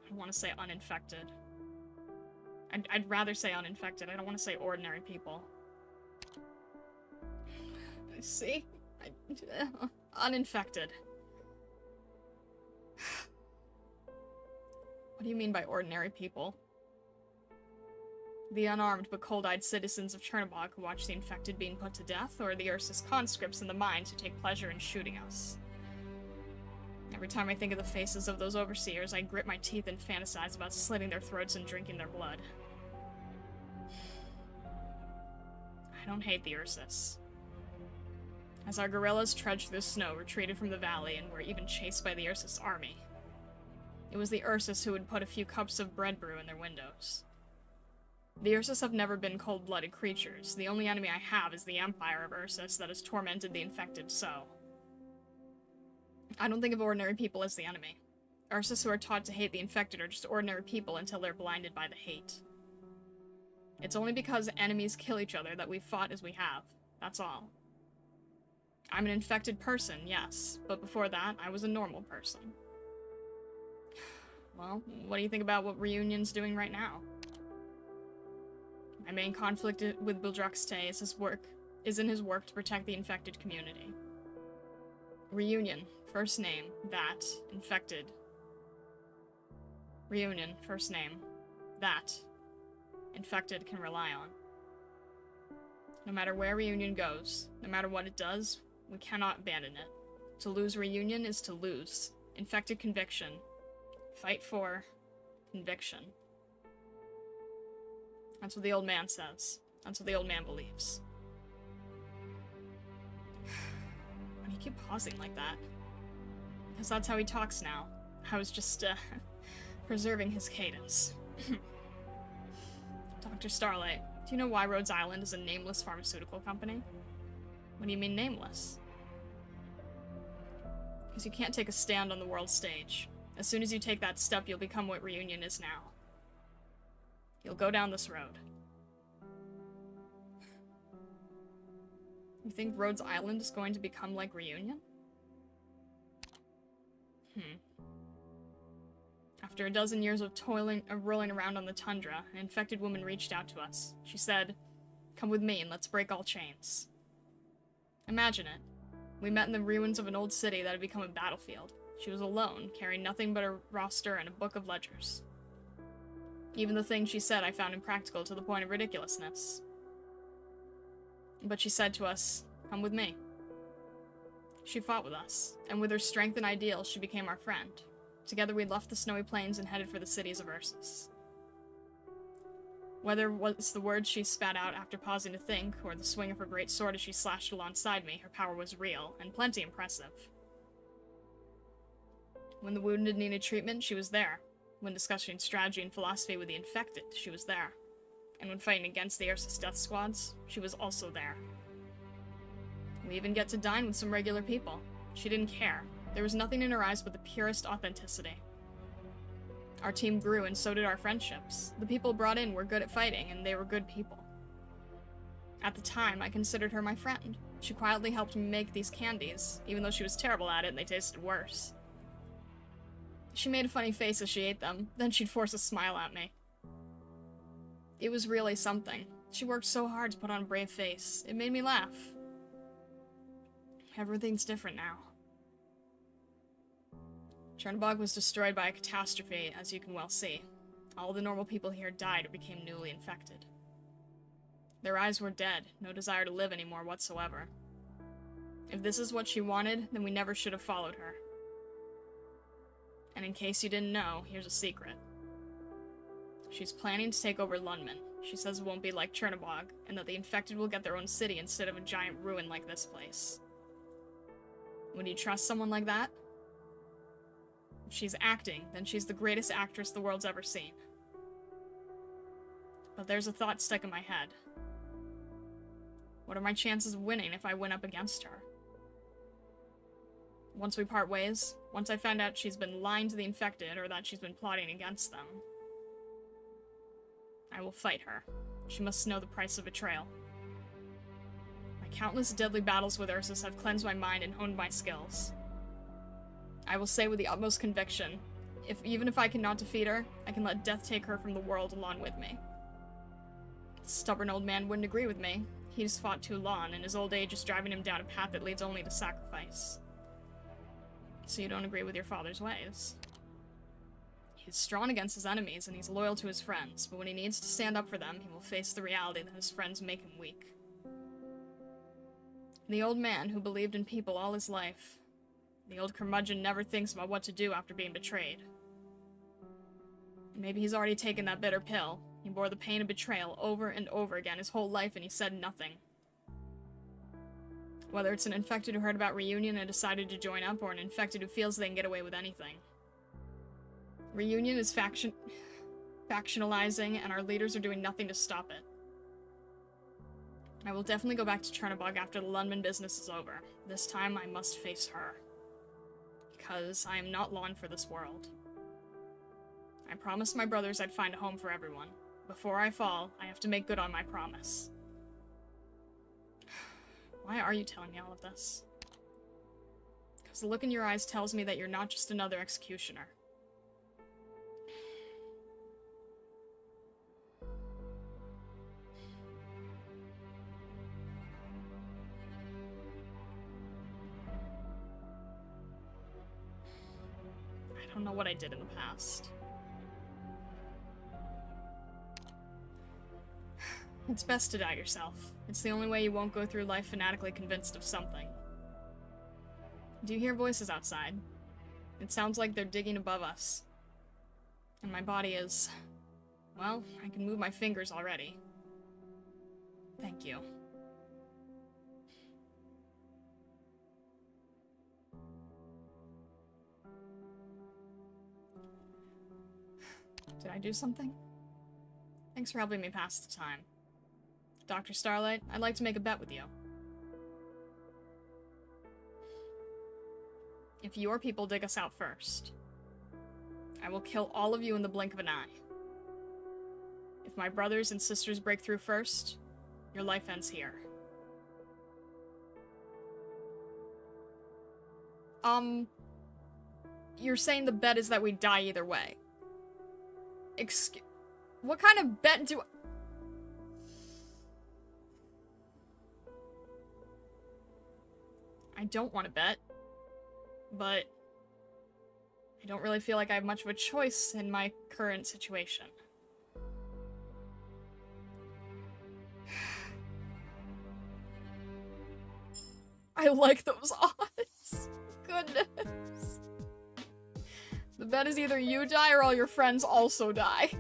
I don't want to say uninfected. I'd rather say uninfected. I don't want to say ordinary people. See? Uninfected. What do you mean by ordinary people? The unarmed but cold-eyed citizens of Chernobog who watch the infected being put to death, or the Ursus conscripts in the mines who take pleasure in shooting us? Every time I think of the faces of those overseers, I grit my teeth and fantasize about slitting their throats and drinking their blood. I don't hate the Ursus. As our guerrillas trudged through the snow, retreated from the valley, and were even chased by the Ursus army, it was the Ursus who would put a few cups of bread brew in their windows. The Ursus have never been cold-blooded creatures. The only enemy I have is the Empire of Ursus that has tormented the infected so. I don't think of ordinary people as the enemy. Ursus who are taught to hate the infected are just ordinary people until they're blinded by the hate. It's only because enemies kill each other that we've fought as we have. That's all. I'm an infected person, yes, but before that, I was a normal person. Well, what do you think about what Reunion's doing right now? My main conflict with Bildroxte is in his work to protect the infected community. Reunion, first name, that, infected. Reunion, first name, That, infected can rely on. No matter where Reunion goes, no matter what it does, we cannot abandon it. To lose Reunion is to lose. Infected conviction. Fight for conviction. That's what the old man says. That's what the old man believes. Why do you keep pausing like that? Because that's how he talks now. I was just, preserving his cadence. Dr. Starlight, do you know why Rhodes Island is a nameless pharmaceutical company? What do you mean nameless? Because you can't take a stand on the world stage. As soon as you take that step, you'll become what Reunion is now. You'll go down this road. You think Rhodes Island is going to become like Reunion? After a dozen years of rolling around on the tundra, an infected woman reached out to us. She said, "Come with me and let's break all chains." Imagine it. We met in the ruins of an old city that had become a battlefield. She was alone, carrying nothing but a roster and a book of ledgers. Even the things she said I found impractical to the point of ridiculousness. But she said to us, "Come with me." She fought with us, and with her strength and ideals, she became our friend. Together we left the snowy plains and headed for the cities of Ursus. Whether it was the words she spat out after pausing to think, or the swing of her great sword as she slashed alongside me, her power was real, and plenty impressive. When the wounded needed treatment, she was there. When discussing strategy and philosophy with the infected, she was there. And when fighting against the Ursus death squads, she was also there. We even get to dine with some regular people. She didn't care. There was nothing in her eyes but the purest authenticity. Our team grew, and so did our friendships. The people brought in were good at fighting, and they were good people. At the time, I considered her my friend. She quietly helped me make these candies, even though she was terrible at it and they tasted worse. She made a funny face as she ate them, then she'd force a smile at me. It was really something. She worked so hard to put on a brave face. It made me laugh. Everything's different now. Chernobog was destroyed by a catastrophe, as you can well see. All the normal people here died or became newly infected. Their eyes were dead, no desire to live anymore whatsoever. If this is what she wanted, then we never should have followed her. And in case you didn't know, here's a secret. She's planning to take over Lundman. She says it won't be like Chernobog, and that the infected will get their own city instead of a giant ruin like this place. Would you trust someone like that? If she's acting, then she's the greatest actress the world's ever seen. But there's a thought stuck in my head. What are my chances of winning if I went up against her? Once we part ways, once I find out she's been lying to the infected or that she's been plotting against them, I will fight her. She must know the price of betrayal. My countless deadly battles with Ursus have cleansed my mind and honed my skills. I will say with the utmost conviction, even if I cannot defeat her, I can let death take her from the world along with me. The stubborn old man wouldn't agree with me. He's fought too long, and his old age is driving him down a path that leads only to sacrifice. So you don't agree with your father's ways. He's strong against his enemies, and he's loyal to his friends, but when he needs to stand up for them, he will face the reality that his friends make him weak. The old man who believed in people all his life. The old curmudgeon never thinks about what to do after being betrayed. Maybe he's already taken that bitter pill. He bore the pain of betrayal over and over again his whole life, and he said nothing. Whether it's an infected who heard about Reunion and decided to join up, or an infected who feels they can get away with anything. Reunion is factionalizing, and our leaders are doing nothing to stop it. I will definitely go back to Chernobog after the Lundman business is over. This time I must face her. Because I am not long for this world. I promised my brothers I'd find a home for everyone. Before I fall, I have to make good on my promise. Why are you telling me all of this? Because the look in your eyes tells me that you're not just another executioner. I don't know what I did in the past. It's best to doubt yourself. It's the only way you won't go through life fanatically convinced of something. Do you hear voices outside? It sounds like they're digging above us. And my body is... well, I can move my fingers already. Thank you. Did I do something? Thanks for helping me pass the time. Dr. Starlight, I'd like to make a bet with you. If your people dig us out first, I will kill all of you in the blink of an eye. If my brothers and sisters break through first, your life ends here. You're saying the bet is that we die either way. What kind of bet do I don't want to bet, but I don't really feel like I have much of a choice in my current situation. I like those odds. Goodness. The bet is either you die or all your friends also die.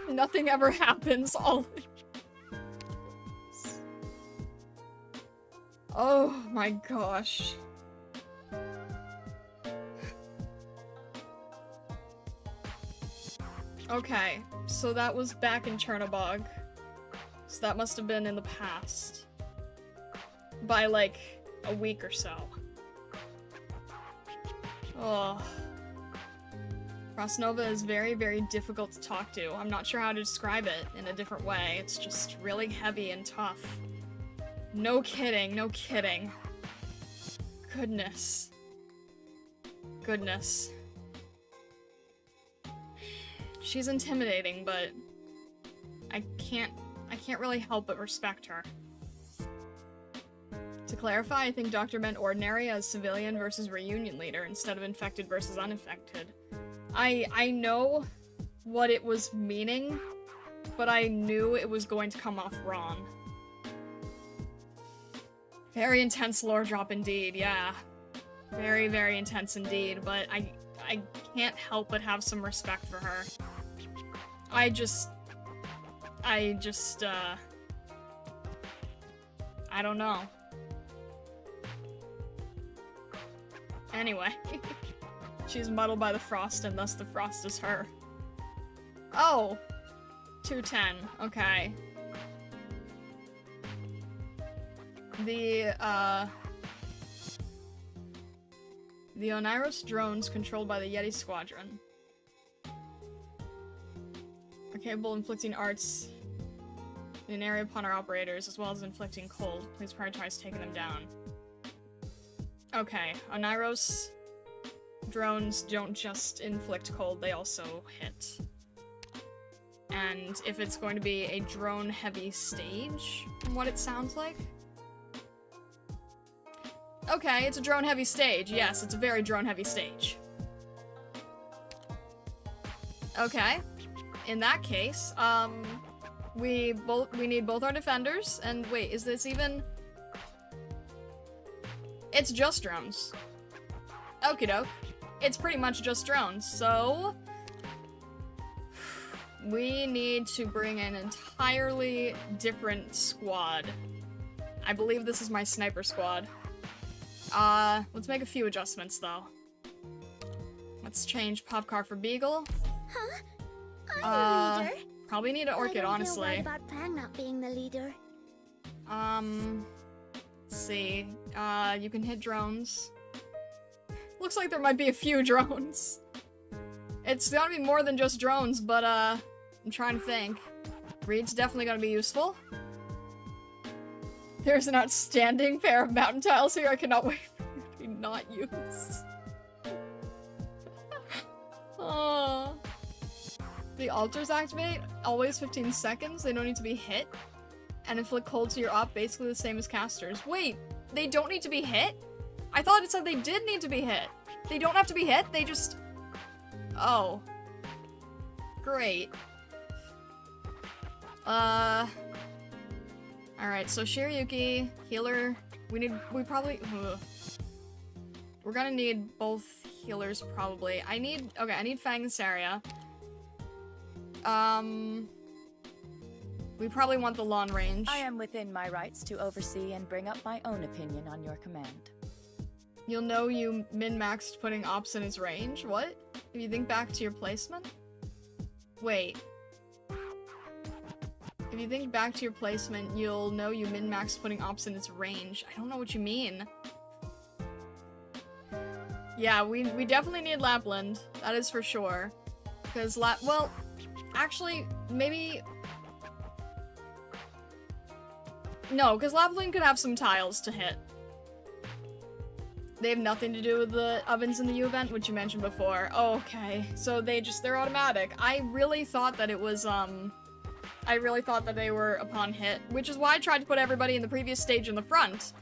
Nothing ever happens. Oh my gosh. Okay, so that was back in Chernobog. So that must have been in the past. By like a week or so. Oh. Frostnova is very, very difficult to talk to. I'm not sure how to describe it in a different way. It's just really heavy and tough. No kidding, no kidding. Goodness. Goodness. She's intimidating, but I can't really help but respect her. To clarify, I think Doctor meant ordinary as civilian versus reunion leader instead of infected versus uninfected. I know what it was meaning, but I knew it was going to come off wrong. Very intense lore drop indeed, yeah. Very, very intense indeed, but I can't help but have some respect for her. I don't know. Anyway. She's muddled by the frost, and thus the frost is her. Oh! 210, okay. The Oneiros drones controlled by the Yeti Squadron are capable of inflicting arts in an area upon our operators, as well as inflicting cold. Please prioritize taking them down. Okay, Oneiros drones don't just inflict cold, they also hit. And if it's going to be a drone-heavy stage, from what it sounds like. Okay, it's a drone-heavy stage. Yes, it's a very drone-heavy stage. Okay. In that case, we need both our defenders, and wait, is this even... It's just drones. Okie doke. It's pretty much just drones, so... We need to bring an entirely different squad. I believe this is my sniper squad. Let's make a few adjustments, though. Let's change Popcar for Beagle. Huh? I'm the leader. Probably need an Orchid, honestly. I don't feel right about Pang not being the leader. Let's see. You can hit drones. Looks like there might be a few drones. It's gonna be more than just drones, but, I'm trying to think. Reed's definitely gonna be useful. There's an outstanding pair of mountain tiles here I cannot wait for you to be not used. Oh. The altars activate, always 15 seconds, they don't need to be hit. And inflict cold to your op, basically the same as casters. Wait, they don't need to be hit? I thought it said they did need to be hit. They don't have to be hit, they just... Oh. Great. Alright, so Shiryuki, healer. We're gonna need both healers probably. I need Fang and Saria. We probably want the long range. I am within my rights to oversee and bring up my own opinion on your command. You'll know you min-maxed putting ops in its range? What? If you think back to your placement? Wait. If you think back to your placement, you'll know you min-maxed putting ops in its range. I don't know what you mean. Yeah, we definitely need Lapland. That is for sure. Because well, actually, maybe... No, because Lapland could have some tiles to hit. They have nothing to do with the ovens in the U event, which you mentioned before. Oh, okay. So they're automatic. I really thought that it was, I really thought that they were upon hit, which is why I tried to put everybody in the previous stage in the front.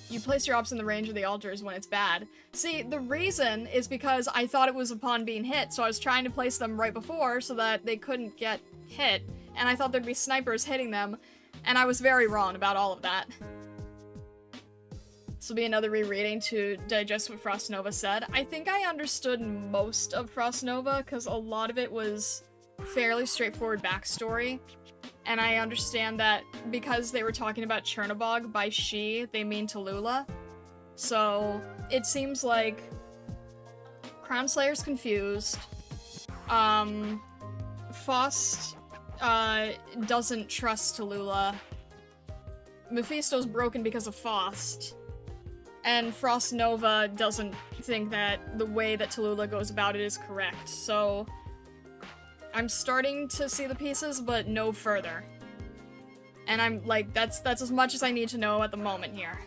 You place your ops in the range of the altars when it's bad. See, the reason is because I thought it was upon being hit, so I was trying to place them right before so that they couldn't get hit, and I thought there'd be snipers hitting them, and I was very wrong about all of that. This will be another rereading to digest what Frost Nova said. I think I understood most of Frost Nova, because a lot of it was fairly straightforward backstory. And I understand that because they were talking about Chernobog by she, they mean Tallulah. So, it seems like Crownslayer's confused. Faust doesn't trust Tallulah. Mephisto's broken because of Faust. And Frost Nova doesn't think that the way that Tallulah goes about it is correct. So, I'm starting to see the pieces, but no further. And I'm like, that's as much as I need to know at the moment here.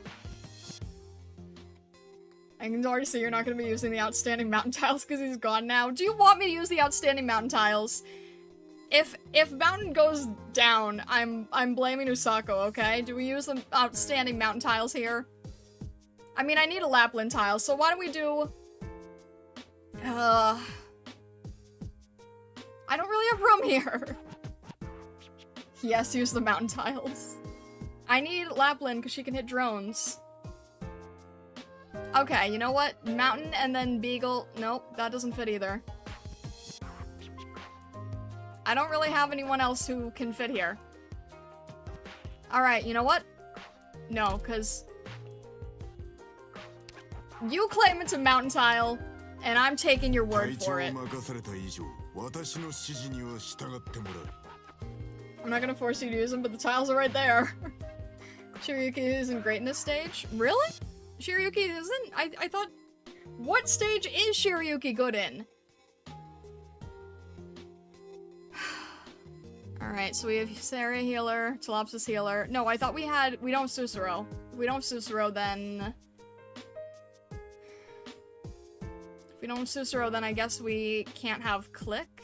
I can already see you're not going to be using the outstanding mountain tiles because he's gone now. Do you want me to use the outstanding mountain tiles? If mountain goes down, I'm blaming Usako, okay? Do we use the outstanding mountain tiles here? I mean, I need a Lapland tile, so why don't we do... I don't really have room here. Yes, use the mountain tiles. I need Lapland because she can hit drones. Okay, you know what? Mountain and then Beagle. Nope, that doesn't fit either. I don't really have anyone else who can fit here. Alright, you know what? No, because... You claim it's a mountain tile, and I'm taking your word for it. I'm not gonna force you to use them, but the tiles are right there. Shiryuki isn't great in this stage? Really? Shiryuki isn't? I thought... What stage is Shiryuki good in? Alright, so we have Sarah healer, Talopsis healer. No, I thought we don't have Susuro. If we don't have Susuro, then... If we don't have Susuro, then I guess we can't have Click.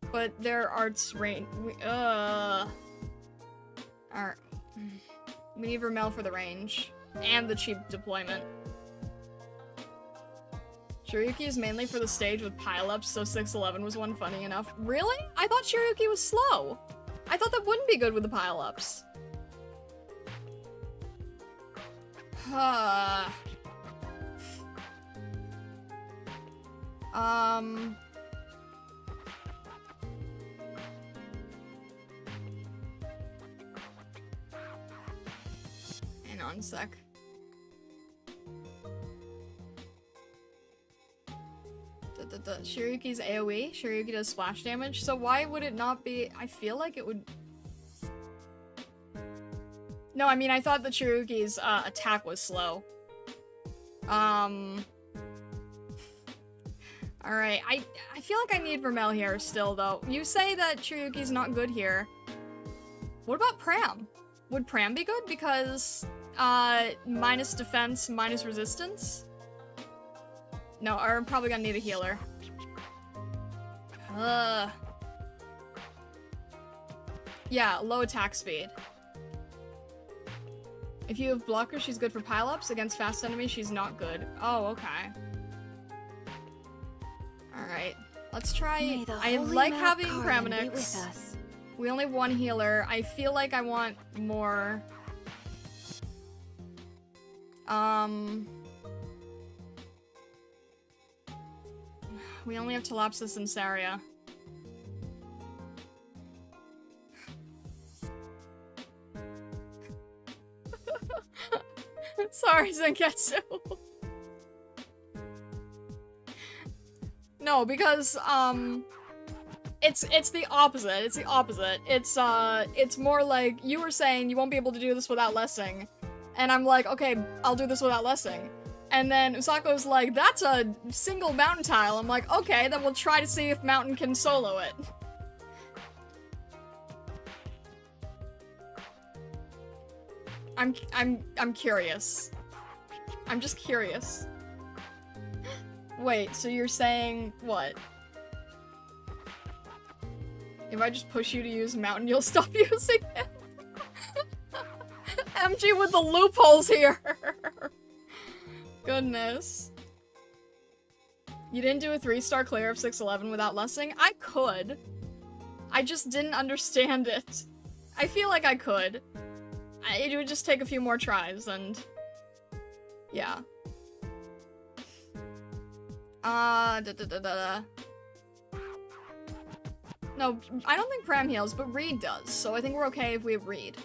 But their arts range. Alright. We need Vermel for the range. And the cheap deployment. Shiryuki is mainly for the stage with pile-ups, so 611 was one funny enough. Really? I thought Shiryuki was slow. I thought that wouldn't be good with the pile-ups. Hang on a sec. Shiryuki's AoE? Shiryuki does splash damage, so why would it not be? I feel like it would... No, I mean, I thought that Shiryuki's attack was slow. Alright, I feel like I need Vermel here still, though. You say that Shiryuki's not good here. What about Pram? Would Pram be good? Because, minus defense, minus resistance? No, I'm probably gonna need a healer. Yeah, low attack speed. If you have blocker, she's good for pile-ups. Against fast enemies, she's not good. Oh, okay. Let's try. May the I holy like Mount having Carmen be Praminix. with us. We only have one healer. I feel like I want more. We only have Telopsis and Saria. Sorry, Zenketsu. No, because, it's the opposite. It's the opposite. It's more like, you were saying you won't be able to do this without lessing. And I'm like, okay, I'll do this without lessing. And then Usako's like, that's a single mountain tile. I'm like, okay, then we'll try to see if Mountain can solo it. I'm curious. I'm just curious. Wait, so you're saying what? If I just push you to use Mountain, you'll stop using it? MG with the loopholes here! Goodness. You didn't do a 3-star clear of 611 without lessing? I could. I just didn't understand it. I feel like I could. It would just take a few more tries, and... yeah. No, I don't think Pram heals, but Reed does, so I think we're okay if we have Reed.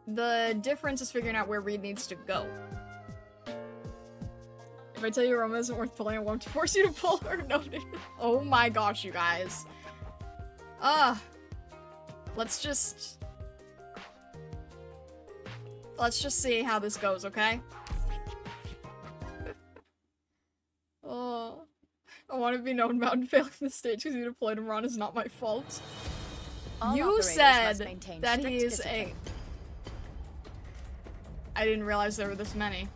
The difference is figuring out where Reed needs to go. If I tell you Roma isn't worth pulling, I won't force you to pull her. No, dude. Oh my gosh, you guys. Let's just see how this goes, okay? Oh. I want to be known Mountain failing the stage because you deployed him wrong is not my fault. All You operators said must maintain that strict he is discipline. I didn't realize there were this many.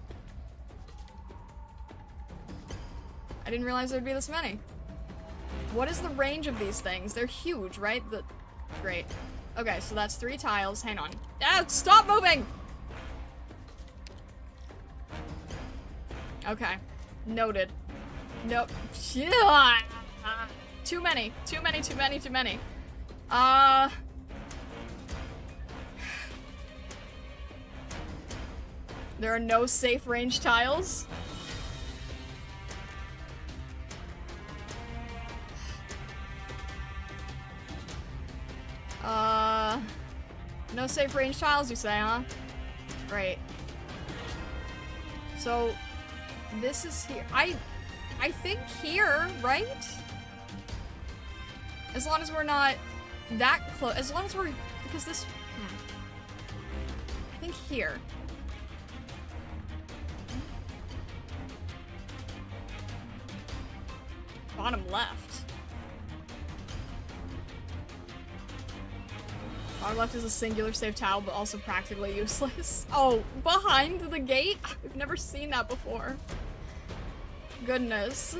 I didn't realize there'd be this many. What is the range of these things? They're huge, right? Great. Okay, so that's 3 tiles. Hang on. Ah, stop moving! Okay. Noted. Nope. Yeah. Too many. Too many, too many, too many. There are no safe range tiles. No safe range tiles, you say, huh? Great. So, this is here. I think here, right? As long as we're not that close. As long as we're... because this... I think here. Bottom left. Bottom left is a singular safe tile, but also practically useless. Oh, behind the gate? I've never seen that before. Goodness.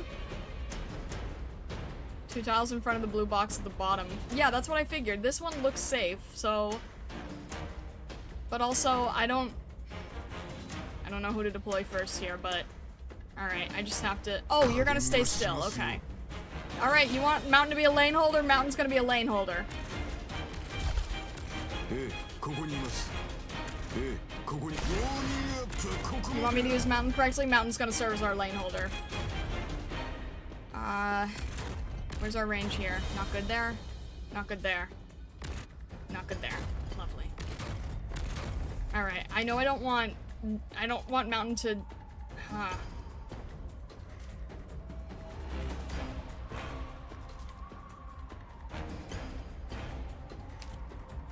2 tiles in front of the blue box at the bottom. Yeah, that's what I figured. This one looks safe, so... but also, I don't know who to deploy first here, but... alright, I just have to... oh, you're gonna stay still, okay. Alright, you want Mountain to be a lane holder? Mountain's gonna be a lane holder. You want me to use Mountain correctly? Mountain's gonna serve as our lane holder. Where's our range here? Not good there. Not good there. Not good there. Lovely. Alright, I know I don't want Mountain to...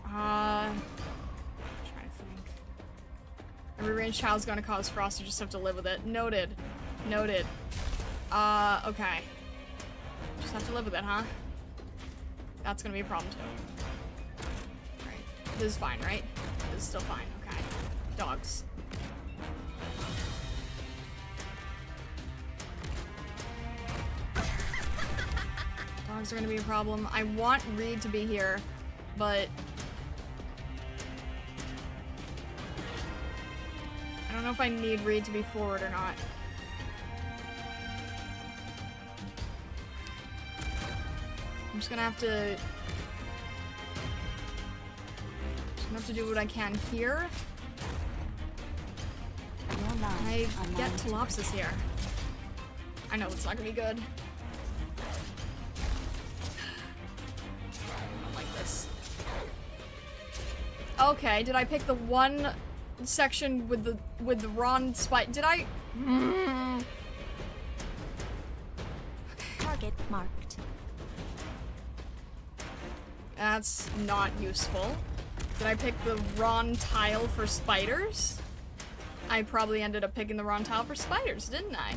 trying to think. Every range child's gonna cause frost, you just have to live with it. Noted. Noted. Okay. Just have to live with it, huh? That's gonna be a problem too. Right. This is fine, right? This is still fine, okay. Dogs. Dogs are gonna be a problem. I want Reed to be here, but... I don't know if I need Reed to be forward or not. I'm just gonna have to do what I can here. Your I lives are get mine to Telopsis here. I know it's not gonna be good. I don't like this. Okay, did I pick the one section with the Ron spike? Did I? Target marked. That's not useful. Did I pick the wrong tile for spiders? I probably ended up picking the wrong tile for spiders, didn't I?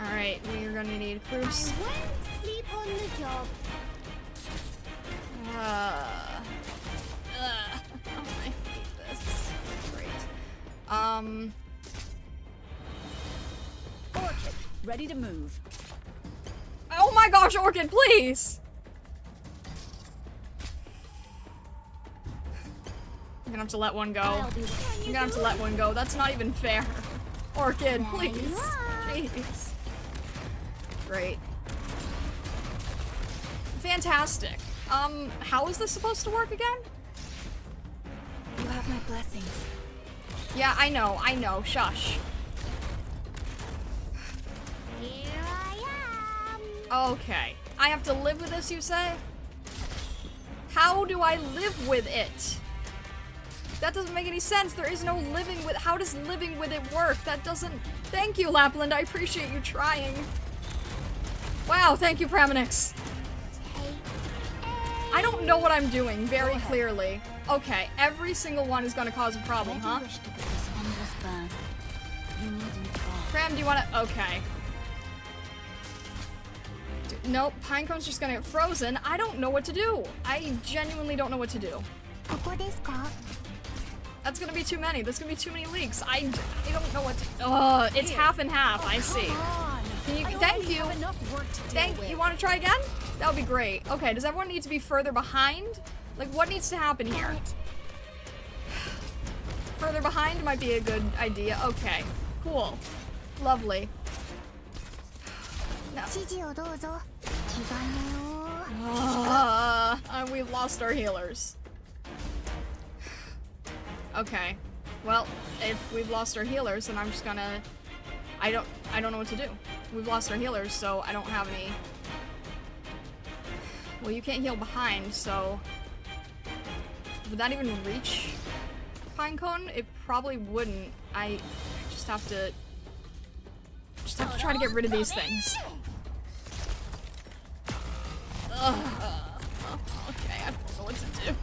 Alright, we're gonna need proofs. I won't sleep on the job. I hate this. Great. Orchid, ready to move. Oh my gosh, Orchid, please! I'm gonna have to let one go. I'm gonna have to let one go. That's not even fair. Orchid, please. Jeez. Great. Fantastic. How is this supposed to work again? You have my blessings. Yeah, I know, shush. Here I am. Okay. I have to live with this, you say? How do I live with it? That doesn't make any sense. There is no living with— how does living with it work? That doesn't— Thank you, Lapland. I appreciate you trying. Wow, thank you, Praminix. I don't know what I'm doing, very clearly. Okay, every single one is gonna cause a problem, Where do huh? you wish to put this endless burn? You needn't go. Pram, do you wanna— okay. Nope, Pinecone's just gonna get frozen. I don't know what to do. I genuinely don't know what to do. ここですか? That's gonna be too many. There's gonna be too many leaks. I don't know what to— it's half and half, I see. Can you— thank you. You wanna try again? That would be great. Okay, does everyone need to be further behind? Like, what needs to happen here? Further behind might be a good idea. Okay, cool. Lovely. No. 指示をどうぞ。気兼ねを。We've lost our healers. Okay. Well, if we've lost our healers, then I'm just gonna— I don't know what to do. We've lost our healers, so I don't have any— well, you can't heal behind, so— would that even reach Pinecone? It probably wouldn't. I just have to try to get rid of these things. Ugh. Okay, I don't know what to do.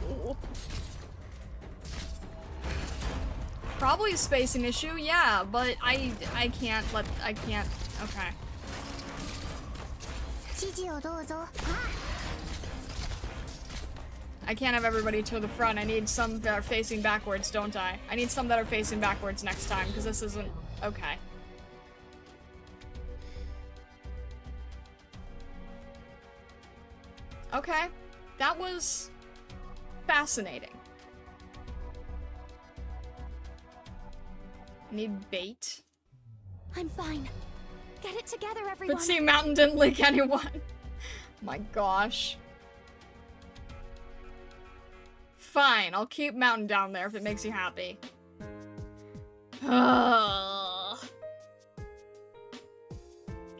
Probably a spacing issue, yeah, but I can't let— I can't— okay. 指示をどうぞ。 I can't have everybody to the front. I need some that are facing backwards, don't I? I need some that are facing backwards next time, because this isn't— okay. Okay. That was fascinating. Need bait. I'm fine. Get it together, everyone. But see, Mountain didn't leak anyone. My gosh. Fine, I'll keep Mountain down there if it makes you happy. I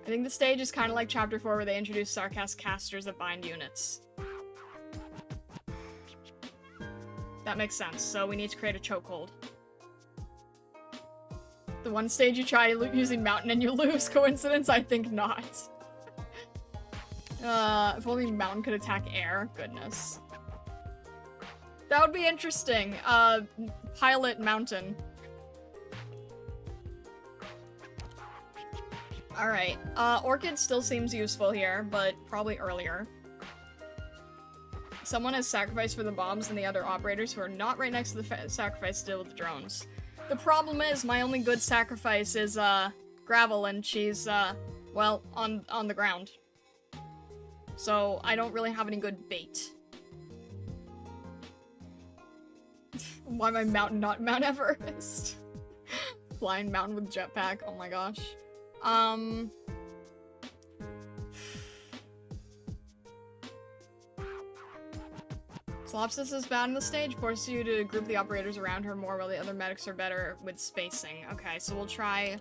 think the stage is kind of like Chapter 4 where they introduce Sarcast casters that bind units. That makes sense, so we need to create a chokehold. The one stage you try using Mountain and you lose. Coincidence? I think not. If only Mountain could attack air. Goodness. That would be interesting. Pilot Mountain. Alright. Orchid still seems useful here, but probably earlier. Someone has sacrificed for the bombs and the other operators who are not right next to the sacrifice deal with the drones. The problem is, my only good sacrifice is, Gravel, and she's, well, on the ground. So, I don't really have any good bait. Why my mountain not Mount Everest? Flying mountain with jetpack, oh my gosh. Solipsis is bad in the stage, forces you to group the operators around her more while the other medics are better with spacing. Okay, so we'll try...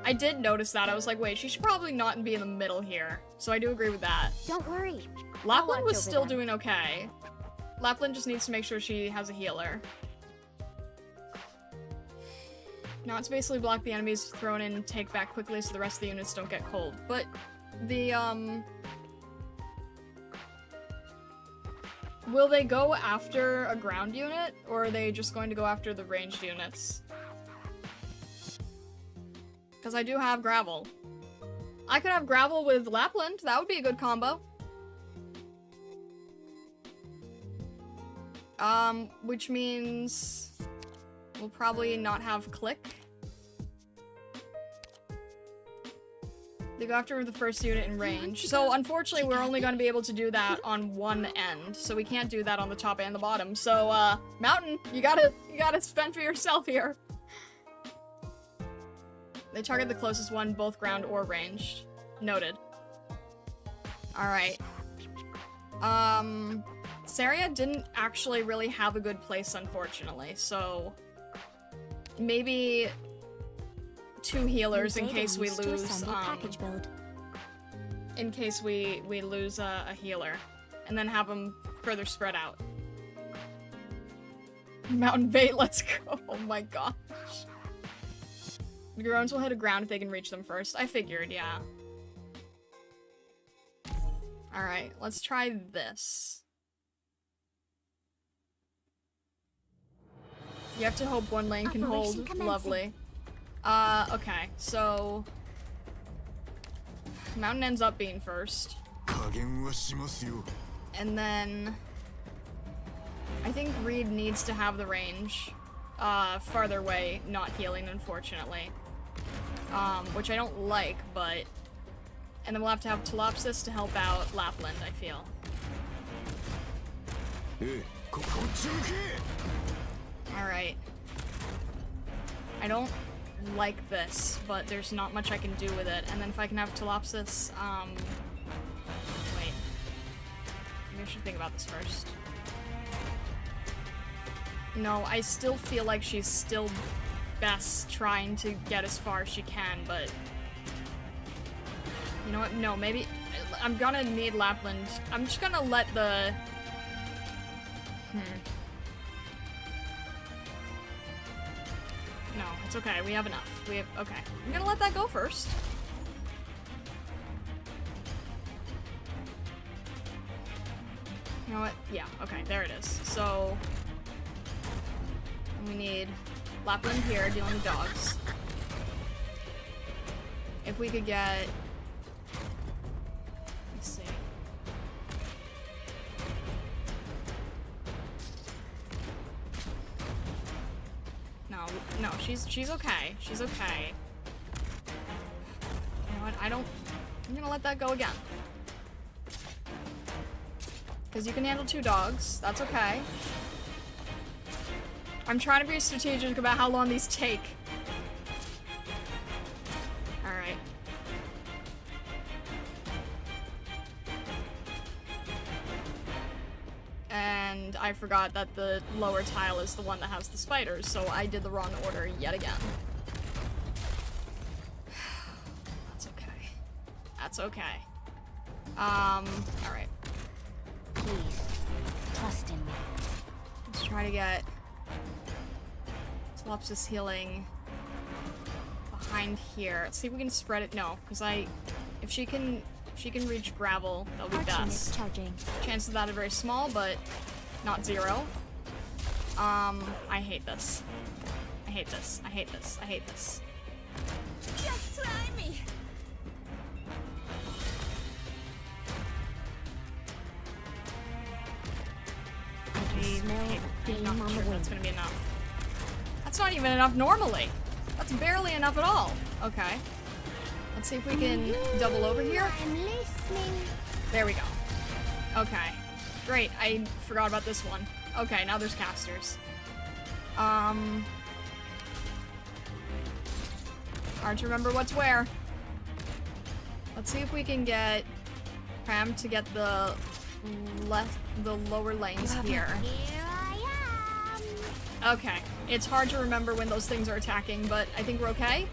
I did notice that. I was like, wait, she should probably not be in the middle here. So I do agree with that. Don't worry. Lapland was over still them. doing okay. Lapland just needs to make sure she has a healer. Now it's basically block the enemies thrown in and take back quickly so the rest of the units don't get cold. But the, will they go after a ground unit, or are they just going to go after the ranged units? Because I do have gravel. I could have gravel with Lapland. That would be a good combo. Which means we'll probably not have click. They go after the first unit in range. So unfortunately, we're only going to be able to do that on one end. So we can't do that on the top and the bottom. So, Mountain, you gotta spend for yourself here. They target the closest one, both ground or ranged. Noted. Alright. Saria didn't actually really have a good place, unfortunately, so... Maybe... 2 healers in case we lose, package build. in case we lose a healer. And then have them further spread out. Mountain bait, let's go. Oh my gosh. The drones will hit a ground if they can reach them first. I figured, yeah. Alright, let's try this. You have to hope one lane can Operation hold. commencing. Lovely. Okay, so... Mountain ends up being first. And then... I think Reed needs to have the range. Farther away, not healing, unfortunately. Which I don't like, but... And then we'll have to have Telopsis to help out Lapland, I feel. Alright. I don't like this, but there's not much I can do with it. And then if I can have Telopsis, wait. Maybe I should think about this first. No, I still feel like she's still best trying to get as far as she can, but... You know what? No, maybe... I'm gonna need Lapland. I'm just gonna let the... No, it's okay. We have enough. We have... Okay. I'm gonna let that go first. You know what? Yeah, okay. There it is. So... We need Lapland here, dealing with dogs. If we could get... Let's see. No, she's okay. She's okay. You know what? I'm gonna let that go again. Because you can handle 2 dogs. That's okay. I'm trying to be strategic about how long these take. Alright. And I forgot that the lower tile is the one that has the spiders, so I did the wrong order yet again. That's okay. That's okay. Alright. Please, trust in me. Let's try to get Telopsis healing behind here. Let's see if we can spread it. No, because if she can reach gravel, that'll be best. Charging. Chances of that are very small, but not 0. I hate this. I hate this. I hate this. I hate this. Just try me. I'm not sure that's gonna be enough. That's not even enough normally. That's barely enough at all. Okay. Let's see if we can double over here. I'm listening. There we go. Okay. Great, I forgot about this one. Okay, now there's casters. Hard to remember what's where. Let's see if we can get Pram to get the lower lanes here. Here I am. Okay. It's hard to remember when those things are attacking, but I think we're okay.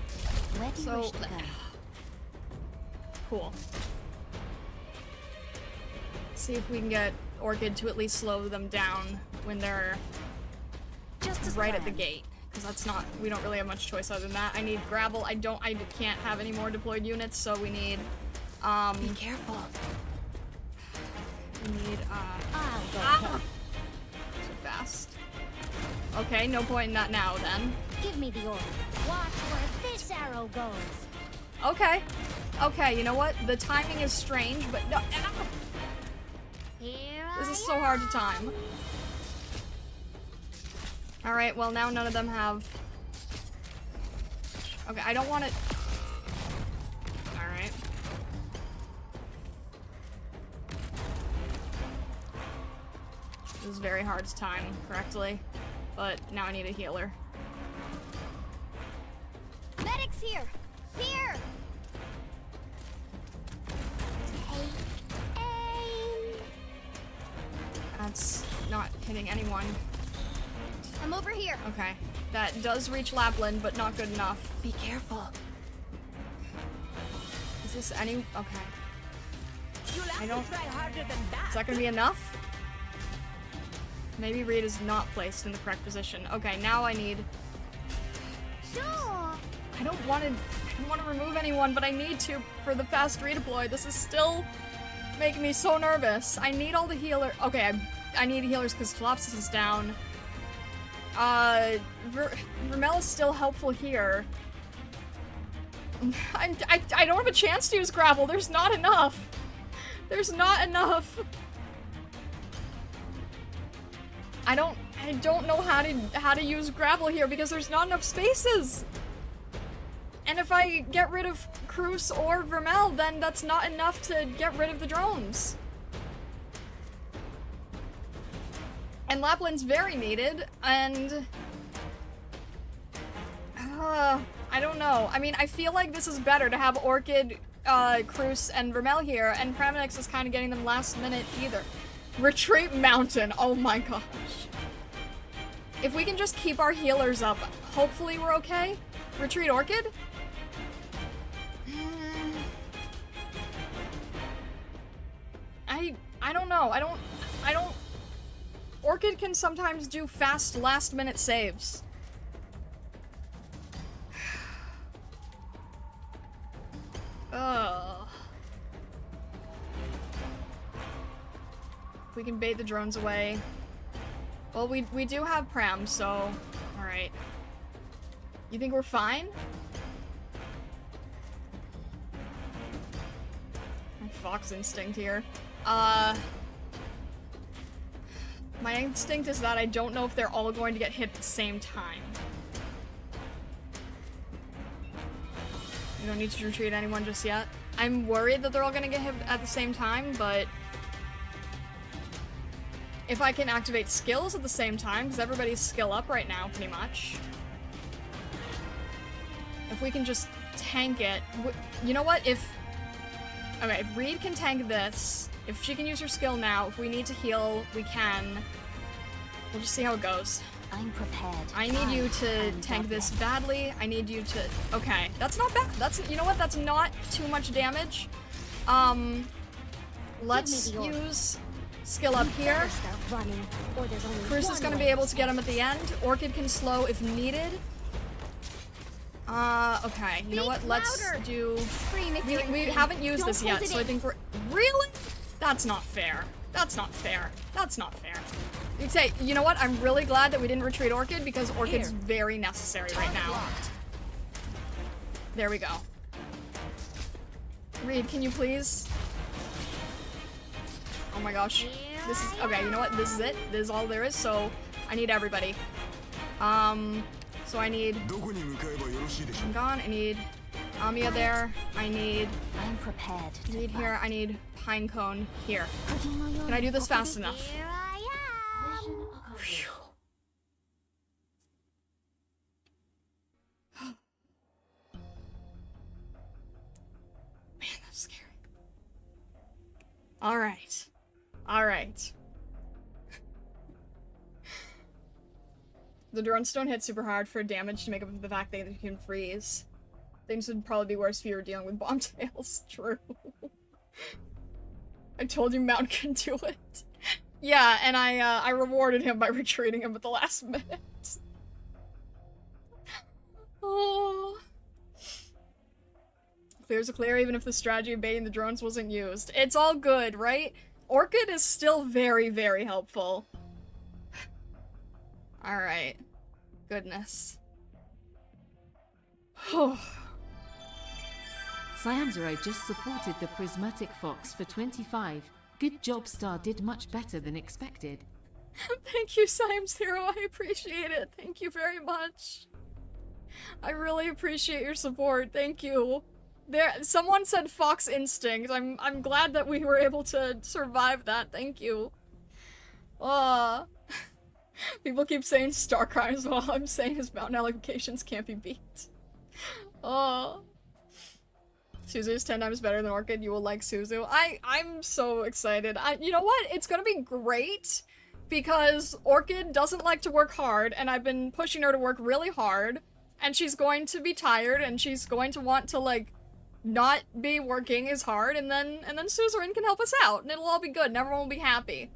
Where do you So, wish to go? cool. See if we can get Orchid to at least slow them down when they're Just as right at the planned. gate. Because that's not, we don't really have much choice other than that. I need gravel. I can't have any more deployed units, so we need, Be careful. we need, I'll go ah! So fast. Okay, no point in that now then. Give me the order. Watch where this arrow goes. Okay. Okay, you know what? The timing is strange, but no, Here this I is so hard to time. Alright, well now none of them have... Okay, I don't want it... Alright. This is very hard to time correctly, but now I need a healer. Medics here! Here! Take aim! That's not hitting anyone. I'm over here. Okay. That does reach Lapland, but not good enough. Be careful. Is this any... Okay. You'll have I don't- to try harder than Is that. that gonna be enough? Maybe Reed is not placed in the correct position. Okay, now I need... Sure. I don't want to remove anyone, but I need to for the fast redeploy. This is still making me so nervous. I need all the healer. Okay, I need healers because Colossus is down. Vermel is still helpful here. I don't have a chance to use gravel. There's not enough. There's not enough. I don't know how to use gravel here because there's not enough spaces. And if I get rid of Cruz or Vermel, then that's not enough to get rid of the drones. And Lapland's very needed, and... I don't know. I mean, I feel like this is better to have Orchid, Cruz, and Vermel here, and Praminix is kind of getting them last minute either. Retreat Mountain, oh my gosh. If we can just keep our healers up, hopefully we're okay. Retreat Orchid? I don't know. I don't... Orchid can sometimes do fast last-minute saves. Ugh. We can bait the drones away. Well, we do have Pram, so... Alright. You think we're fine? My fox instinct here. My instinct is that I don't know if they're all going to get hit at the same time. You don't need to retreat anyone just yet. I'm worried that they're all gonna get hit at the same time, but... if I can activate skills at the same time, because everybody's skill up right now, pretty much. If we can just tank it... You know what? If Reed can tank this, if she can use her skill now, if we need to heal, we can. We'll just see how it goes. I'm prepared. I need you to am tank this deadly. badly. I need you to... Okay, that's not bad. That's... You know what? That's not too much damage. Let's the order. use skill up here. Start running, or there's only Cruz is one gonna be way able to get him at the end. Orchid can slow if needed. Okay. You know what? Let's louder. do... Scream if We you're in haven't used Don't this hold yet, it so I in. think we're... Really? That's not fair. That's not fair. That's not fair. You'd say, you know what? I'm really glad that we didn't retreat Orchid because Orchid's Here. very necessary right now. Blocked. There we go. Reed, can you please? Oh my gosh. This is... Okay, you know what? This is it. This is all there is, so I need everybody. So I need... I'm gone. I need Amia there. I need... I'm prepared. to Reed fight. here. I need Pinecone here. Can I do this fast enough? Here I am. Man, that's scary. Alright. Alright. The drones don't hit super hard for damage to make up for the fact that they can freeze. Things would probably be worse if you were dealing with bomb tails. True. I told you Mount can do it. Yeah, and I rewarded him by retreating him at the last minute. Oh. Clear's a clear even if the strategy of baiting the drones wasn't used. It's all good, right? Orchid is still very, very helpful. Alright. Goodness. Cyanzero just supported the Prismatic Fox for 25. Good job, Star did much better than expected. Thank you, Zero. I appreciate it. Thank you very much. I really appreciate your support. Thank you. Someone said Fox Instinct. I'm glad that we were able to survive that. Thank you. People keep saying Star Crimes while I'm saying his mountain allocations can't be beat. Suzu's 10 times better than Orchid. You will like Suzu. I'm so excited. You know what? It's gonna be great because Orchid doesn't like to work hard and I've been pushing her to work really hard and she's going to be tired and she's going to want to like not be working as hard and then Suzerain can help us out and it'll all be good and everyone will be happy.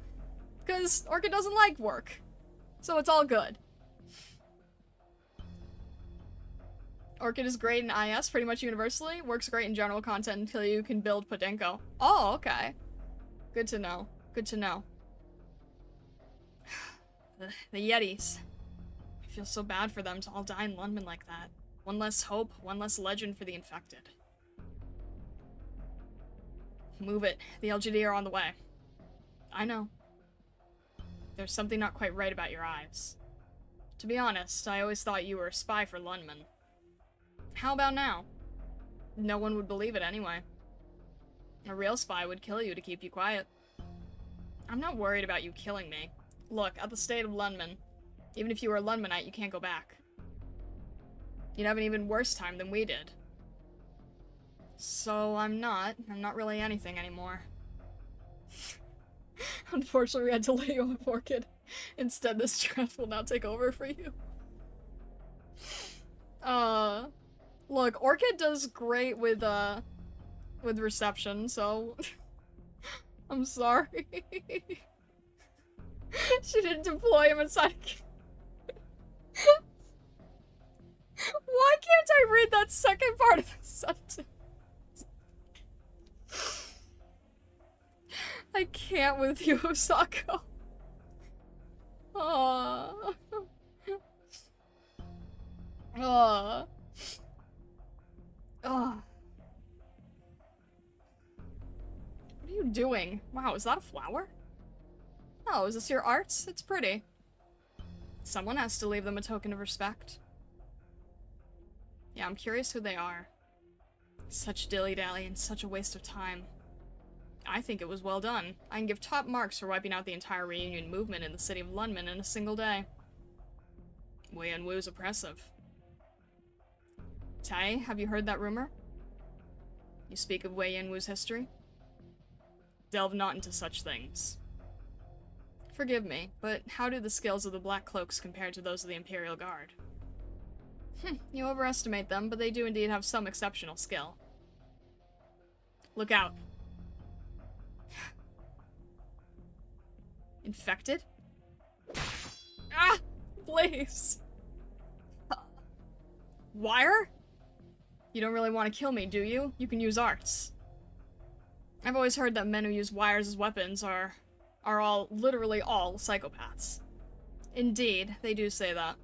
Because Orchid doesn't like work. So it's all good. Orchid is great in IS pretty much universally. Works great in general content until you can build Podenko. Oh, okay. Good to know. Good to know. The Yetis. I feel so bad for them to all die in London like that. One less hope, one less legend for the infected. Move it. The LGD are on the way. I know. There's something not quite right about your eyes. To be honest, I always thought you were a spy for Lundman. How about now? No one would believe it anyway. A real spy would kill you to keep you quiet. I'm not worried about you killing me. Look, at the state of Lundman, even if you were a Lundmanite, you can't go back. You'd have an even worse time than we did. So I'm not really anything anymore. Unfortunately, we had to lay you off Orchid. Instead, this stress will now take over for you. Look, Orchid does great with reception, so... I'm sorry. She didn't deploy him inside. Why can't I read that second part of the sentence? I can't with you, Sako. Aww. Aww. Ugh. What are you doing? Wow, is that a flower? Oh, is this your arts? It's pretty. Someone has to leave them a token of respect. Yeah, I'm curious who they are. Such dilly-dally and such a waste of time. I think it was well done. I can give top marks for wiping out the entire reunion movement in the city of Lundman in a single day. Wei and Wu's oppressive. Tai, have you heard that rumor? You speak of Wei Yanwu's history? Delve not into such things. Forgive me, but how do the skills of the Black Cloaks compare to those of the Imperial Guard? You overestimate them, but they do indeed have some exceptional skill. Look out. Infected? Ah! Please! Wire? You don't really want to kill me, do you? You can use arts. I've always heard that men who use wires as weapons are all, literally all, psychopaths. Indeed, they do say that.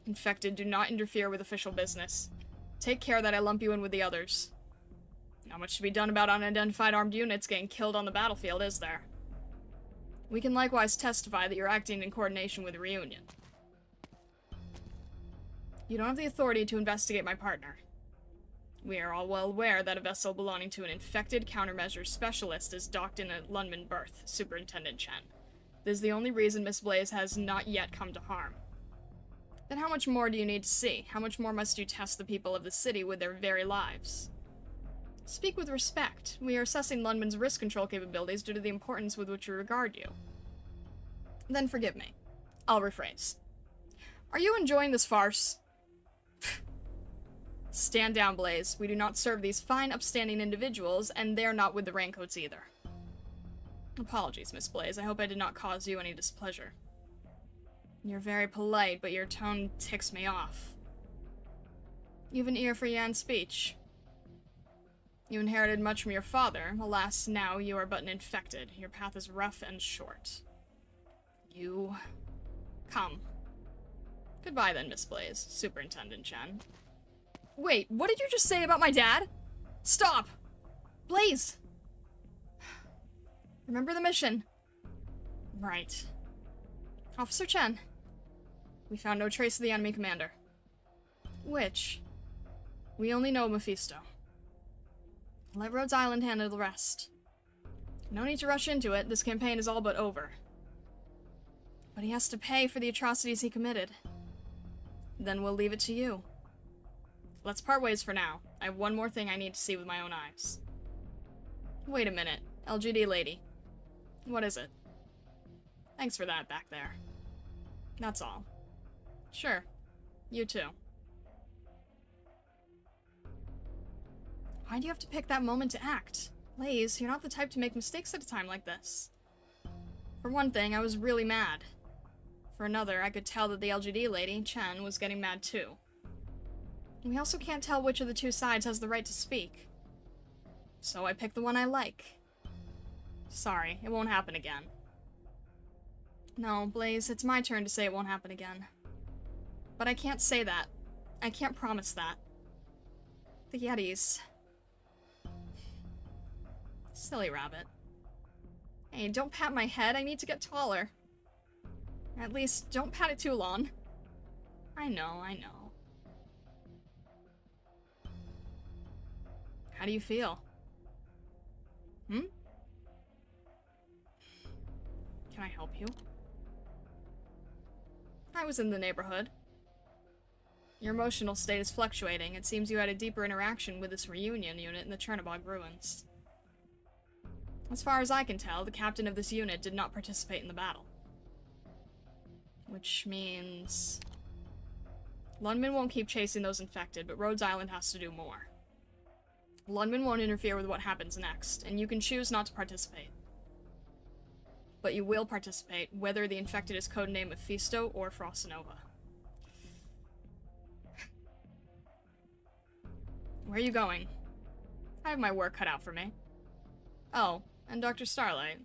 Infected, do not interfere with official business. Take care that I lump you in with the others. Not much to be done about unidentified armed units getting killed on the battlefield, is there? We can likewise testify that you're acting in coordination with the reunion. You don't have the authority to investigate my partner. We are all well aware that a vessel belonging to an infected countermeasures specialist is docked in a Lundman berth, Superintendent Chen. This is the only reason Miss Blaze has not yet come to harm. Then how much more do you need to see? How much more must you test the people of the city with their very lives? Speak with respect. We are assessing Lundman's risk control capabilities due to the importance with which we regard you. Then forgive me. I'll rephrase. Are you enjoying this farce? Stand down, Blaze. We do not serve these fine, upstanding individuals, and they're not with the Raincoats either. Apologies, Miss Blaze. I hope I did not cause you any displeasure. You're very polite, but your tone ticks me off. You have an ear for Yan's speech. You inherited much from your father. Alas, now you are but an infected. Your path is rough and short. You... Come. Goodbye then, Miss Blaze. Superintendent Chen. Wait, what did you just say about my dad? Stop! Blaze! Remember the mission. Right. Officer Chen. We found no trace of the enemy commander. Which? We only know Mephisto. Let Rhodes Island handle the rest. No need to rush into it. This campaign is all but over. But he has to pay for the atrocities he committed. Then we'll leave it to you. Let's part ways for now. I have one more thing I need to see with my own eyes. Wait a minute. LGD lady. What is it? Thanks for that back there. That's all. Sure. You too. Why do you have to pick that moment to act? Blaze, you're not the type to make mistakes at a time like this. For one thing, I was really mad. For another, I could tell that the LGD lady, Chen, was getting mad too. We also can't tell which of the two sides has the right to speak. So I picked the one I like. Sorry, it won't happen again. No, Blaze, it's my turn to say it won't happen again. But I can't say that. I can't promise that. The Yetis. Silly rabbit. Hey, don't pat my head, I need to get taller. At least, don't pat it too long. I know, I know. How do you feel? Hmm? Can I help you? I was in the neighborhood. Your emotional state is fluctuating. It seems you had a deeper interaction with this reunion unit in the Chernobog ruins. As far as I can tell, the captain of this unit did not participate in the battle. Which means... Lundman won't keep chasing those infected, but Rhodes Island has to do more. Lundman won't interfere with what happens next, and you can choose not to participate. But you will participate, whether the infected is codenamed Mephisto or Frostnova. Where are you going? I have my work cut out for me. Oh, and Dr. Starlight.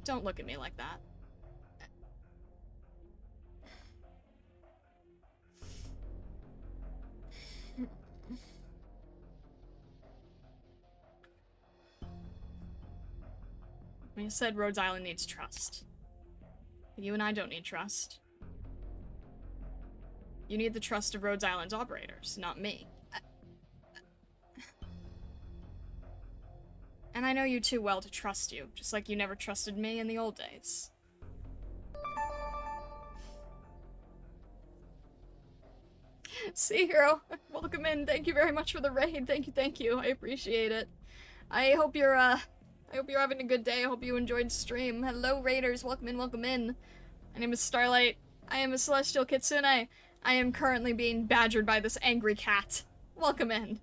Don't look at me like that. You said Rhodes Island needs trust. But you and I don't need trust. You need the trust of Rhodes Island's operators, not me. And I know you too well to trust you, just like you never trusted me in the old days. See, Hero, welcome in. Thank you very much for the raid. Thank you. I appreciate it. I hope you're having a good day. I hope you enjoyed stream. Hello, raiders. Welcome in, welcome in. My name is Starlight. I am a celestial kitsune. I am currently being badgered by this angry cat. Welcome in.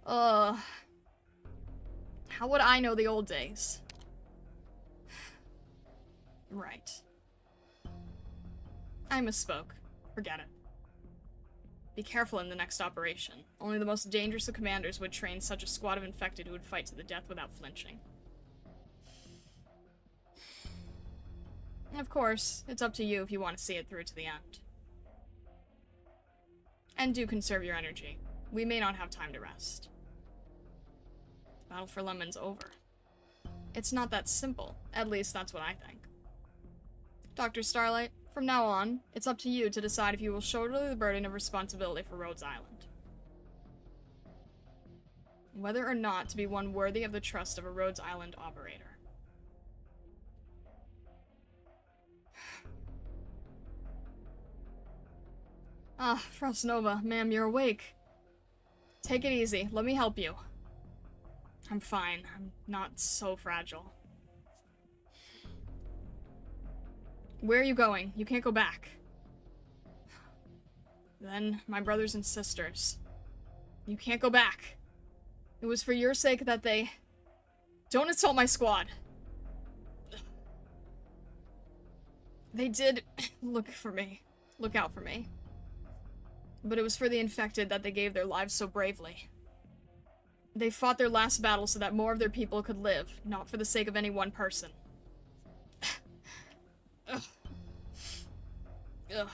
How would I know the old days? Right. I misspoke. Forget it. Be careful in the next operation. Only the most dangerous of commanders would train such a squad of infected who would fight to the death without flinching. Of course, it's up to you if you want to see it through to the end. And do conserve your energy. We may not have time to rest. The battle for Lemon's over. It's not that simple. At least that's what I think. Dr. Starlight, from now on, it's up to you to decide if you will shoulder the burden of responsibility for Rhodes Island. Whether or not to be one worthy of the trust of a Rhodes Island operator. Ah, Frostnova, ma'am, you're awake. Take it easy. Let me help you. I'm fine. I'm not so fragile. Where are you going? You can't go back. Then, my brothers and sisters. You can't go back. It was for your sake that they... Don't insult my squad. They did look for me. Look out for me. But it was for the infected that they gave their lives so bravely. They fought their last battle so that more of their people could live, not for the sake of any one person. Ugh. Ugh.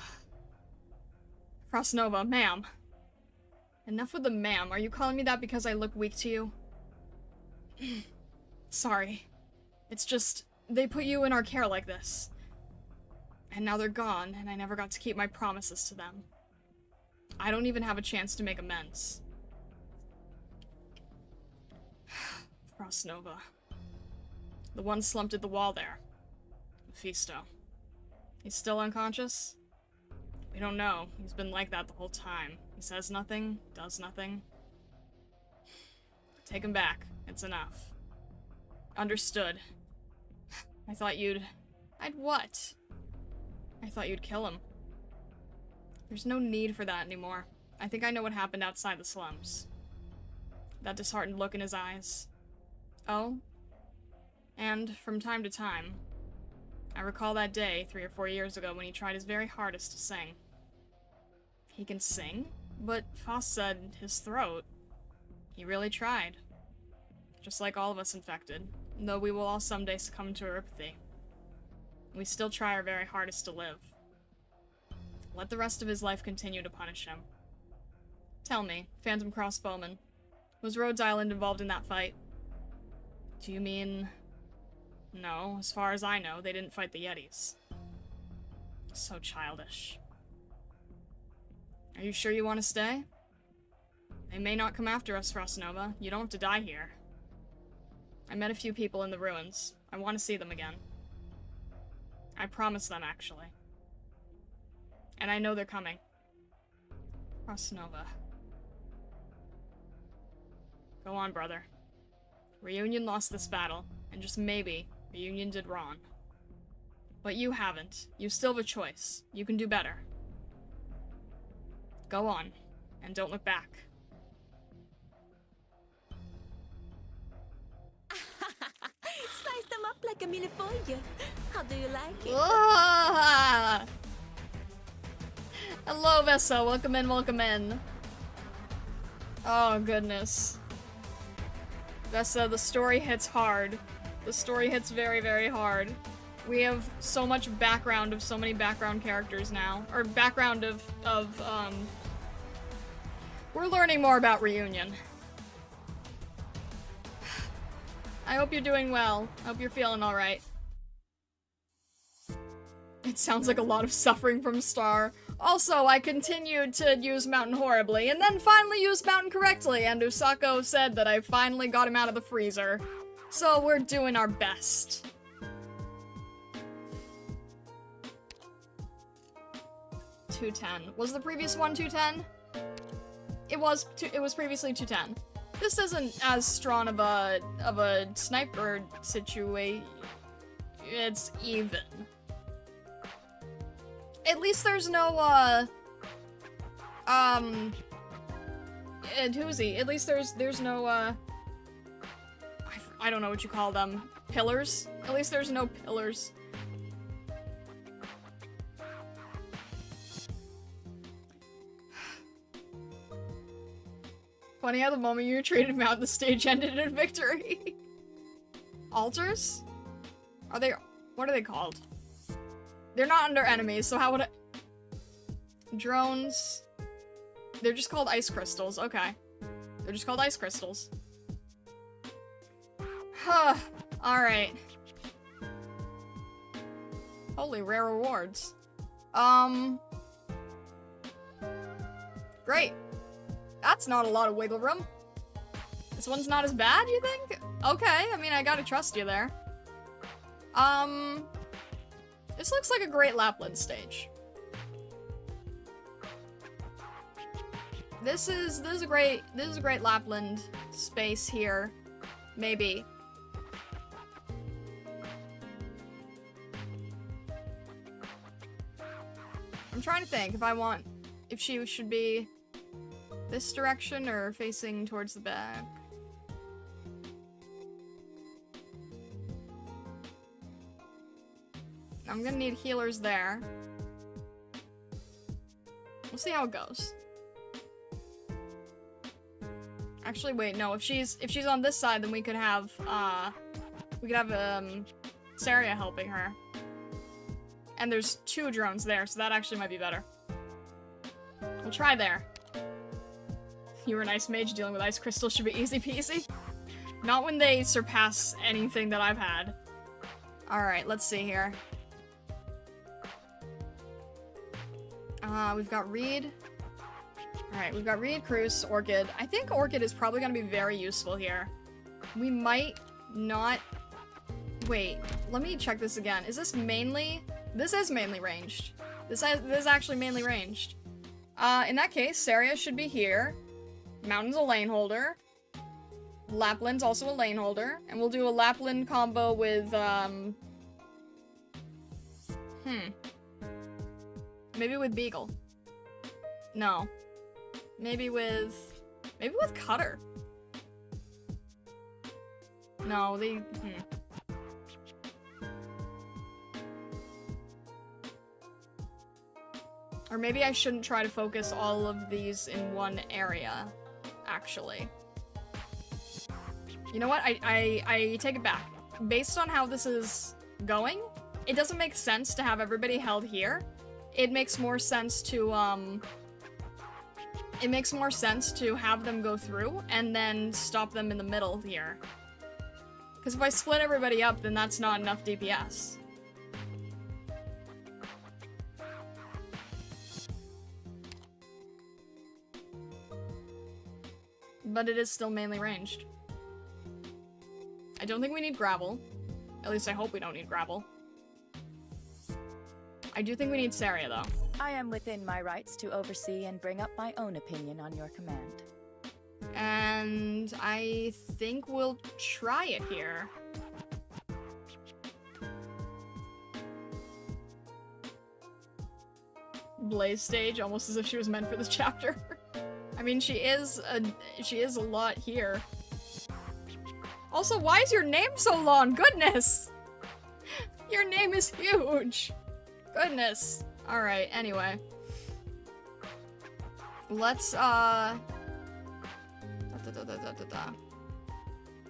Frostnova, ma'am. Enough with the ma'am. Are you calling me that because I look weak to you? Sorry. It's just, they put you in our care like this. And now they're gone, and I never got to keep my promises to them. I don't even have a chance to make amends. Frostnova. The one slumped at the wall there. Mephisto. He's still unconscious? We don't know. He's been like that the whole time. He says nothing, does nothing. Take him back. It's enough. Understood. I thought you'd... I'd what? I thought you'd kill him. There's no need for that anymore. I think I know what happened outside the slums. That disheartened look in his eyes. Oh? And, from time to time, I recall that day 3 or 4 years ago when he tried his very hardest to sing. He can sing? But Faust said his throat. He really tried. Just like all of us infected, though we will all someday succumb to apathy. We still try our very hardest to live. Let the rest of his life continue to punish him. Tell me, Phantom Crossbowman, was Rhodes Island involved in that fight? Do you mean... No, as far as I know, they didn't fight the Yetis. So childish. Are you sure you want to stay? They may not come after us, Frostnova. You don't have to die here. I met a few people in the ruins. I want to see them again. I promised them, actually. And I know they're coming. Frostnova. Go on, brother. Reunion lost this battle, and just maybe, Reunion did wrong. But you haven't. You still have a choice. You can do better. Go on, and don't look back. Slice them up like a millefeuille. How do you like it? Ah! Hello, Vessa. Welcome in, welcome in. Oh, goodness. Vessa, the story hits hard. The story hits very, very hard. We have so much background of so many background characters now. Or background of we're learning more about Reunion. I hope you're doing well. I hope you're feeling alright. It sounds like a lot of suffering from Star. Also, I continued to use Mountain horribly, and then finally used Mountain correctly, and Usako said that I finally got him out of the freezer. So we're doing our best. $210. Was the previous one 210? It was previously 210. This isn't as strong of a sniper situation. It's even. At least there's no Doozy. At least there's no I don't know what you call them. Pillars? At least there's no pillars. Funny how the moment you traded him out, the stage ended in victory. Altars? Are they... What are they called? They're not under enemies, so how would I... Drones... They're just called ice crystals, okay. They're just called ice crystals. Huh. Alright. Holy rare rewards. Great. That's not a lot of wiggle room. This one's not as bad, you think? Okay, I mean, I gotta trust you there. This looks like a great Lapland stage. This is a great Lapland space here. Maybe. I'm trying to think if she should be this direction or facing towards the back. I'm gonna need healers there. We'll see how it goes. Actually, wait, no. If she's on this side, then we could have Saria helping her. And there's 2 drones there, so that actually might be better. We'll try there. You were a nice mage. Dealing with ice crystals should be easy peasy. Not when they surpass anything that I've had. Alright, let's see here. We've got Reed. Alright, we've got Reed, Cruz, Orchid. I think Orchid is probably going to be very useful here. We might not... Wait, let me check this again. Is this mainly... This is mainly ranged. This is actually mainly ranged. In that case, Saria should be here. Mountain's a lane holder. Lapland's also a lane holder. And we'll do a Lapland combo with, maybe with Beagle. No. Maybe with Cutter. No, Or maybe I shouldn't try to focus all of these in one area, actually. You know what? I take it back. Based on how this is going, it doesn't make sense to have everybody held here. It makes more sense to, have them go through and then stop them in the middle here. Because if I split everybody up, then that's not enough DPS. But it is still mainly ranged. I don't think we need gravel. At least I hope we don't need gravel. I do think we need Saria, though. I am within my rights to oversee and bring up my own opinion on your command. And I think we'll try it here. Blaze stage, almost as if she was meant for this chapter. I mean, she is a lot here. Also, why is your name so long? Goodness! Your name is huge! Goodness. Alright, anyway. Let's,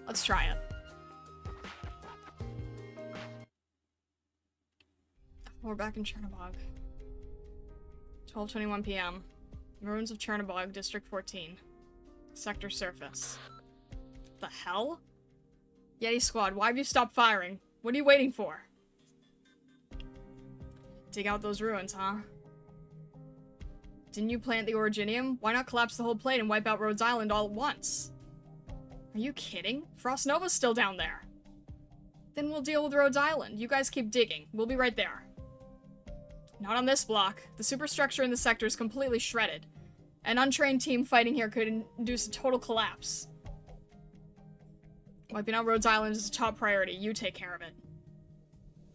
Let's try it. We're back in Chernobog. 12:21 p.m. Ruins of Chernobog, District 14. Sector surface. The hell? Yeti squad, why have you stopped firing? What are you waiting for? Dig out those ruins, huh? Didn't you plant the Originium? Why not collapse the whole plate and wipe out Rhodes Island all at once? Are you kidding? Frost Nova's still down there. Then we'll deal with Rhodes Island. You guys keep digging. We'll be right there. Not on this block. The superstructure in the sector is completely shredded. An untrained team fighting here could induce a total collapse. Wiping out Rhodes Island is a top priority. You take care of it.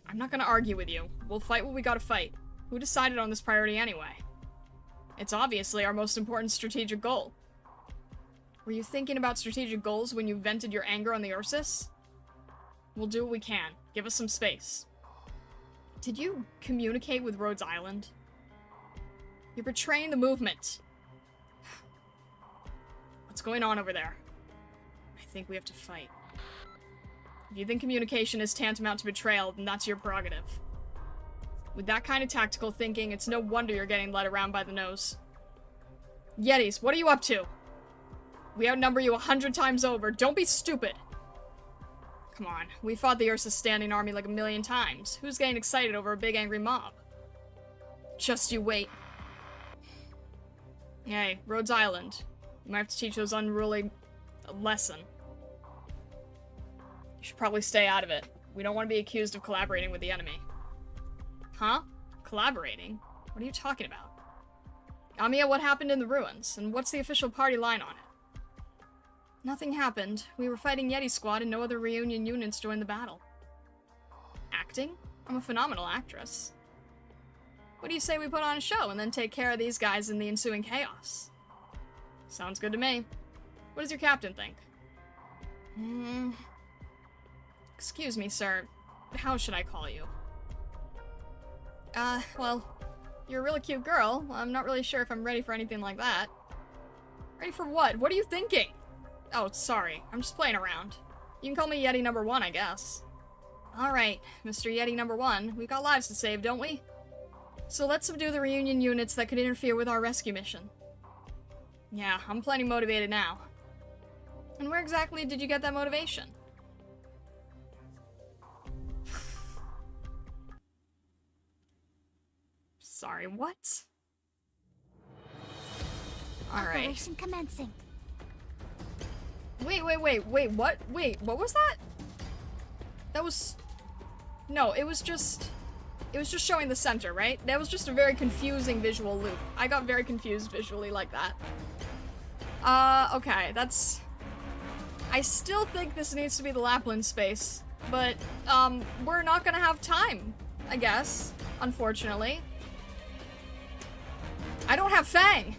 I'm not gonna argue with you. We'll fight what we gotta fight. Who decided on this priority anyway? It's obviously our most important strategic goal. Were you thinking about strategic goals when you vented your anger on the Ursus? We'll do what we can. Give us some space. Did you communicate with Rhodes Island? You're betraying the movement. What's going on over there? I think we have to fight. If you think communication is tantamount to betrayal, then that's your prerogative. With that kind of tactical thinking, it's no wonder you're getting led around by the nose. Yetis, what are you up to? We outnumber you 100 times over. Don't be stupid. Come on, we fought the Ursus standing army like 1,000,000 times. Who's getting excited over a big angry mob? Just you wait. Hey, Rhodes Island. You might have to teach those unruly a lesson. You should probably stay out of it. We don't want to be accused of collaborating with the enemy. Huh? Collaborating? What are you talking about? Amiya, what happened in the ruins? And what's the official party line on it? Nothing happened. We were fighting Yeti Squad and no other reunion units joined the battle. Acting? I'm a phenomenal actress. What do you say we put on a show and then take care of these guys in the ensuing chaos? Sounds good to me. What does your captain think? Excuse me, sir. How should I call you? Well, you're a really cute girl. I'm not really sure if I'm ready for anything like that. Ready for what? What are you thinking? Oh, sorry. I'm just playing around. You can call me Yeti number 1, I guess. Alright, Mr. Yeti number 1. We've got lives to save, don't we? So let's subdue the reunion units that could interfere with our rescue mission. Yeah, I'm plenty motivated now. And where exactly did you get that motivation? Sorry, what? Alright. Operation commencing. Wait, what? Wait, what was that? That was... No, it was just showing the center, right? That was just a very confusing visual loop. I got very confused visually like that. Okay, that's... I still think this needs to be the Lapland space, but, we're not gonna have time, I guess, unfortunately. I don't have Fang!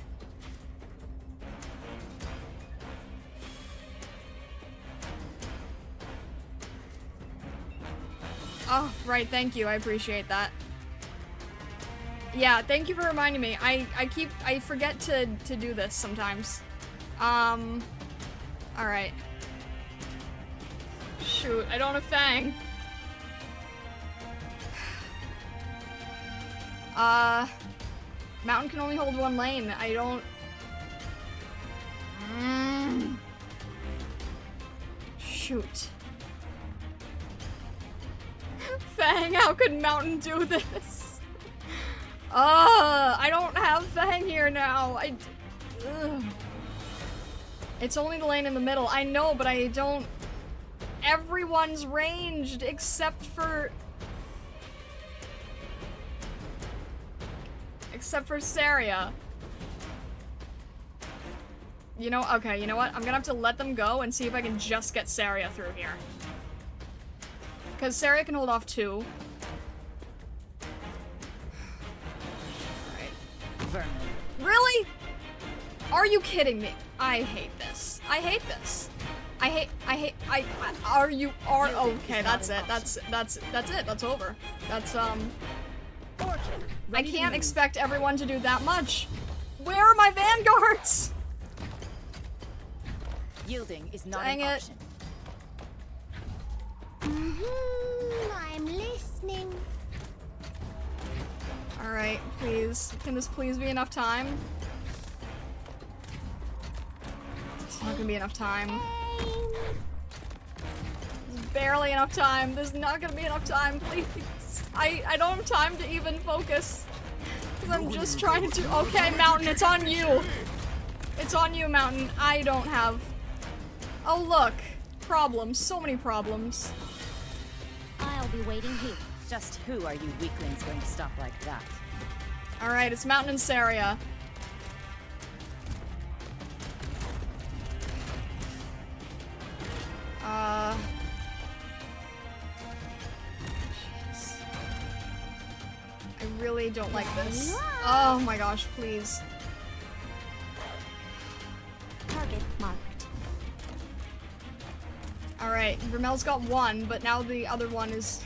Oh, right, thank you, I appreciate that. Yeah, thank you for reminding me. I forget to do this sometimes. Alright. Shoot, I don't have Fang. Mountain can only hold one lane. I don't... Shoot. Fang, how could Mountain do this? I don't have Fang here now. Ugh. It's only the lane in the middle. I know, but I don't... Everyone's ranged except for... Except for Saria. You know, okay, you know what? I'm gonna have to let them go and see if I can just get Saria through here. Because Saria can hold off 2. Alright. Really? Are you kidding me? I hate this. I hate this. Okay, that's it. That's it. That's over. That's, I can't expect everyone to do that much. Where are my vanguards? Yielding is not Dang an it. option. I'm listening. Alright, please. Can this please be enough time? It's not gonna be enough time. There's barely enough time. There's not gonna be enough time, please. I don't have time to even focus. Because I'm just trying to... Okay, Mountain, it's on you. It's on you, Mountain. I don't have... Oh, look. Problems. So many problems. I'll be waiting here. Just who are you weaklings going to stop like that? Alright, it's Mountain and Saria. Jeez. I really don't like this. Oh my gosh, please. Target marked. Alright, Vermel's got 1, but now the other one is...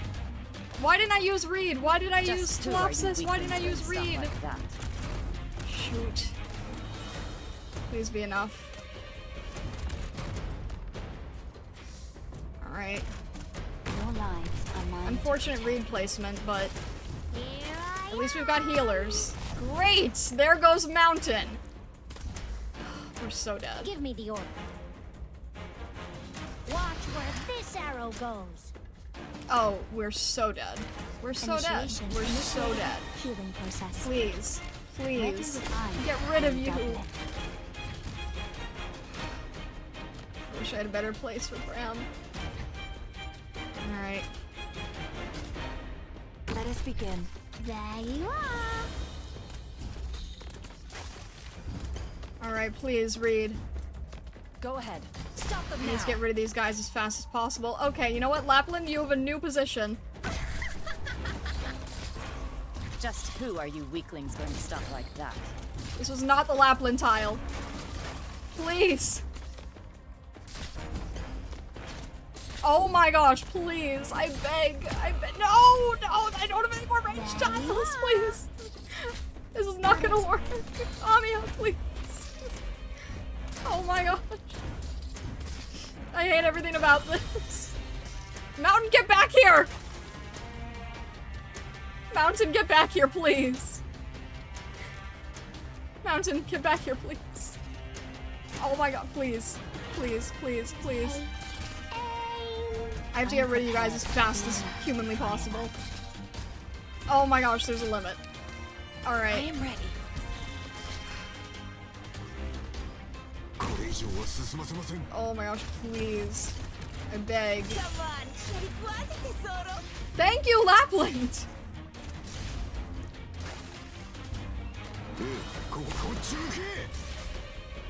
Why didn't I use Reed? Why did I use Just who are you Telopsis? Why didn't I weaklings use going to Reed? stop like that? Shoot. Please be enough. Alright. Your lives are mine. Unfortunate Reed placement, but Here at least we've got healers. Great! There goes Mountain! We're so dead. Give me the order. Watch where this arrow goes. Oh, we're so dead. We're so dead. Initiation. We're so dead. Healing process. Please. Ready Please. with iron Get rid of and you. doublet. Wish I had a better place for Bram. Alright. Let us begin. There you are. Alright, please, read. Go ahead. Stop them Let's now. get rid of these guys as fast as possible. Okay, you know what, Lapland, you have a new position. Just who are you weaklings going to stop like that? This was not the Lapland tile. Please. Oh my gosh, please. I beg. No, no, I don't have any more range tiles, please. This is not gonna work. Amiya, please. Oh my gosh. I hate everything about this. Mountain, get back here! Mountain, get back here, please. Mountain, get back here, please. Oh my god, please. Please, please, please. I have to get rid of you guys as fast as humanly possible. Oh my gosh, there's a limit. I Alright. am ready. Oh my gosh, please. I beg. Come on. Thank you, Lapland!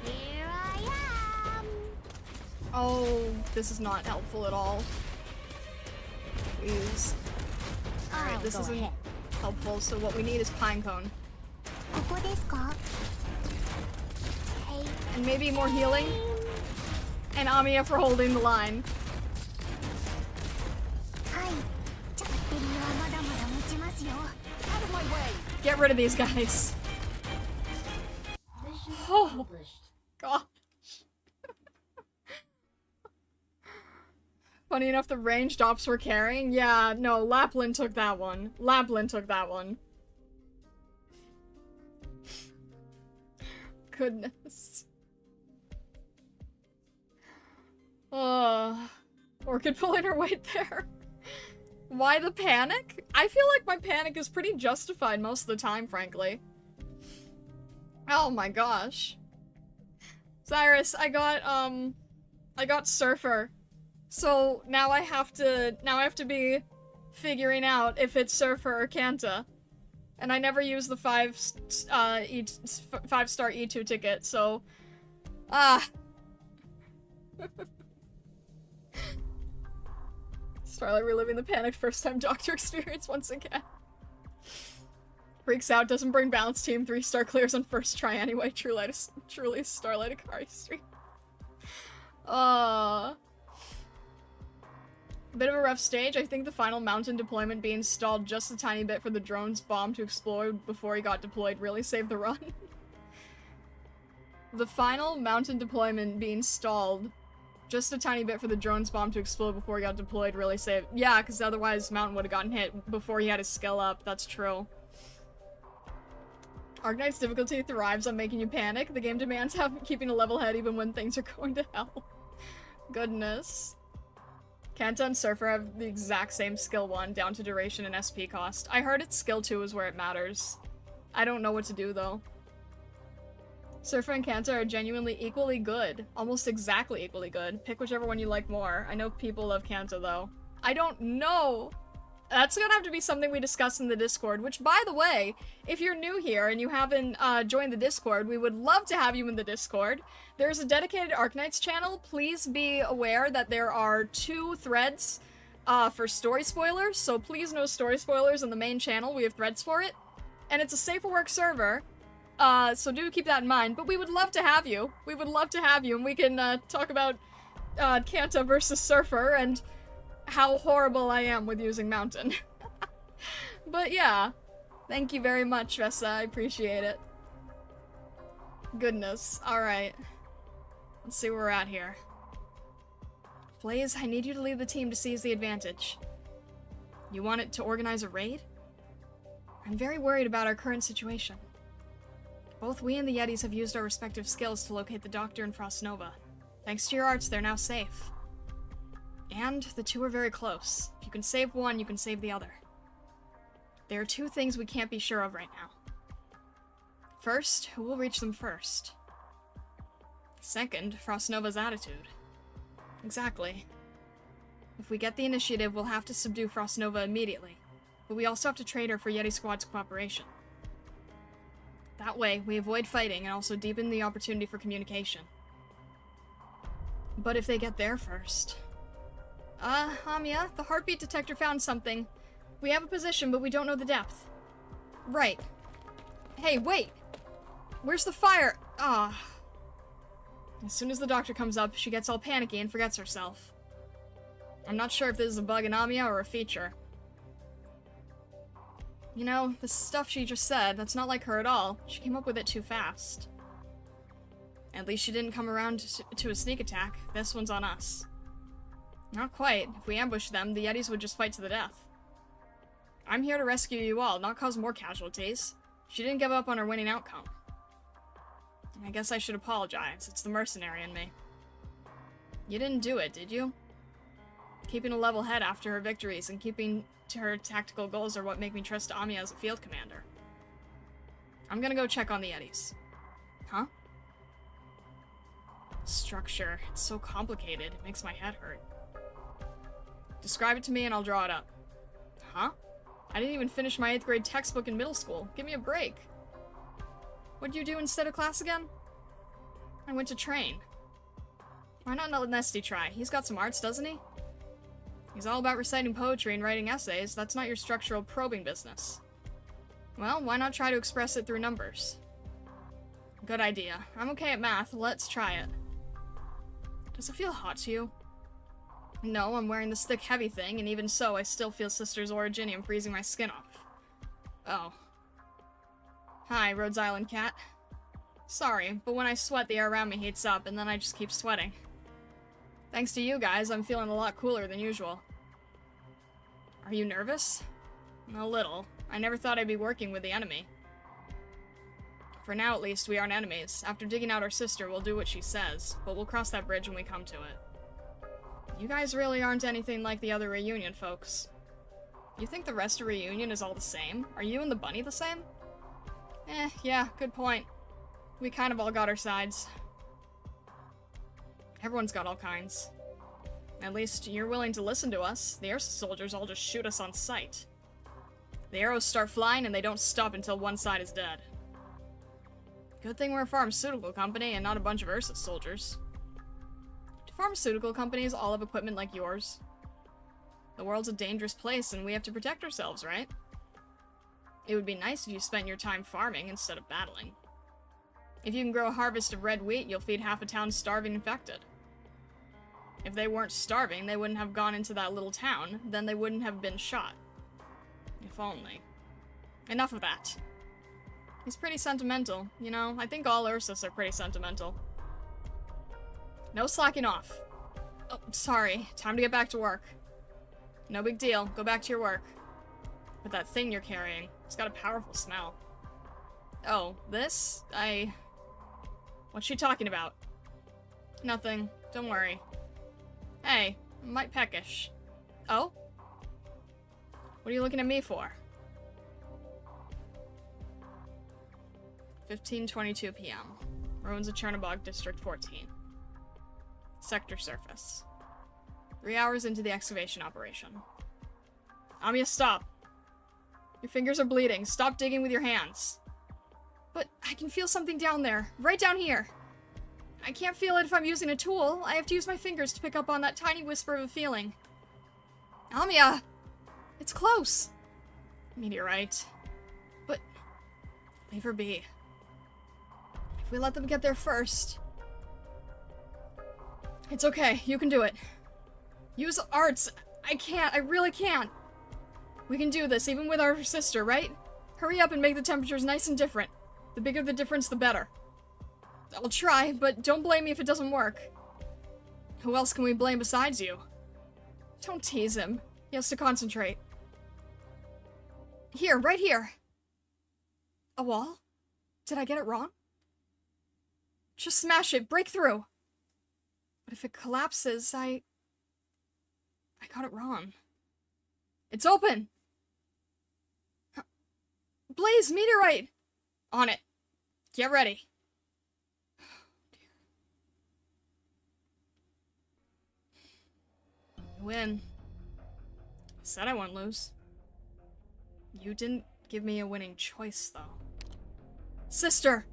Here I am. Oh, this is not helpful at all. Please. Alright, this Go isn't ahead. helpful, so what we need is Pinecone. ここですか? Hey. And maybe more healing? And Amiya for holding the line. はい。ちょっとにはまだまだ持ちますよ。 Out of my way. Get rid of these guys. Oh, gosh. Funny enough, the ranged ops were carrying. Yeah, no, Lapland took that one. Lapland took that one. Goodness. Orchid pulling her weight there. Why the panic? I feel like my panic is pretty justified most of the time, frankly. Oh my gosh. Cyrus, I got Surfer. So now I have to be figuring out if it's Surfer or Kanta. And I never use the 5-star E2 ticket, so Starlight reliving the panicked first time doctor experience once again. Freaks out, doesn't bring balance team, 3-star clears on first try anyway. Truly Starlight Akari stream. Bit of a rough stage. I think the final mountain deployment being stalled just a tiny bit for the drone's bomb to explode before he got deployed really saved the run. The final mountain deployment being stalled just a tiny bit for the drone's bomb to explode before he got deployed really saved. Yeah, because otherwise Mountain would have gotten hit before he had his skill up. That's true. Arknights difficulty thrives on making you panic. The game demands keeping a level head even when things are going to hell. Goodness. Kanta and Surfer have the exact same skill 1, down to duration and SP cost. I heard it's skill 2 is where it matters. I don't know what to do, though. Surfer and Kanta are genuinely equally good. Almost exactly equally good. Pick whichever one you like more. I know people love Kanta, though. I don't know! That's gonna have to be something we discuss in the Discord, which, by the way, if you're new here and you haven't joined the Discord, we would love to have you in the Discord. There's a dedicated Arknights channel. Please be aware that there are 2 threads for story spoilers, so please no story spoilers on the main channel. We have threads for it. And it's a safe for work server, so do keep that in mind. But we would love to have you. We would love to have you, and we can talk about Kanta versus Surfer and how horrible I am with using Mountain. But yeah, thank you very much, Vessa. I appreciate it. Goodness. Alright. Let's see where we're at here. Blaze, I need you to lead the team to seize the advantage. You want it to organize a raid? I'm very worried about our current situation. Both we and the Yetis have used our respective skills to locate the Doctor and Frost Nova. Thanks to your arts, they're now safe. And the 2 are very close. If you can save one, you can save the other. There are 2 things we can't be sure of right now. First, who will reach them first? Second, Frost Nova's attitude. Exactly. If we get the initiative, we'll have to subdue Frost Nova immediately. But we also have to trade her for Yeti Squad's cooperation. That way, we avoid fighting and also deepen the opportunity for communication. But if they get there first... Amiya, the heartbeat detector found something. We have a position, but we don't know the depth. Right. Hey, wait! Where's the fire? Ah. As soon as the doctor comes up, she gets all panicky and forgets herself. I'm not sure if this is a bug in Amiya or a feature. You know, the stuff she just said, that's not like her at all. She came up with it too fast. At least she didn't come around to a sneak attack. This one's on us. Not quite. If we ambush them, the Yetis would just fight to the death. I'm here to rescue you all, not cause more casualties. She didn't give up on her winning outcome. I guess I should apologize. It's the mercenary in me. You didn't do it, did you? Keeping a level head after her victories and keeping to her tactical goals are what make me trust Amiya as a field commander. I'm gonna go check on the Yetis. Huh? Structure. It's so complicated. It makes my head hurt. Describe it to me and I'll draw it up. Huh? I didn't even finish my 8th grade textbook in middle school. Give me a break. What'd you do instead of class again? I went to train. Why not let Nesty try? He's got some arts, doesn't he? He's all about reciting poetry and writing essays. That's not your structural probing business. Well, why not try to express it through numbers? Good idea. I'm okay at math. Let's try it. Does it feel hot to you? No, I'm wearing this thick, heavy thing, and even so, I still feel Sister's Originium freezing my skin off. Oh. Hi, Rhodes Island cat. Sorry, but when I sweat, the air around me heats up, and then I just keep sweating. Thanks to you guys, I'm feeling a lot cooler than usual. Are you nervous? A little. I never thought I'd be working with the enemy. For now, at least, we aren't enemies. After digging out our sister, we'll do what she says, but we'll cross that bridge when we come to it. You guys really aren't anything like the other Reunion folks. You think the rest of Reunion is all the same? Are you and the bunny the same? Yeah, good point. We kind of all got our sides. Everyone's got all kinds. At least you're willing to listen to us. The Ursa soldiers all just shoot us on sight. The arrows start flying and they don't stop until one side is dead. Good thing we're a pharmaceutical company and not a bunch of Ursa soldiers. Do pharmaceutical companies all have equipment like yours? The world's a dangerous place and we have to protect ourselves, right? It would be nice if you spent your time farming instead of battling. If you can grow a harvest of red wheat, you'll feed half a town starving infected. If they weren't starving, they wouldn't have gone into that little town, then they wouldn't have been shot. If only. Enough of that. He's pretty sentimental, you know? I think all Ursus are pretty sentimental. No slacking off. Oh, sorry. Time to get back to work. No big deal. Go back to your work. But that thing you're carrying, it's got a powerful smell. Oh, this? What's she talking about? Nothing. Don't worry. Hey, I'm might peckish. Oh? What are you looking at me for? 15:22 p.m. Ruins of Chernobog, District 14. Sector surface. 3 hours into the excavation operation. Amiya, stop! Your fingers are bleeding. Stop digging with your hands. But I can feel something down there. Right down here. I can't feel it if I'm using a tool. I have to use my fingers to pick up on that tiny whisper of a feeling. Amiya! It's close! Meteorite. But leave her be. If we let them get there first... It's okay. You can do it. Use arts. I can't. I really can't. We can do this, even with our sister, right? Hurry up and make the temperatures nice and different. The bigger the difference, the better. I'll try, but don't blame me if it doesn't work. Who else can we blame besides you? Don't tease him. He has to concentrate. Here, right here. A wall? Did I get it wrong? Just smash it. Break through. But if it collapses, I got it wrong. It's open! Blaze, meteorite! On it. Get ready. Win. I said I won't lose. You didn't give me a winning choice, though. Sister!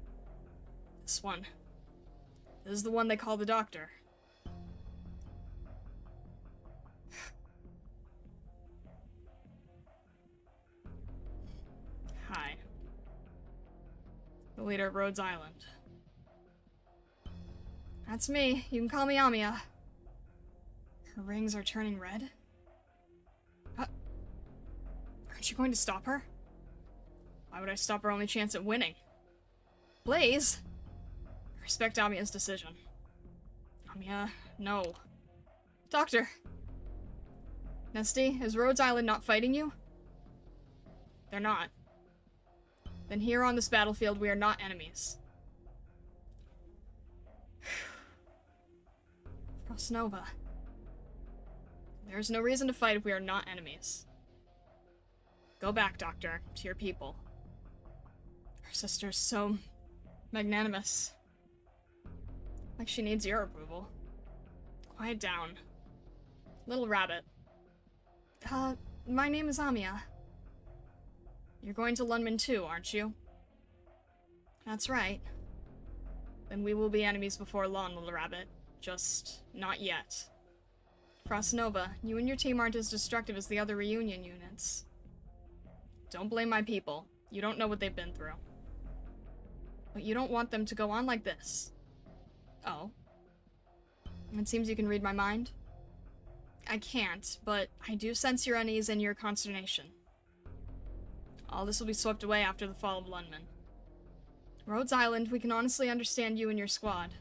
This one. This is the one they call the doctor. Hi. The leader of Rhodes Island. That's me. You can call me Amiya. Her rings are turning red. Aren't you going to stop her? Why would I stop her only chance at winning? Blaze? I respect Amiya's decision. Amiya, no. Doctor! Nesty, is Rhodes Island not fighting you? They're not. Then here on this battlefield, we are not enemies. Frostnova. There is no reason to fight if we are not enemies. Go back, Doctor, to your people. Her sister's so magnanimous. Like she needs your approval. Quiet down. Little rabbit. My name is Amiya. You're going to Lundman too, aren't you? That's right. Then we will be enemies before long, little rabbit. Just not yet. Frostnova, you and your team aren't as destructive as the other reunion units. Don't blame my people. You don't know what they've been through. But you don't want them to go on like this. Oh. It seems you can read my mind. I can't, but I do sense your unease and your consternation. All this will be swept away after the fall of Lundman. Rhodes Island, we can honestly understand you and your squad.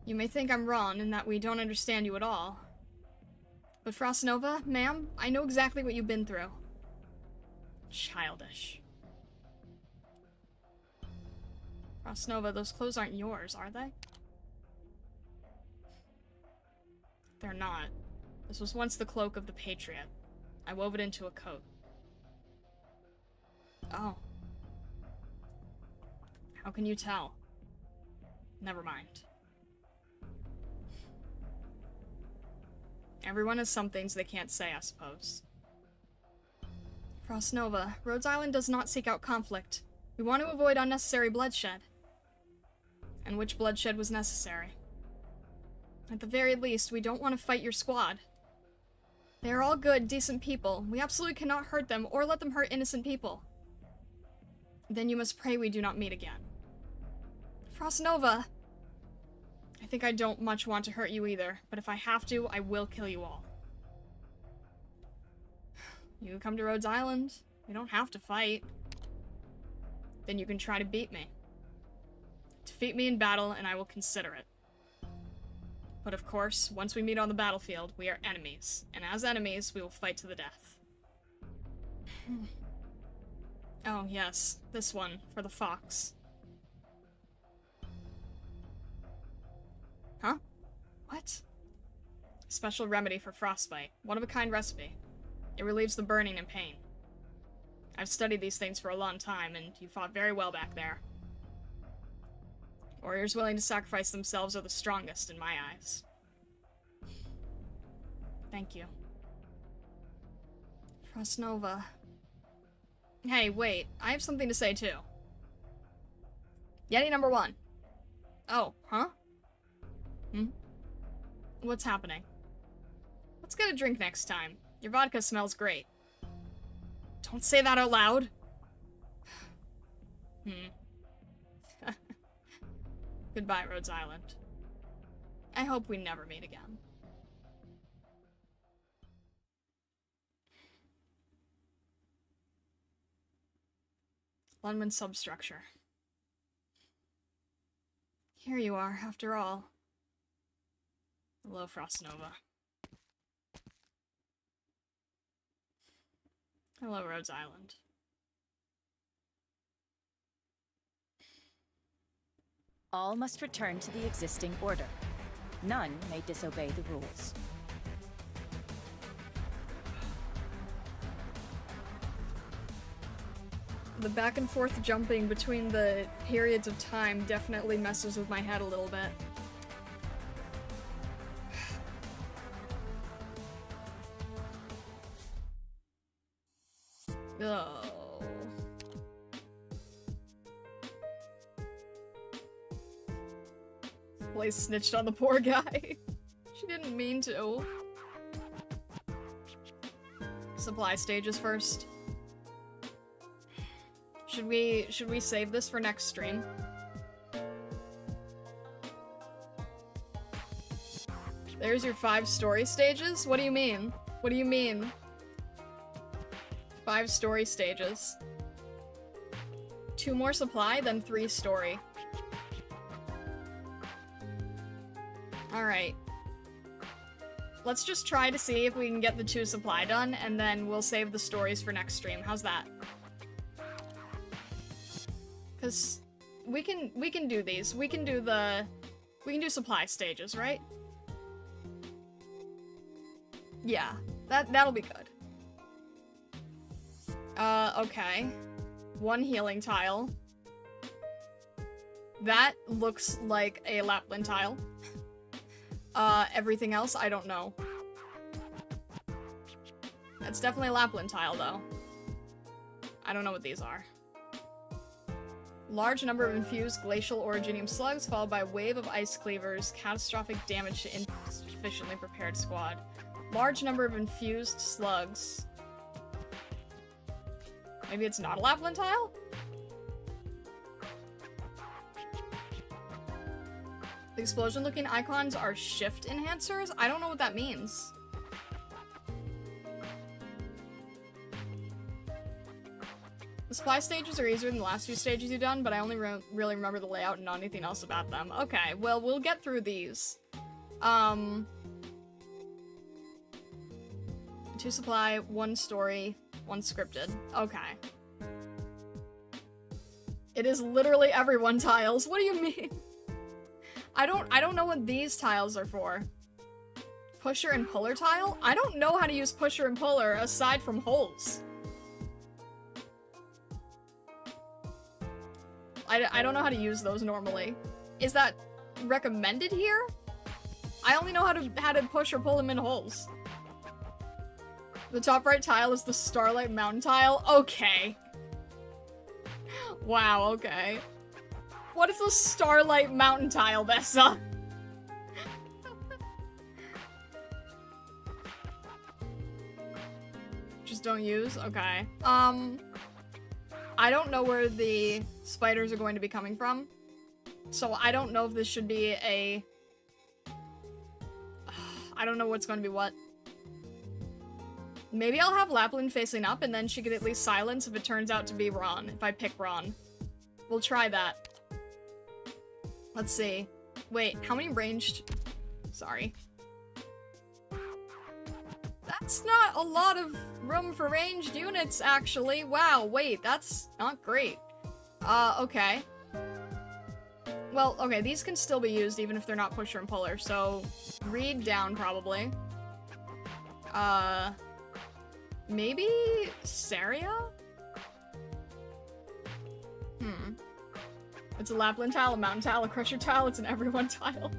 You may think I'm wrong in that we don't understand you at all. But Frostnova, ma'am, I know exactly what you've been through. Childish. Frostnova, those clothes aren't yours, are they? They're not. This was once the cloak of the Patriot. I wove it into a coat. Oh. How can you tell? Never mind. Everyone has some things they can't say, I suppose. Frostnova, Rhodes Island does not seek out conflict. We want to avoid unnecessary bloodshed. And which bloodshed was necessary? At the very least, we don't want to fight your squad. They are all good, decent people. We absolutely cannot hurt them or let them hurt innocent people. Then you must pray we do not meet again. Frostnova! I think I don't much want to hurt you either, but if I have to, I will kill you all. You come to Rhodes Island. We don't have to fight. Then you can try to beat me. Defeat me in battle, and I will consider it. But of course, once we meet on the battlefield, we are enemies, and as enemies, we will fight to the death. Oh, yes, this one, for the fox. Huh? What? Special remedy for frostbite. One-of-a-kind recipe. It relieves the burning and pain. I've studied these things for a long time, and you fought very well back there. Warriors willing to sacrifice themselves are the strongest in my eyes. Thank you. Frostnova. Hey, wait. I have something to say, too. Yeti number 1. Oh, huh? What's happening? Let's get a drink next time. Your vodka smells great. Don't say that out loud. Goodbye, Rhodes Island. I hope we never meet again. Lundman substructure. Here you are, after all. Hello, Frostnova. Hello, Rhodes Island. All must return to the existing order. None may disobey the rules. The back and forth jumping between the periods of time definitely messes with my head a little bit. Oh. Blaze snitched on the poor guy. She didn't mean to. Supply stages first. Should we save this for next stream? There's your 5 story stages? What do you mean? What do you mean? 5 story stages. 2 more supply, then 3 story. Alright. Let's just try to see if we can get the 2 supply done, and then we'll save the stories for next stream. How's that? Cause we can do these. We can do supply stages, right? Yeah, that'll be good. Okay. 1 healing tile. That looks like a Lapland tile. Everything else, I don't know. That's definitely a Lapland tile, though. I don't know what these are. Large number of infused glacial originium slugs, followed by a wave of ice cleavers. Catastrophic damage to insufficiently prepared squad. Large number of infused slugs. Maybe it's not a Lapland tile? The explosion-looking icons are shift enhancers? I don't know what that means. The supply stages are easier than the last 2 stages you've done, but I only really remember the layout and not anything else about them. Okay, well, we'll get through these. 2 supply, 1 story, 1 scripted. Okay. It is literally everyone tiles. What do you mean? I don't know what these tiles are for. Pusher and puller tile? I don't know how to use pusher and puller aside from holes. I don't know how to use those normally. Is that recommended here? I only know how to push or pull them in holes. The top right tile is the Starlight Mountain tile? Okay. Wow, okay. What is the Starlight Mountain tile, Vessa? Just don't use? Okay. I don't know where the spiders are going to be coming from. So I don't know if this should be a... I don't know what's going to be what. Maybe I'll have Lapland facing up, and then she could at least silence if it turns out to be Ron, if I pick Ron. We'll try that. Let's see. Wait, how many ranged... Sorry. That's not a lot of room for ranged units, actually. Wow, wait, that's not great. Okay. Well, okay, these can still be used even if they're not pusher and puller, so... Reed down, probably. Maybe... Saria? It's a Lapland tile, a mountain tile, a crusher tile, it's an everyone tile.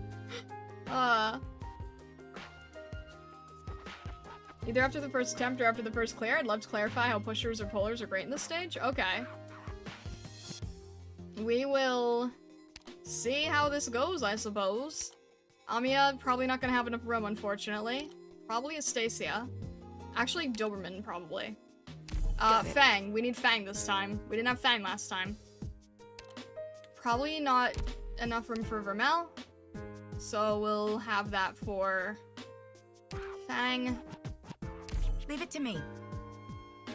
Either after the first attempt or after the first clear, I'd love to clarify how pushers or pullers are great in this stage. Okay. We will see how this goes, I suppose. Amiya, probably not gonna have enough room, unfortunately. Probably Astacia. Actually, Doberman, probably. Fang. We need Fang this time. We didn't have Fang last time. Probably not enough room for Vermel. So we'll have that for Fang. Leave it to me.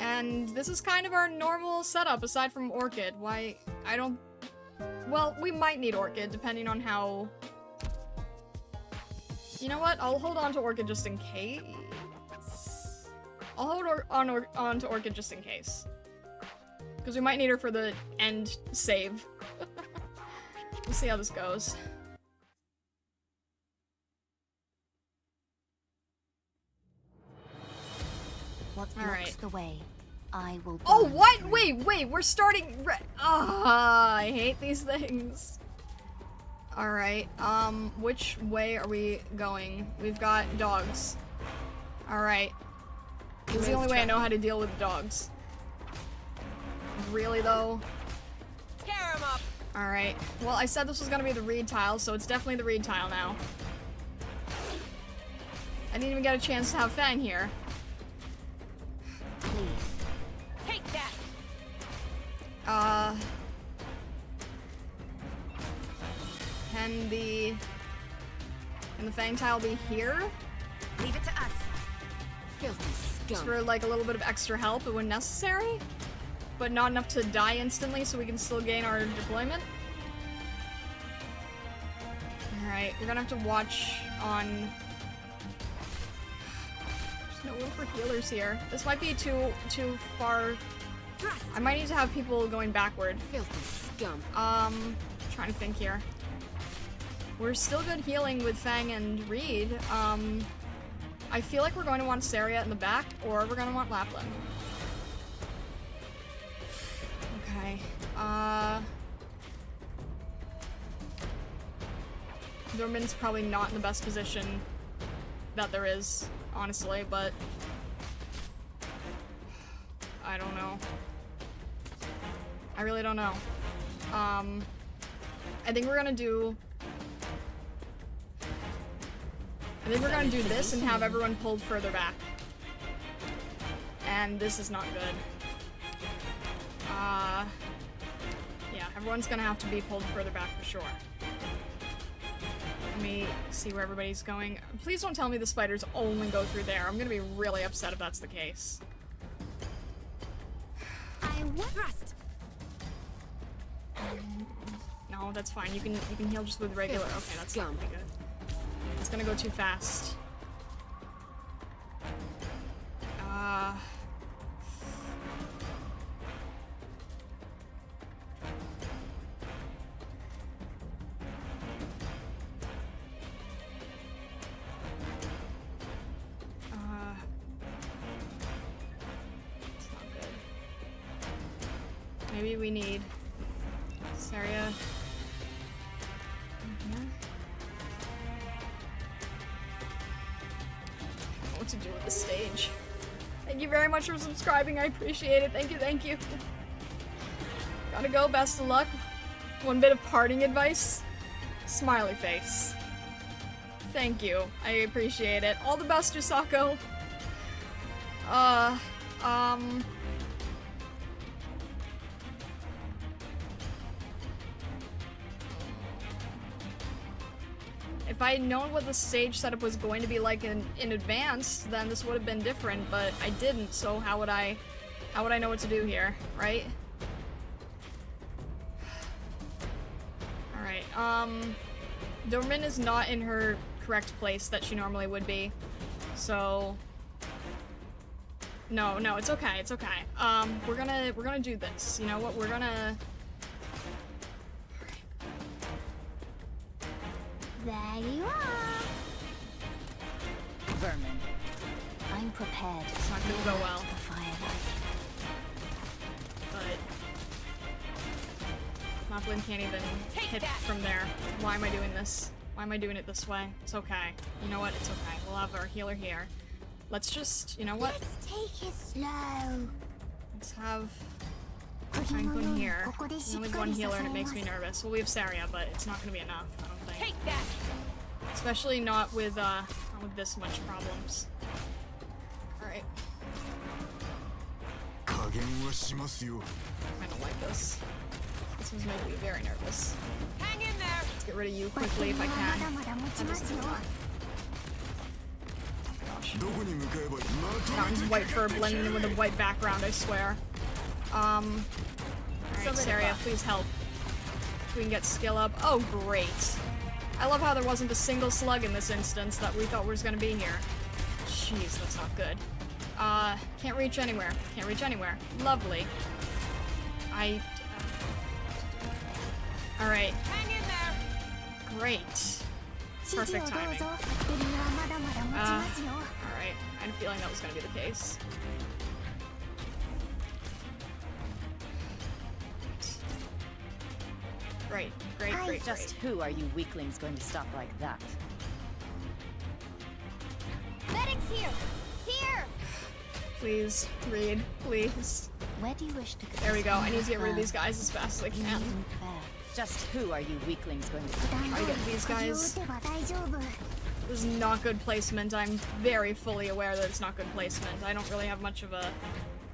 And this is kind of our normal setup, aside from Orchid. Why, I don't... Well, we might need Orchid, depending on how... You know what? I'll hold on to Orchid just in case. I'll hold on to Orchid just in case. Because we might need her for the end save. We'll see how this goes. What blocks the way, I will. Oh, what? Wait, we're starting. I hate these things. All right. Which way are we going? We've got dogs. All right. This is the only way I know how to deal with dogs. Really though? Tear him up. Alright. Well, I said this was gonna be the reed tile, so it's definitely the reed tile now. I didn't even get a chance to have Fang here. Please. Take that! Can the Fang tile be here? Leave it to us. Filthy Just scum. for like a little bit of extra help when necessary? But not enough to die instantly so we can still gain our deployment? Alright, we're gonna have to watch on... There's no room for healers here. This might be too far... I might need to have people going backward. Filthy scum. Trying to think here. We're still good healing with Fang and Reed. I feel like we're going to want Saria in the back, or we're going to want Lapland. Okay. Dormin's probably not in the best position that there is, honestly, but... I don't know. I really don't know. I think we're gonna do... I think we're gonna do this and have everyone pulled further back. And this is not good. Yeah, everyone's gonna have to be pulled further back for sure. Let me see where everybody's going. Please don't tell me the spiders only go through there. I'm gonna be really upset if that's the case. I will thrust. No, that's fine. You can heal just with regular. Okay, that's not gonna be good. It's gonna go too fast. It's not good. Maybe we need Saria. What to do with the stage. Thank you very much for subscribing. I appreciate it. Thank you, thank you. Gotta go. Best of luck. One bit of parting advice. Smiley face. Thank you. I appreciate it. All the best, Usako. If I had known what the stage setup was going to be like in advance, then this would have been different, but I didn't, so how would I know what to do here, right? Alright, Dormin is not in her correct place that she normally would be, so... No, it's okay, it's okay. We're gonna do this, you know what, we're gonna... There you are. Vermin. I'm prepared. It's not gonna go well. The firelight. But Moblin can't even hit that. from there. Why am I doing this? Why am I doing it this way? It's okay. You know what? It's okay. We'll have our healer here. Let's just, you know what? Let's take it slow. Let's have Franklin here. There's only one healer and it makes me nervous. Well, we have Saria, but it's not gonna be enough, I don't think. Take that! Especially not with this much problems. Alright. I don't like this. This was making me very nervous. Hang in there! Let's get rid of you quickly if I can. That doesn't work. Oh my gosh. Mountain's white fur blending in with a white background, I swear. Alright, Saria, please help. We can get skill up. Oh, great. I love how there wasn't a single slug in this instance that we thought was gonna be here. Jeez, that's not good. Can't reach anywhere. Can't reach anywhere. Lovely. Alright. Hang in there! Great. Perfect timing. Alright. I had a feeling that was gonna be the case. Great. Just who are you weaklings going to stop like that? Medics here! Here! Please, read, please. Where do you wish to go? There we go. I need to get rid of these guys as fast as I can. Just who are you weaklings going to Try to get these guys. This is not good placement. I'm very fully aware that it's not good placement. I don't really have much of a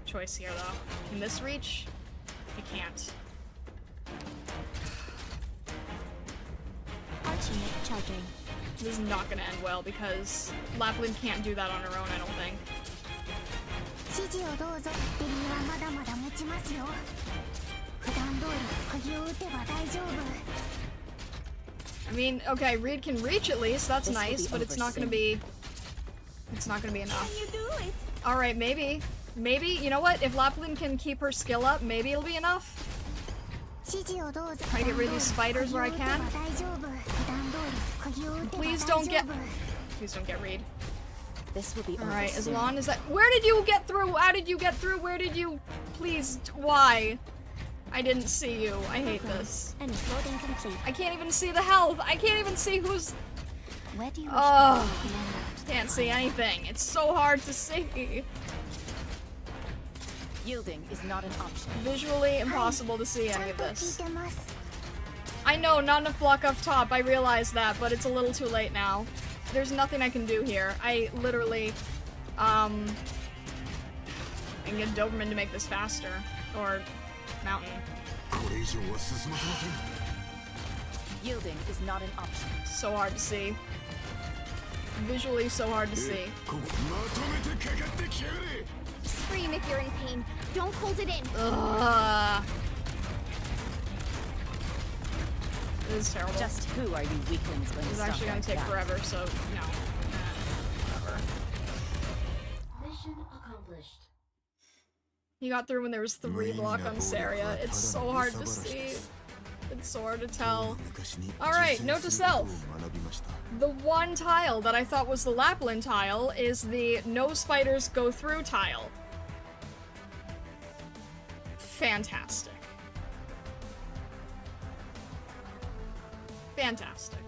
choice here, though. Can this reach? I can't. Archnight charging. This is not gonna end well because Lapland can't do that on her own, I don't think. I mean, okay, Reed can reach at least, that's nice, but it's not gonna be enough. Alright, maybe. Maybe, you know what? If Lapland can keep her skill up, maybe it'll be enough. Try to get rid of these spiders where I can. Please don't get Reed. This will be Alright, as long as that— Where did you get through? How did you get through? Where did you— Please, why? I didn't see you. I hate this. And loading complete. I can't even see the health. I can't even see who's— Where do you wish Oh, to go? can't see anything. It's so hard to see. Yielding is not an option. Visually impossible to see any of this. I know, not enough block up top. I realize that, but it's a little too late now. There's nothing I can do here. I literally, I can get Doberman to make this faster. Or Mountain. Yielding is not an option. So hard to see. Visually so hard to see. Scream if you're in pain. Don't hold it in. Ugh. This is terrible. Just who are you weaklings going to This is stop actually gonna like take that? forever, so no. Whatever. Mission accomplished. He got through when there was 3 block on Saria. It's so hard to see. It's so hard to tell. Alright, note to self. The one tile that I thought was the Lapland tile is the no spiders go through tile. Fantastic. Fantastic.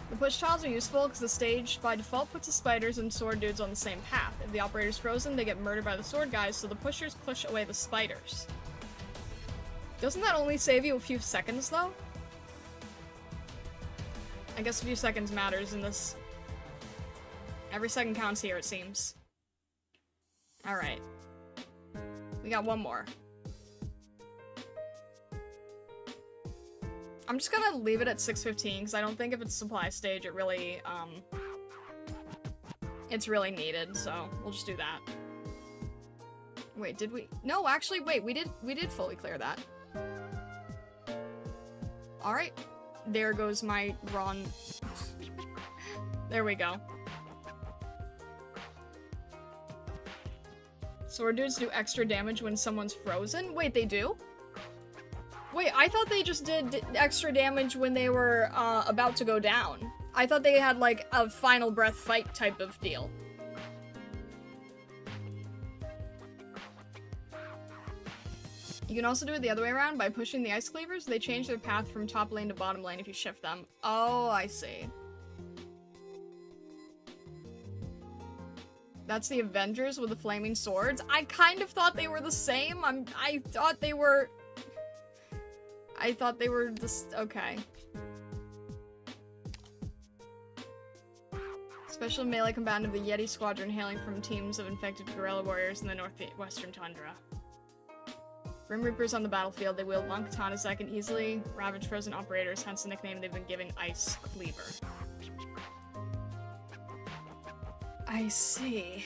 The push tiles are useful because the stage by default puts the spiders and sword dudes on the same path. If the operator's frozen, they get murdered by the sword guys, so the pushers push away the spiders. Doesn't that only save you a few seconds, though? I guess a few seconds matters in this. Every second counts here, it seems. Alright. We got one more. I'm just gonna leave it at 6:15 because I don't think if it's supply stage it really, it's really needed, so we'll just do that. Wait, did we? No, actually, wait, we did fully clear that. Alright. There goes my Ron. There we go. Sword dudes do extra damage when someone's frozen? Wait, they do? Wait, I thought they just did extra damage when they were about to go down. I thought they had like a final breath fight type of deal. You can also do it the other way around by pushing the ice cleavers. They change their path from top lane to bottom lane if you shift them. Oh, I see. That's the Avengers with the flaming swords. I kind of thought they were the same. I thought they were this. Okay. Special melee combatant of the Yeti Squadron hailing from teams of infected guerrilla warriors in the northwestern tundra. Grim Reapers on the battlefield, they wield long katanas that can easily ravage frozen operators, hence the nickname they've been giving Ice Cleaver. I see.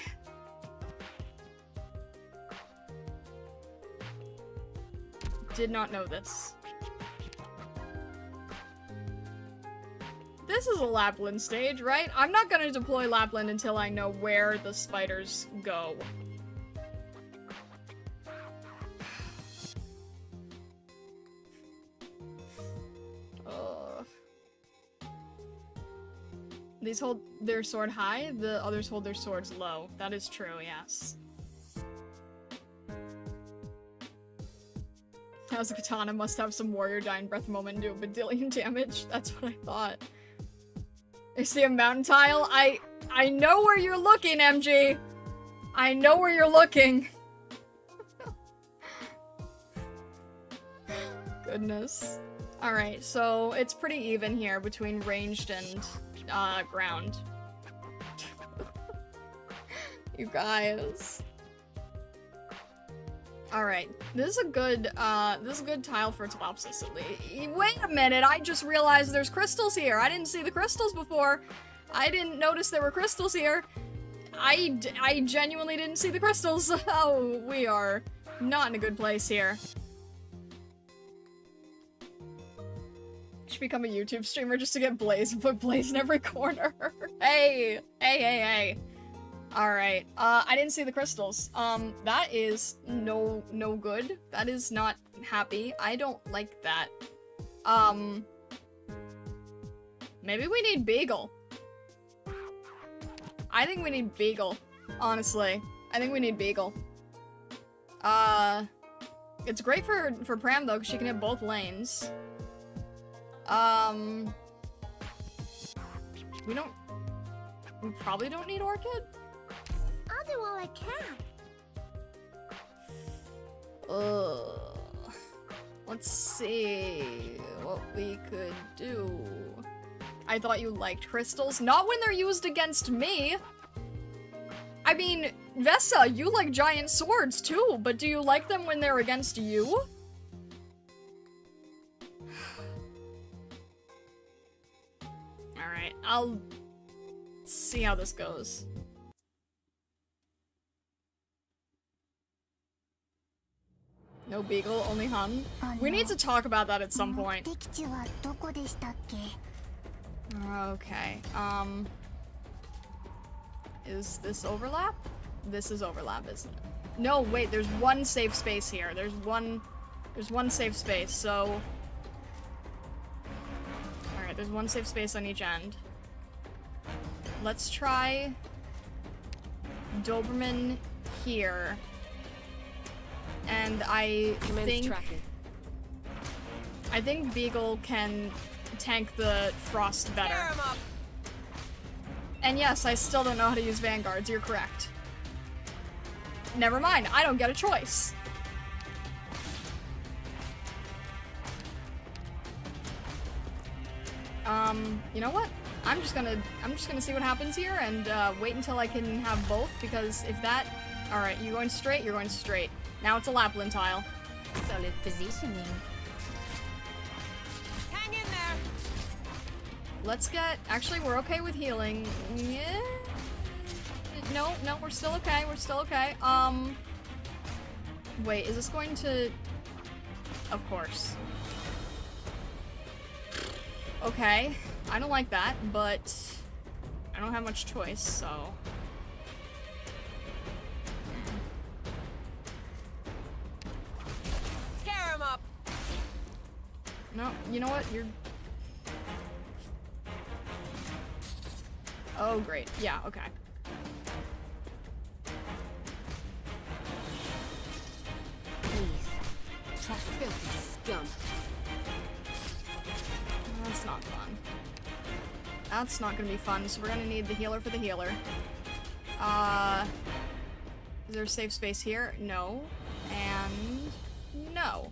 Did not know this. This is a Lapland stage, right? I'm not gonna deploy Lapland until I know where the spiders go. These hold their sword high, the others hold their swords low. That is true, yes. As a katana must have some warrior dying breath moment and do a badillion damage. That's what I thought. I see a mountain tile. I know where you're looking, MG. I know where you're looking. Goodness. Alright, so it's pretty even here between ranged and ground. You guys. Alright, this is a good tile for Topopsis at least. Wait a minute, I just realized there's crystals here. I didn't see the crystals before. I didn't notice there were crystals here. I genuinely didn't see the crystals. Oh, we are not in a good place here. Should become a YouTube streamer just to get Blaze and put Blaze in every corner. Hey! Hey. Alright, I didn't see the crystals. That is no good. That is not happy. I don't like that. Maybe we need Beagle. I think we need Beagle, honestly. I think we need Beagle. It's great for Pram, though, because she can hit both lanes. We probably don't need Orchid? I'll do all I can. Let's see what we could do. I thought you liked crystals. Not when they're used against me! I mean, Vessa, you like giant swords too, but do you like them when they're against you? Alright, I'll see how this goes. No Beagle, only Hun. We need to talk about that at some point. Okay, is this overlap? This is overlap, isn't it? No, wait, there's one safe space here. There's one safe space, so... Alright, there's one safe space on each end. Let's try Doberman here. And I think Beagle can tank the Frost better. And yes, I still don't know how to use Vanguards, you're correct. Never mind, I don't get a choice. You know what? I'm just gonna see what happens here and wait until I can have both, because if that... Alright, you going straight? You're going straight. Now it's a Lapland tile. Solid positioning. Hang in there. Let's get... Actually, we're okay with healing. Yeah. No, we're still okay. We're still okay. Wait, is this going to... Of course. Okay. I don't like that, but I don't have much choice, so... Scare him up. No, you know what? You're... Oh, great. Yeah, okay. Please. Track filthy scum. That's not fun. That's not gonna be fun, so we're gonna need the healer for the healer. Is there a safe space here? No. And... no.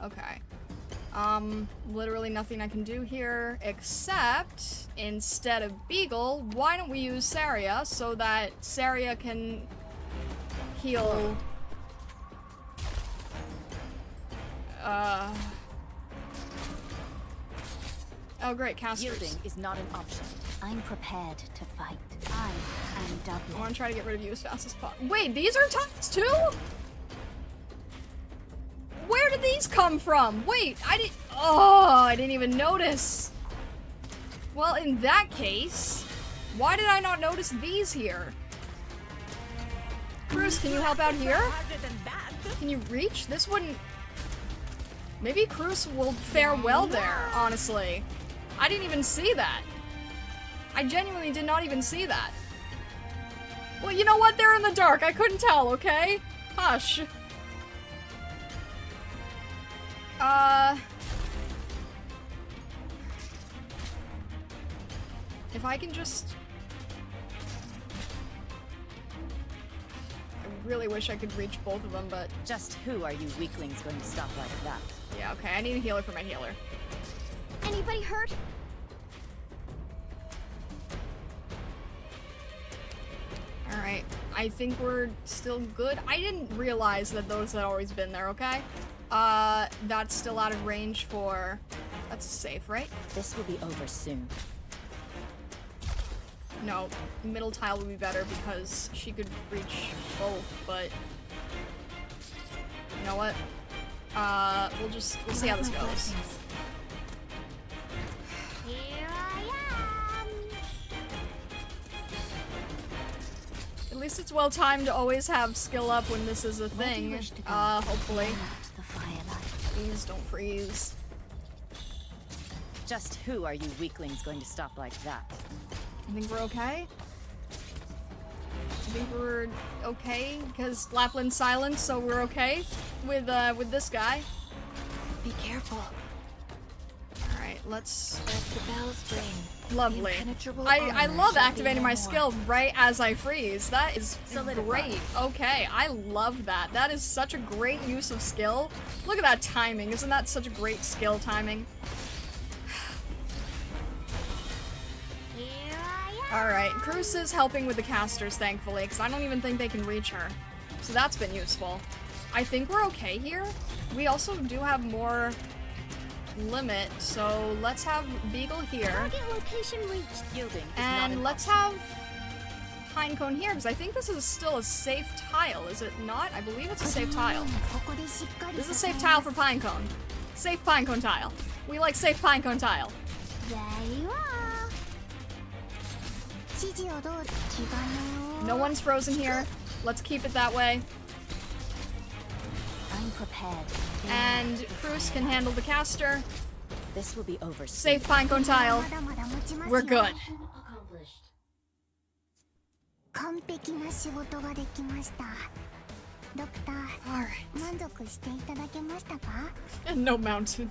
Okay. Literally nothing I can do here, except, instead of Beagle, why don't we use Saria so that Saria can heal... Oh great, casters. Yielding is not an option. I'm prepared to fight. I am I Dublin. want to try to get rid of you as fast as possible. Wait, these are tiles too? Where did these come from? Wait, I didn't even notice. Well, in that case, why did I not notice these here? Cruz, can you help out here? Can you reach? This wouldn't... Maybe Cruz will fare well there, honestly. I didn't even see that. I genuinely did not even see that. Well, you know what? They're in the dark. I couldn't tell, okay? Hush. If I can just... really wish I could reach both of them, but Just who are you weaklings going to stop like that? yeah, okay. I need a healer for my healer. Anybody hurt? Alright, I think we're still good. I didn't realize that those had always been there, okay? That's still out of range for... That's safe, right? This will be over soon. No, middle tile would be better because she could reach both, but... You know what? We'll see how this goes. Here I am. At least it's well timed to always have skill up when this is a Where do you thing. wish to go? Hopefully. Not the firelight. Please don't freeze. Just who are you weaklings going to stop like that? I think we're okay. I think we're okay because Lapland's silent, so we're okay with this guy. Be careful. All right, let's. As the bells ring. Lovely. Impenetrable I armor love shall be activating no my more. skill right as I freeze. That is Solidify. great. Okay, I love that. That is such a great use of skill. Look at that timing. Isn't that such a great skill timing? Here I am. Alright, Cruz is helping with the casters, thankfully, because I don't even think they can reach her. So that's been useful. I think we're okay here. We also do have more limit, so let's have Beagle here. Target location reached. Yielding is not And an let's option. have Pinecone here, because I think this is still a safe tile, is it not? I believe it's a safe tile. This is a safe tile for Pinecone. Safe Pinecone tile. We like safe Pinecone tile. There you are. No one's frozen here. Let's keep it that way. I'm prepared. And Cruz can handle the caster. This will be over soon. Safe Pinecone tile. We're good. 完璧な仕事ができました。ドクター、 Alright. 満足していただけましたか？ And no mountain.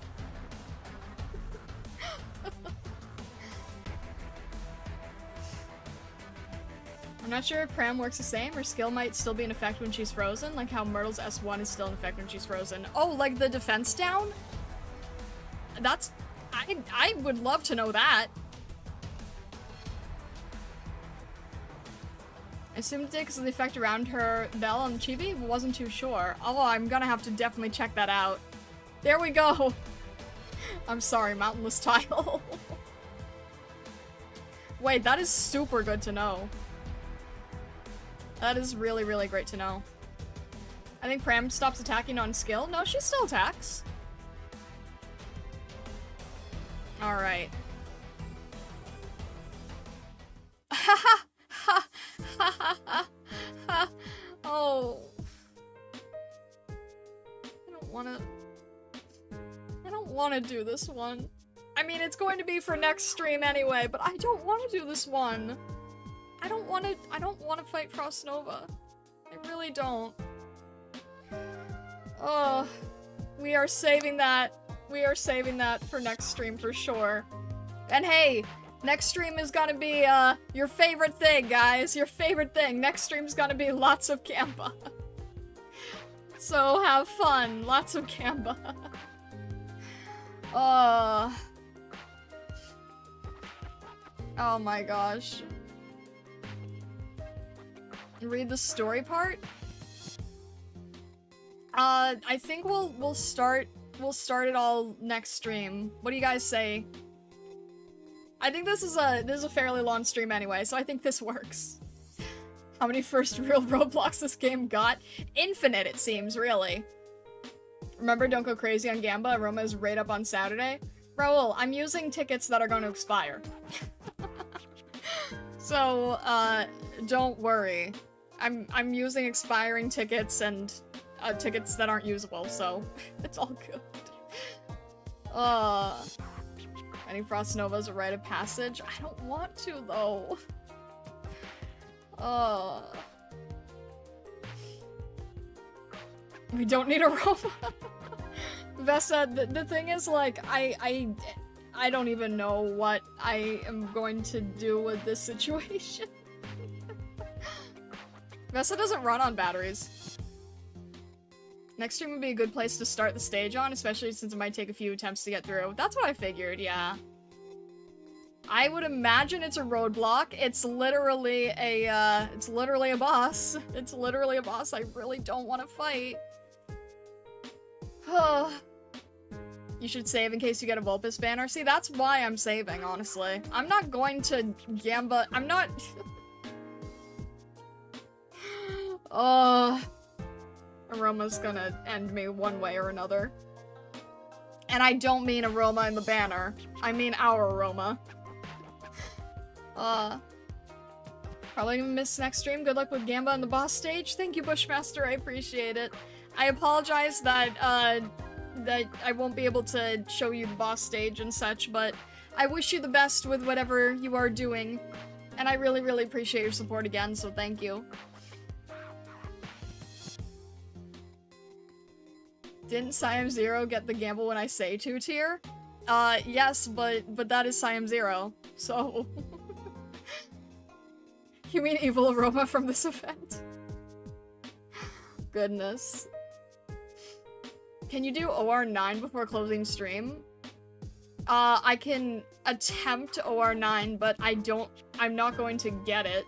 I'm not sure if Pram works the same, or skill might still be in effect when she's frozen, like how Myrtle's S1 is still in effect when she's frozen. Oh, like the defense down? That's... I would love to know that. I assumed it did because of the effect around her bell on Chibi, but wasn't too sure. Oh, I'm gonna have to definitely check that out. There we go! I'm sorry, mountainless tile. Wait, that is super good to know. That is really, really great to know. I think Pram stops attacking on skill. No, she still attacks. Alright. Oh. I don't wanna do this one. I mean, it's going to be for next stream anyway, but I don't want to do this one. I don't want to fight Frost Nova. I really don't. Oh, we are saving that. We are saving that for next stream for sure. And hey, next stream is gonna be, your favorite thing, guys. Your favorite thing. Next stream's gonna be lots of Gamba. So have fun. Lots of Gamba. Oh my gosh. Read the story part? I think we'll start it all next stream. What do you guys say? I think this is a fairly long stream anyway, so I think this works. How many first real roadblocks this game got? Infinite, it seems, really. Remember, don't go crazy on Gamba. Aroma is right up on Saturday. Raul, I'm using tickets that are going to expire. So, don't worry. I'm using expiring tickets and tickets that aren't usable, so it's all good. Any Frost Nova's a rite of passage? I don't want to, though. We don't need a Roma. Vesta, the thing is, like, I don't even know what I am going to do with this situation. Vesta doesn't run on batteries. Next stream would be a good place to start the stage on, especially since it might take a few attempts to get through. That's what I figured, yeah. I would imagine it's a roadblock. It's literally a boss. It's literally a boss I really don't want to fight. You should save in case you get a Vulpes banner. See, that's why I'm saving, honestly. I'm not going to gamba. I'm not... Aroma's gonna end me one way or another. And I don't mean Aroma in the banner. I mean our Aroma. Probably gonna miss next stream. Good luck with Gamba on the boss stage. Thank you, Bushmaster. I appreciate it. I apologize that, that I won't be able to show you the boss stage and such, but I wish you the best with whatever you are doing. And I really, really appreciate your support again, so thank you. Didn't Siam Zero get the gamble when I say 2 tier? Yes, but that is Siam Zero, so... You mean Evil Aroma from this event? Goodness. Can you do OR9 before closing stream? I can attempt OR9, but I'm not going to get it.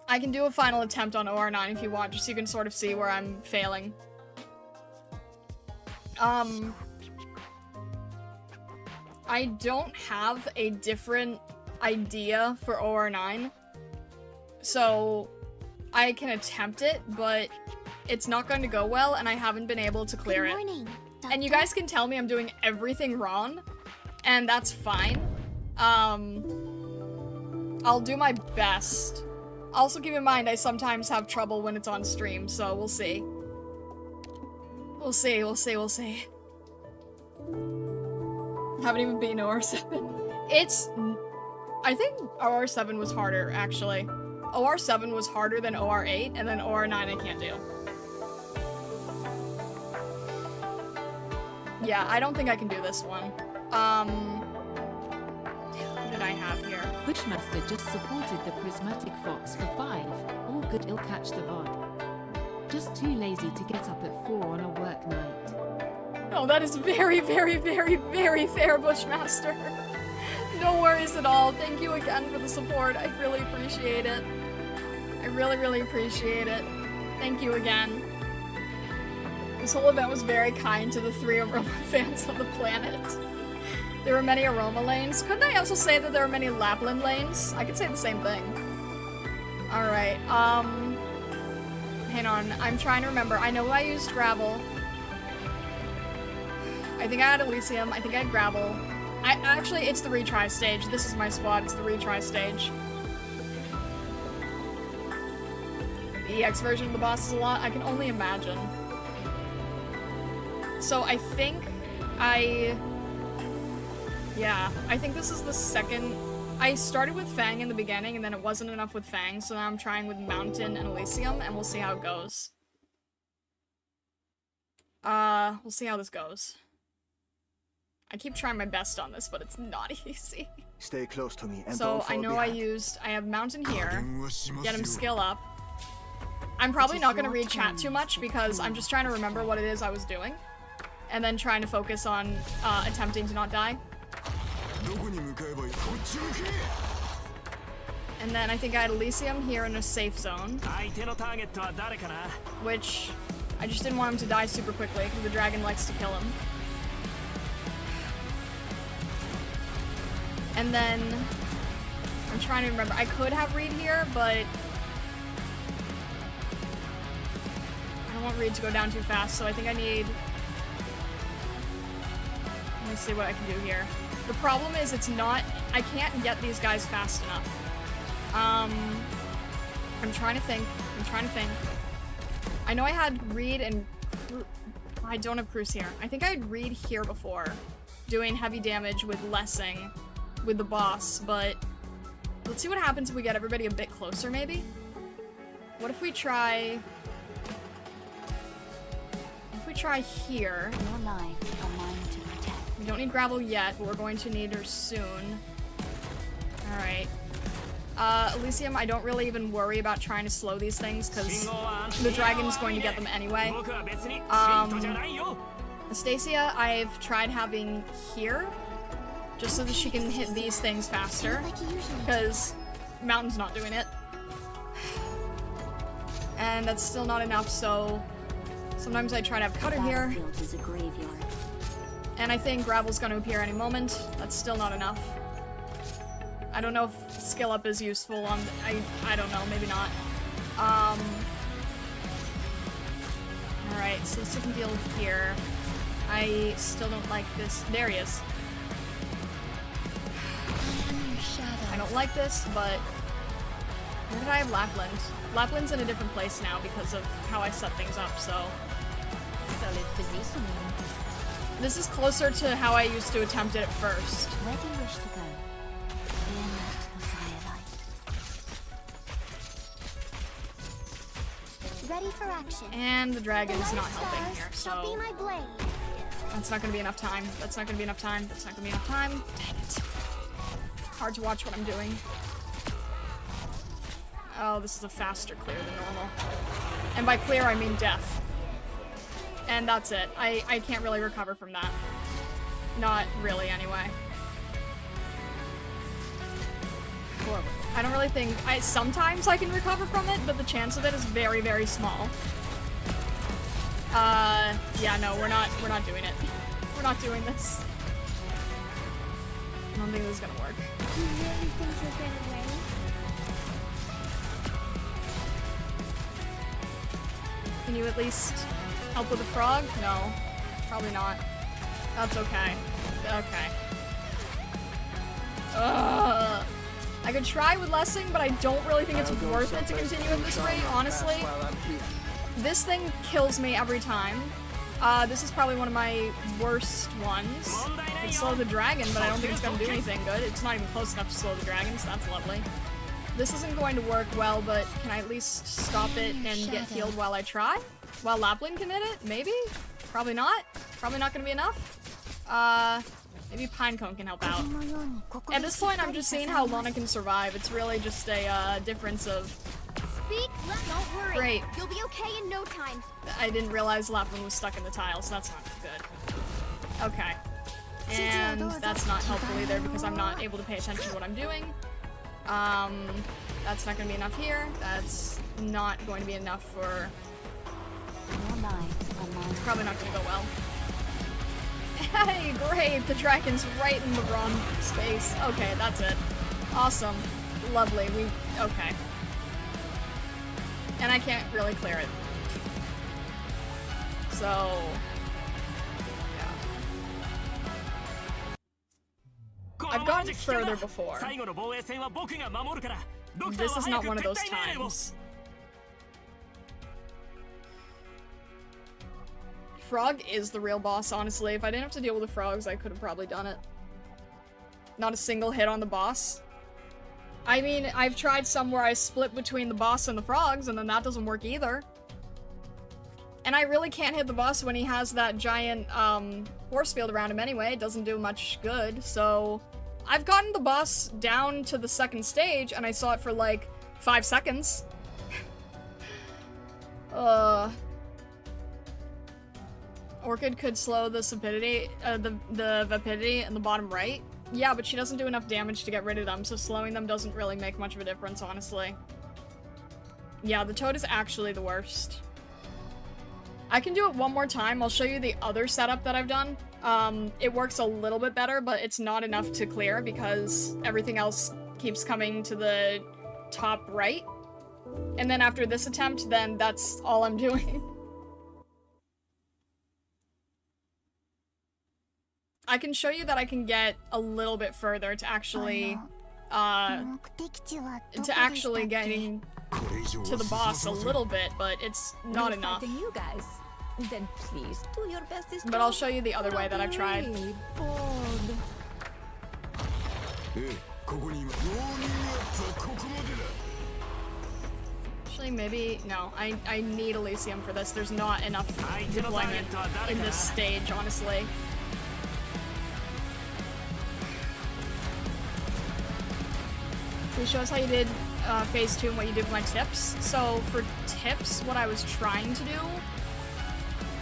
I can do a final attempt on OR9 if you want, just so you can sort of see where I'm failing. I don't have a different idea for OR9, so I can attempt it, but it's not going to go well, and I haven't been able to clear it. And you guys can tell me I'm doing everything wrong, and that's fine. I'll do my best. Also keep in mind, I sometimes have trouble when it's on stream, so we'll see. We'll see. Haven't even beaten OR7. I think OR7 was harder, actually. OR7 was harder than OR8, and then OR9 I can't do. Yeah, I don't think I can do this one. What did I have here? Bushmaster just supported the Prismatic Fox for 5. All good, he'll catch the VOD. Just too lazy to get up at 4 on a work night. Oh, that is very, very, very, very fair, Bushmaster. No worries at all. Thank you again for the support. I really appreciate it. I really, really appreciate it. Thank you again. This whole event was very kind to the 3 Aroma fans on the planet. There were many Aroma lanes. Couldn't I also say that there were many Lapland lanes? I could say the same thing. Alright, hang on. I'm trying to remember. I know I used gravel. I think I had Elysium. I think I had gravel. Actually, it's the retry stage. This is my spot. It's the retry stage. The EX version of the boss is a lot. I can only imagine. So I think yeah, I think this is the second. I started with Fang in the beginning, and then it wasn't enough with Fang, so now I'm trying with Mountain and Elysium, and we'll see how it goes. We'll see how this goes. I keep trying my best on this, but it's not easy. Stay close to me and so don't I fall know behind. I have Mountain here. Get him skill up. I'm probably not going to read chat too much because I'm just trying to remember what it is I was doing. And then trying to focus on attempting to not die. And then I think I had Elysium here in a safe zone. Which I just didn't want him to die super quickly because the dragon likes to kill him. And then I'm trying to remember. I could have Reed here, but I don't want Reed to go down too fast, so I think I need... Let me see what I can do here. The problem is it's not... I can't get these guys fast enough. I'm trying to think. I know I had Reed and... I don't have Cruz here. I think I had Reed here before, doing heavy damage with Lessing with the boss, but let's see what happens if we get everybody a bit closer, maybe? What if we try... If we try here... Your lives are mine to protect. We don't need gravel yet, but we're going to need her soon. Alright. Elysium, I don't really even worry about trying to slow these things, because the dragon's going to get them anyway. Astacia, I've tried having here, just so that she can hit these things faster, because Mountain's not doing it. And that's still not enough, so sometimes I try to have Cutter here. And I think Gravel's gonna appear any moment. That's still not enough. I don't know if skill up is useful on I don't know, maybe not. Alright, so this can deal here. I still don't like this. There he is. I don't like this, but where did I have Lapland? Lapland's in a different place now because of how I set things up, so Solid positioning. this is closer to how I used to attempt it at first. Where do you wish to go? Fear not the firelight. Ready for action. And the dragon's not helping here, Shall be so my blade. that's not gonna be enough time. That's not gonna be enough time. That's not gonna be enough time. Dang it. Hard to watch what I'm doing. Oh, this is a faster clear than normal. And by clear, I mean death. And that's it. I can't really recover from that. Not really, anyway. I don't really think... sometimes I can recover from it, but the chance of it is very, very small. Yeah, no, we're not doing it. We're not doing this. I don't think this is gonna work. You really think you're getting away? Can you at least help with the frog? No. Probably not. That's okay. Okay. Ugh. I could try with Lessing, but I don't really think it's worth it to continue at this rate, honestly. This thing kills me every time. This is probably one of my worst ones. It can slow the dragon, but I don't think it's going to do anything good. It's not even close enough to slow the dragon, so that's lovely. This isn't going to work well, but can I at least stop it and get healed while I try? While Lapland can hit it? Maybe? Probably not. Probably not going to be enough. Maybe Pinecone can help out. At this point, I'm just seeing how Lana can survive. It's really just a difference of... Speak, don't worry. Great. You'll be okay in no time. I didn't realize Lapland was stuck in the tile, so that's not good. Okay. And that's not helpful either because I'm not able to pay attention to what I'm doing. That's not going to be enough here. That's not going to be enough for... It's probably not going to go well. Hey, great! The dragon's right in the wrong space. Okay, that's it. Awesome. Lovely. Okay. And I can't really clear it. So... yeah. I've gone further before. This is not one of those times. Frog is the real boss, honestly. If I didn't have to deal with the frogs, I could have probably done it. Not a single hit on the boss. I mean, I've tried some where I split between the boss and the frogs, and then that doesn't work either. And I really can't hit the boss when he has that giant, force field around him anyway. It doesn't do much good, so... I've gotten the boss down to the second stage, and I saw it for, like, 5 seconds. Orchid could slow the sapidity, the vapidity in the bottom right. Yeah, but she doesn't do enough damage to get rid of them, so slowing them doesn't really make much of a difference, honestly. Yeah, the Toad is actually the worst. I can do it one more time. I'll show you the other setup that I've done. It works a little bit better, but it's not enough to clear because everything else keeps coming to the top right. And then after this attempt, then that's all I'm doing. I can show you that I can get a little bit further to actually, getting to the boss a little bit, but it's not enough. You guys. Then please do your best this But I'll show you the other way that I've tried. Really bored. Actually, maybe... no, I need Elysium for this. There's not enough deployment in this stage, honestly. Please show us how you did phase 2 and what you did with my tips. So for tips, what I was trying to do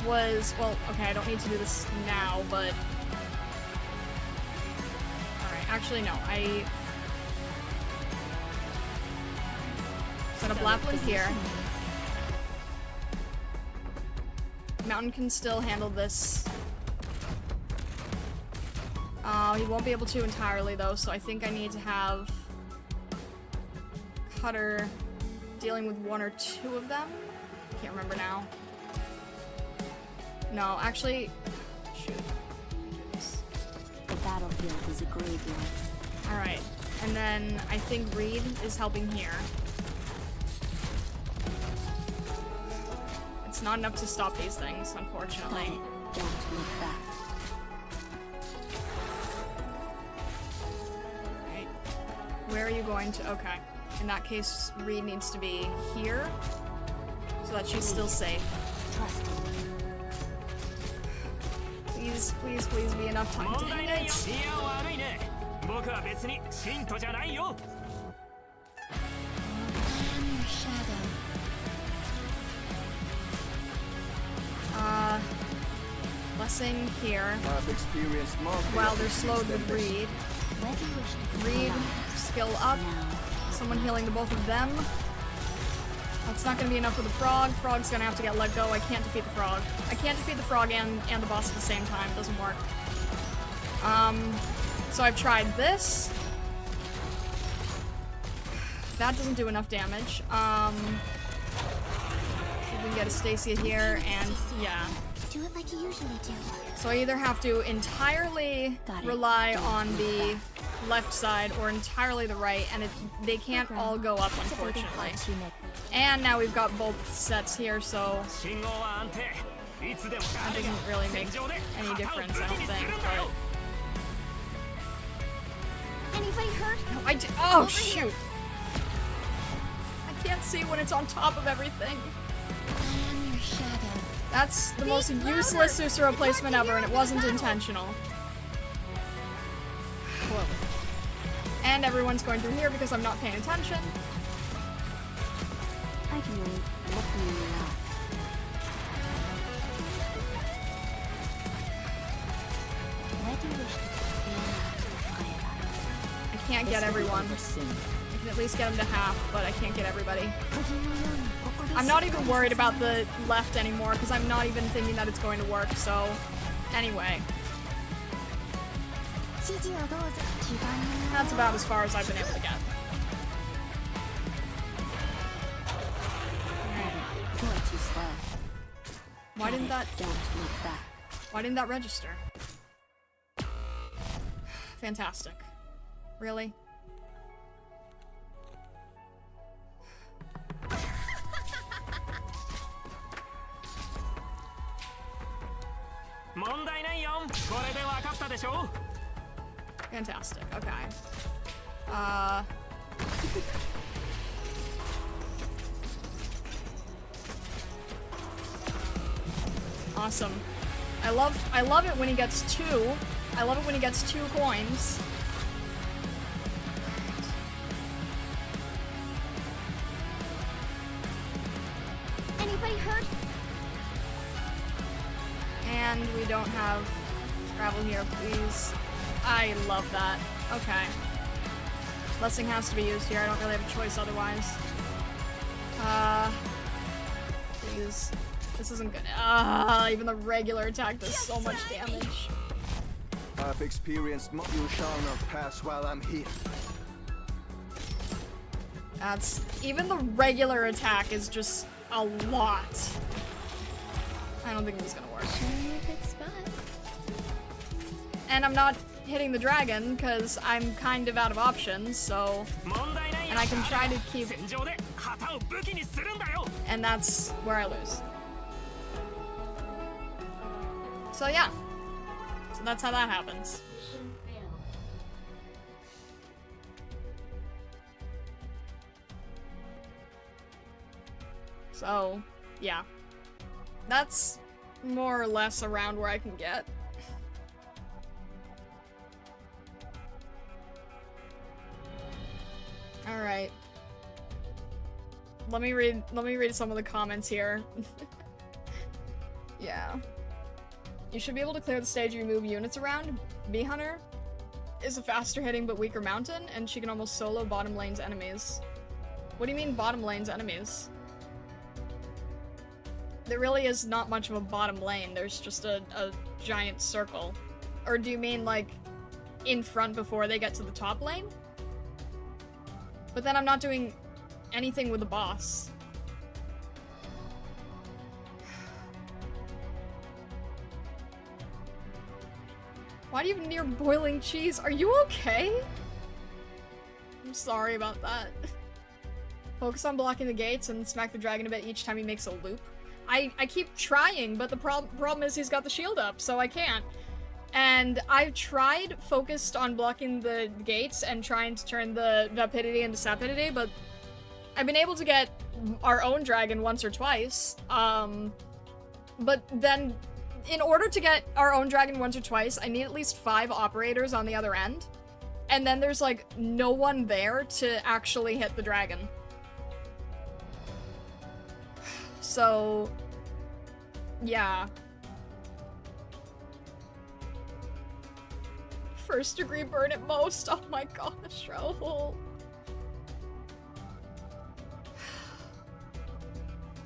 was, well, okay, I don't need to do this now, but... Alright, actually no, I... set up Lapland here. Mountain can still handle this. He won't be able to entirely though, so I think I need to have Cutter dealing with 1 or 2 of them. Can't remember now. No, actually, shoot. Do this. The battlefield is a graveyard. Alright, and then I think Reed is helping here. It's not enough to stop these things, unfortunately. Don't look back. Right. Where are you going to? Okay. In that case, Reed needs to be here so that she's still safe. Trust me. Please, please, please be enough time. Dang it! Blessing here. I've experienced more. While they're slowed with Reed. Where do you wish to go? Reed, skill up. Someone healing the both of them. That's not gonna be enough for the frog. Frog's gonna have to get let go. I can't defeat the frog. I can't defeat the frog and the boss at the same time. It doesn't work. So I've tried this. That doesn't do enough damage. We can get a Stacia here, and yeah. Do it like you usually do. So I either have to entirely rely on the left side or entirely the right, and they can't all go up, unfortunately. And now we've got both sets here, so that doesn't really make any difference, I don't think. But... Anybody hurt? Oh, shoot! I can't see when it's on top of everything. I am your shadow. That's the most useless Susuro placement ever, and it wasn't intentional. Whoa. And everyone's going through here because I'm not paying attention. I can wait. Look me in the eye. Where do you wish to go? I can't get everyone. I can at least get them to half, but I can't get everybody. I'm not even worried about the left anymore because I'm not even thinking that it's going to work, so anyway. That's about as far as I've been able to get. Why didn't that... Why didn't that register? Fantastic. Really? Fantastic, okay. Awesome. I love it when he gets 2. I love it when he gets 2 coins. Anybody hurt? And we don't have travel here, please. I love that. Okay. Blessing has to be used here. I don't really have a choice otherwise. Please. This isn't good. Even the regular attack does so much damage. I've experienced more. You shall not pass while I'm here. That's... Even the regular attack is just a lot. I don't think this is gonna work. And I'm not hitting the dragon because I'm kind of out of options, so... And I can try to keep... And that's where I lose. So yeah. So that's how that happens. So, yeah. That's more or less around where I can get. let me read some of the comments here. Yeah. You should be able to clear the stage if you move units around. Bee Hunter is a faster hitting but weaker mountain, and she can almost solo bottom lane's enemies. What do you mean bottom lane's enemies? There really is not much of a bottom lane, there's just a giant circle. Or do you mean like in front before they get to the top lane? But then I'm not doing anything with the boss. Why do you have near boiling cheese? Are you okay? I'm sorry about that. Focus on blocking the gates and smack the dragon a bit each time he makes a loop. I keep trying, but the problem is he's got the shield up, so I can't. And I've tried focused on blocking the gates and trying to turn the Vapidity into Sapidity, but I've been able to get our own dragon once or twice. But then in order to get our own dragon once or twice, I need at least 5 operators on the other end. And then there's like no one there to actually hit the dragon. So, yeah. First degree burn at most. Oh my gosh, Raoul.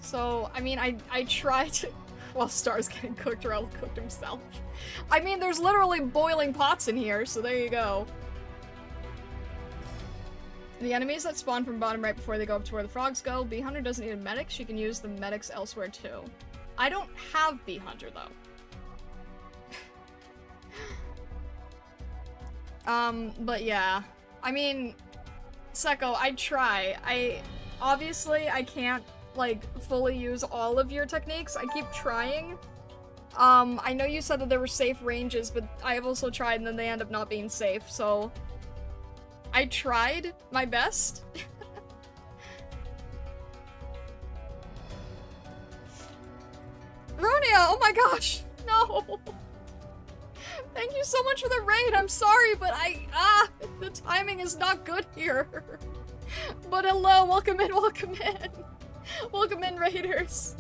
So, I mean, I tried to... While Star's getting cooked, Raoul cooked himself. I mean, there's literally boiling pots in here, so there you go. The enemies that spawn from bottom right before they go up to where the frogs go. Bee Hunter doesn't need a medic, she can use the medics elsewhere too. I don't have Bee Hunter though. But yeah. I mean, Seko, I try. Obviously I can't, like, fully use all of your techniques. I keep trying. I know you said that there were safe ranges, but I have also tried and then they end up not being safe, so... I tried my best. Ronia, oh my gosh, no. Thank you so much for the raid. I'm sorry, but the timing is not good here. But hello, welcome in, welcome in. Welcome in, raiders.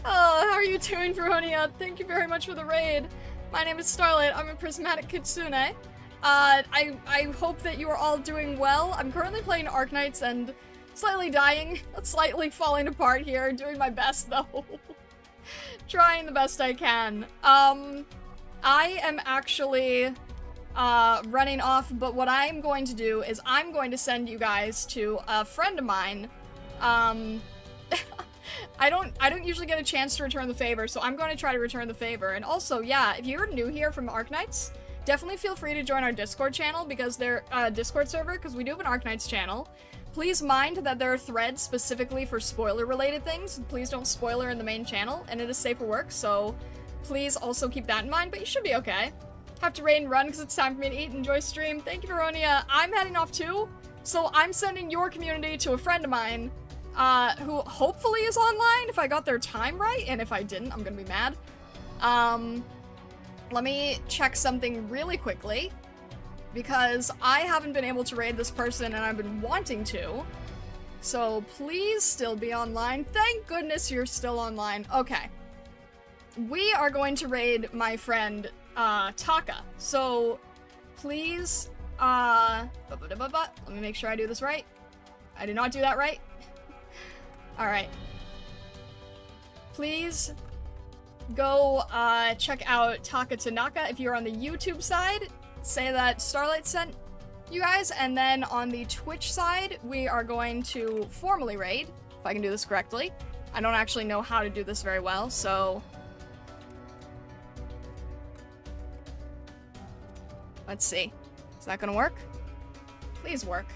How are you doing, Veronia? Thank you very much for the raid. My name is Starlight. I'm a prismatic kitsune. I hope that you are all doing well. I'm currently playing Arknights and slightly dying, slightly falling apart here, doing my best though. Trying the best I can. I am actually running off, but what I'm going to do is I'm going to send you guys to a friend of mine. I don't usually get a chance to return the favor, so I'm going to try to return the favor. And also, yeah, if you're new here from Arknights, definitely feel free to join our Discord channel, because they're Discord server, because we do have an Arknights channel. Please mind that there are threads specifically for spoiler-related things. Please don't spoiler in the main channel, and it is safe for work, so please also keep that in mind, but you should be okay. Have to raid and run because it's time for me to eat and enjoy stream. Thank you, Veronia. I'm heading off too, so I'm sending your community to a friend of mine, who hopefully is online if I got their time right, and if I didn't, I'm gonna be mad. Let me check something really quickly, because I haven't been able to raid this person and I've been wanting to. So please still be online. Thank goodness you're still online. Okay. We are going to raid my friend, Taka. So please, let me make sure I do this right. I did not do that right. Alright. Please go check out Taka Tanaka if you're on the YouTube side. Say that Starlight sent you guys, and then on the Twitch side, we are going to formally raid, if I can do this correctly. I don't actually know how to do this very well, so... Let's see. Is that gonna work? Please work.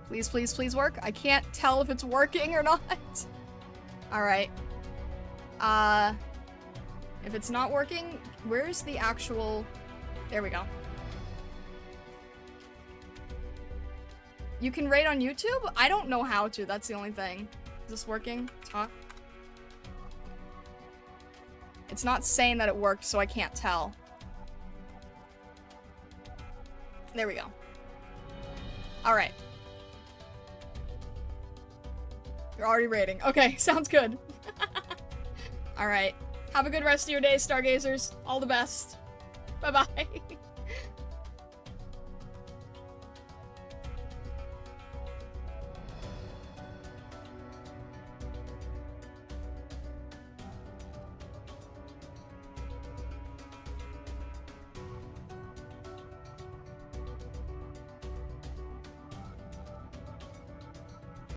Please, please, please work. I can't tell if it's working or not. Alright. If it's not working, where's the actual... There we go. You can raid on YouTube? I don't know how to, that's the only thing. Is this working? Talk. It's not saying that it worked, so I can't tell. There we go. Alright. You're already raiding. Okay, sounds good. Alright. Have a good rest of your day, Stargazers. All the best. Bye-bye.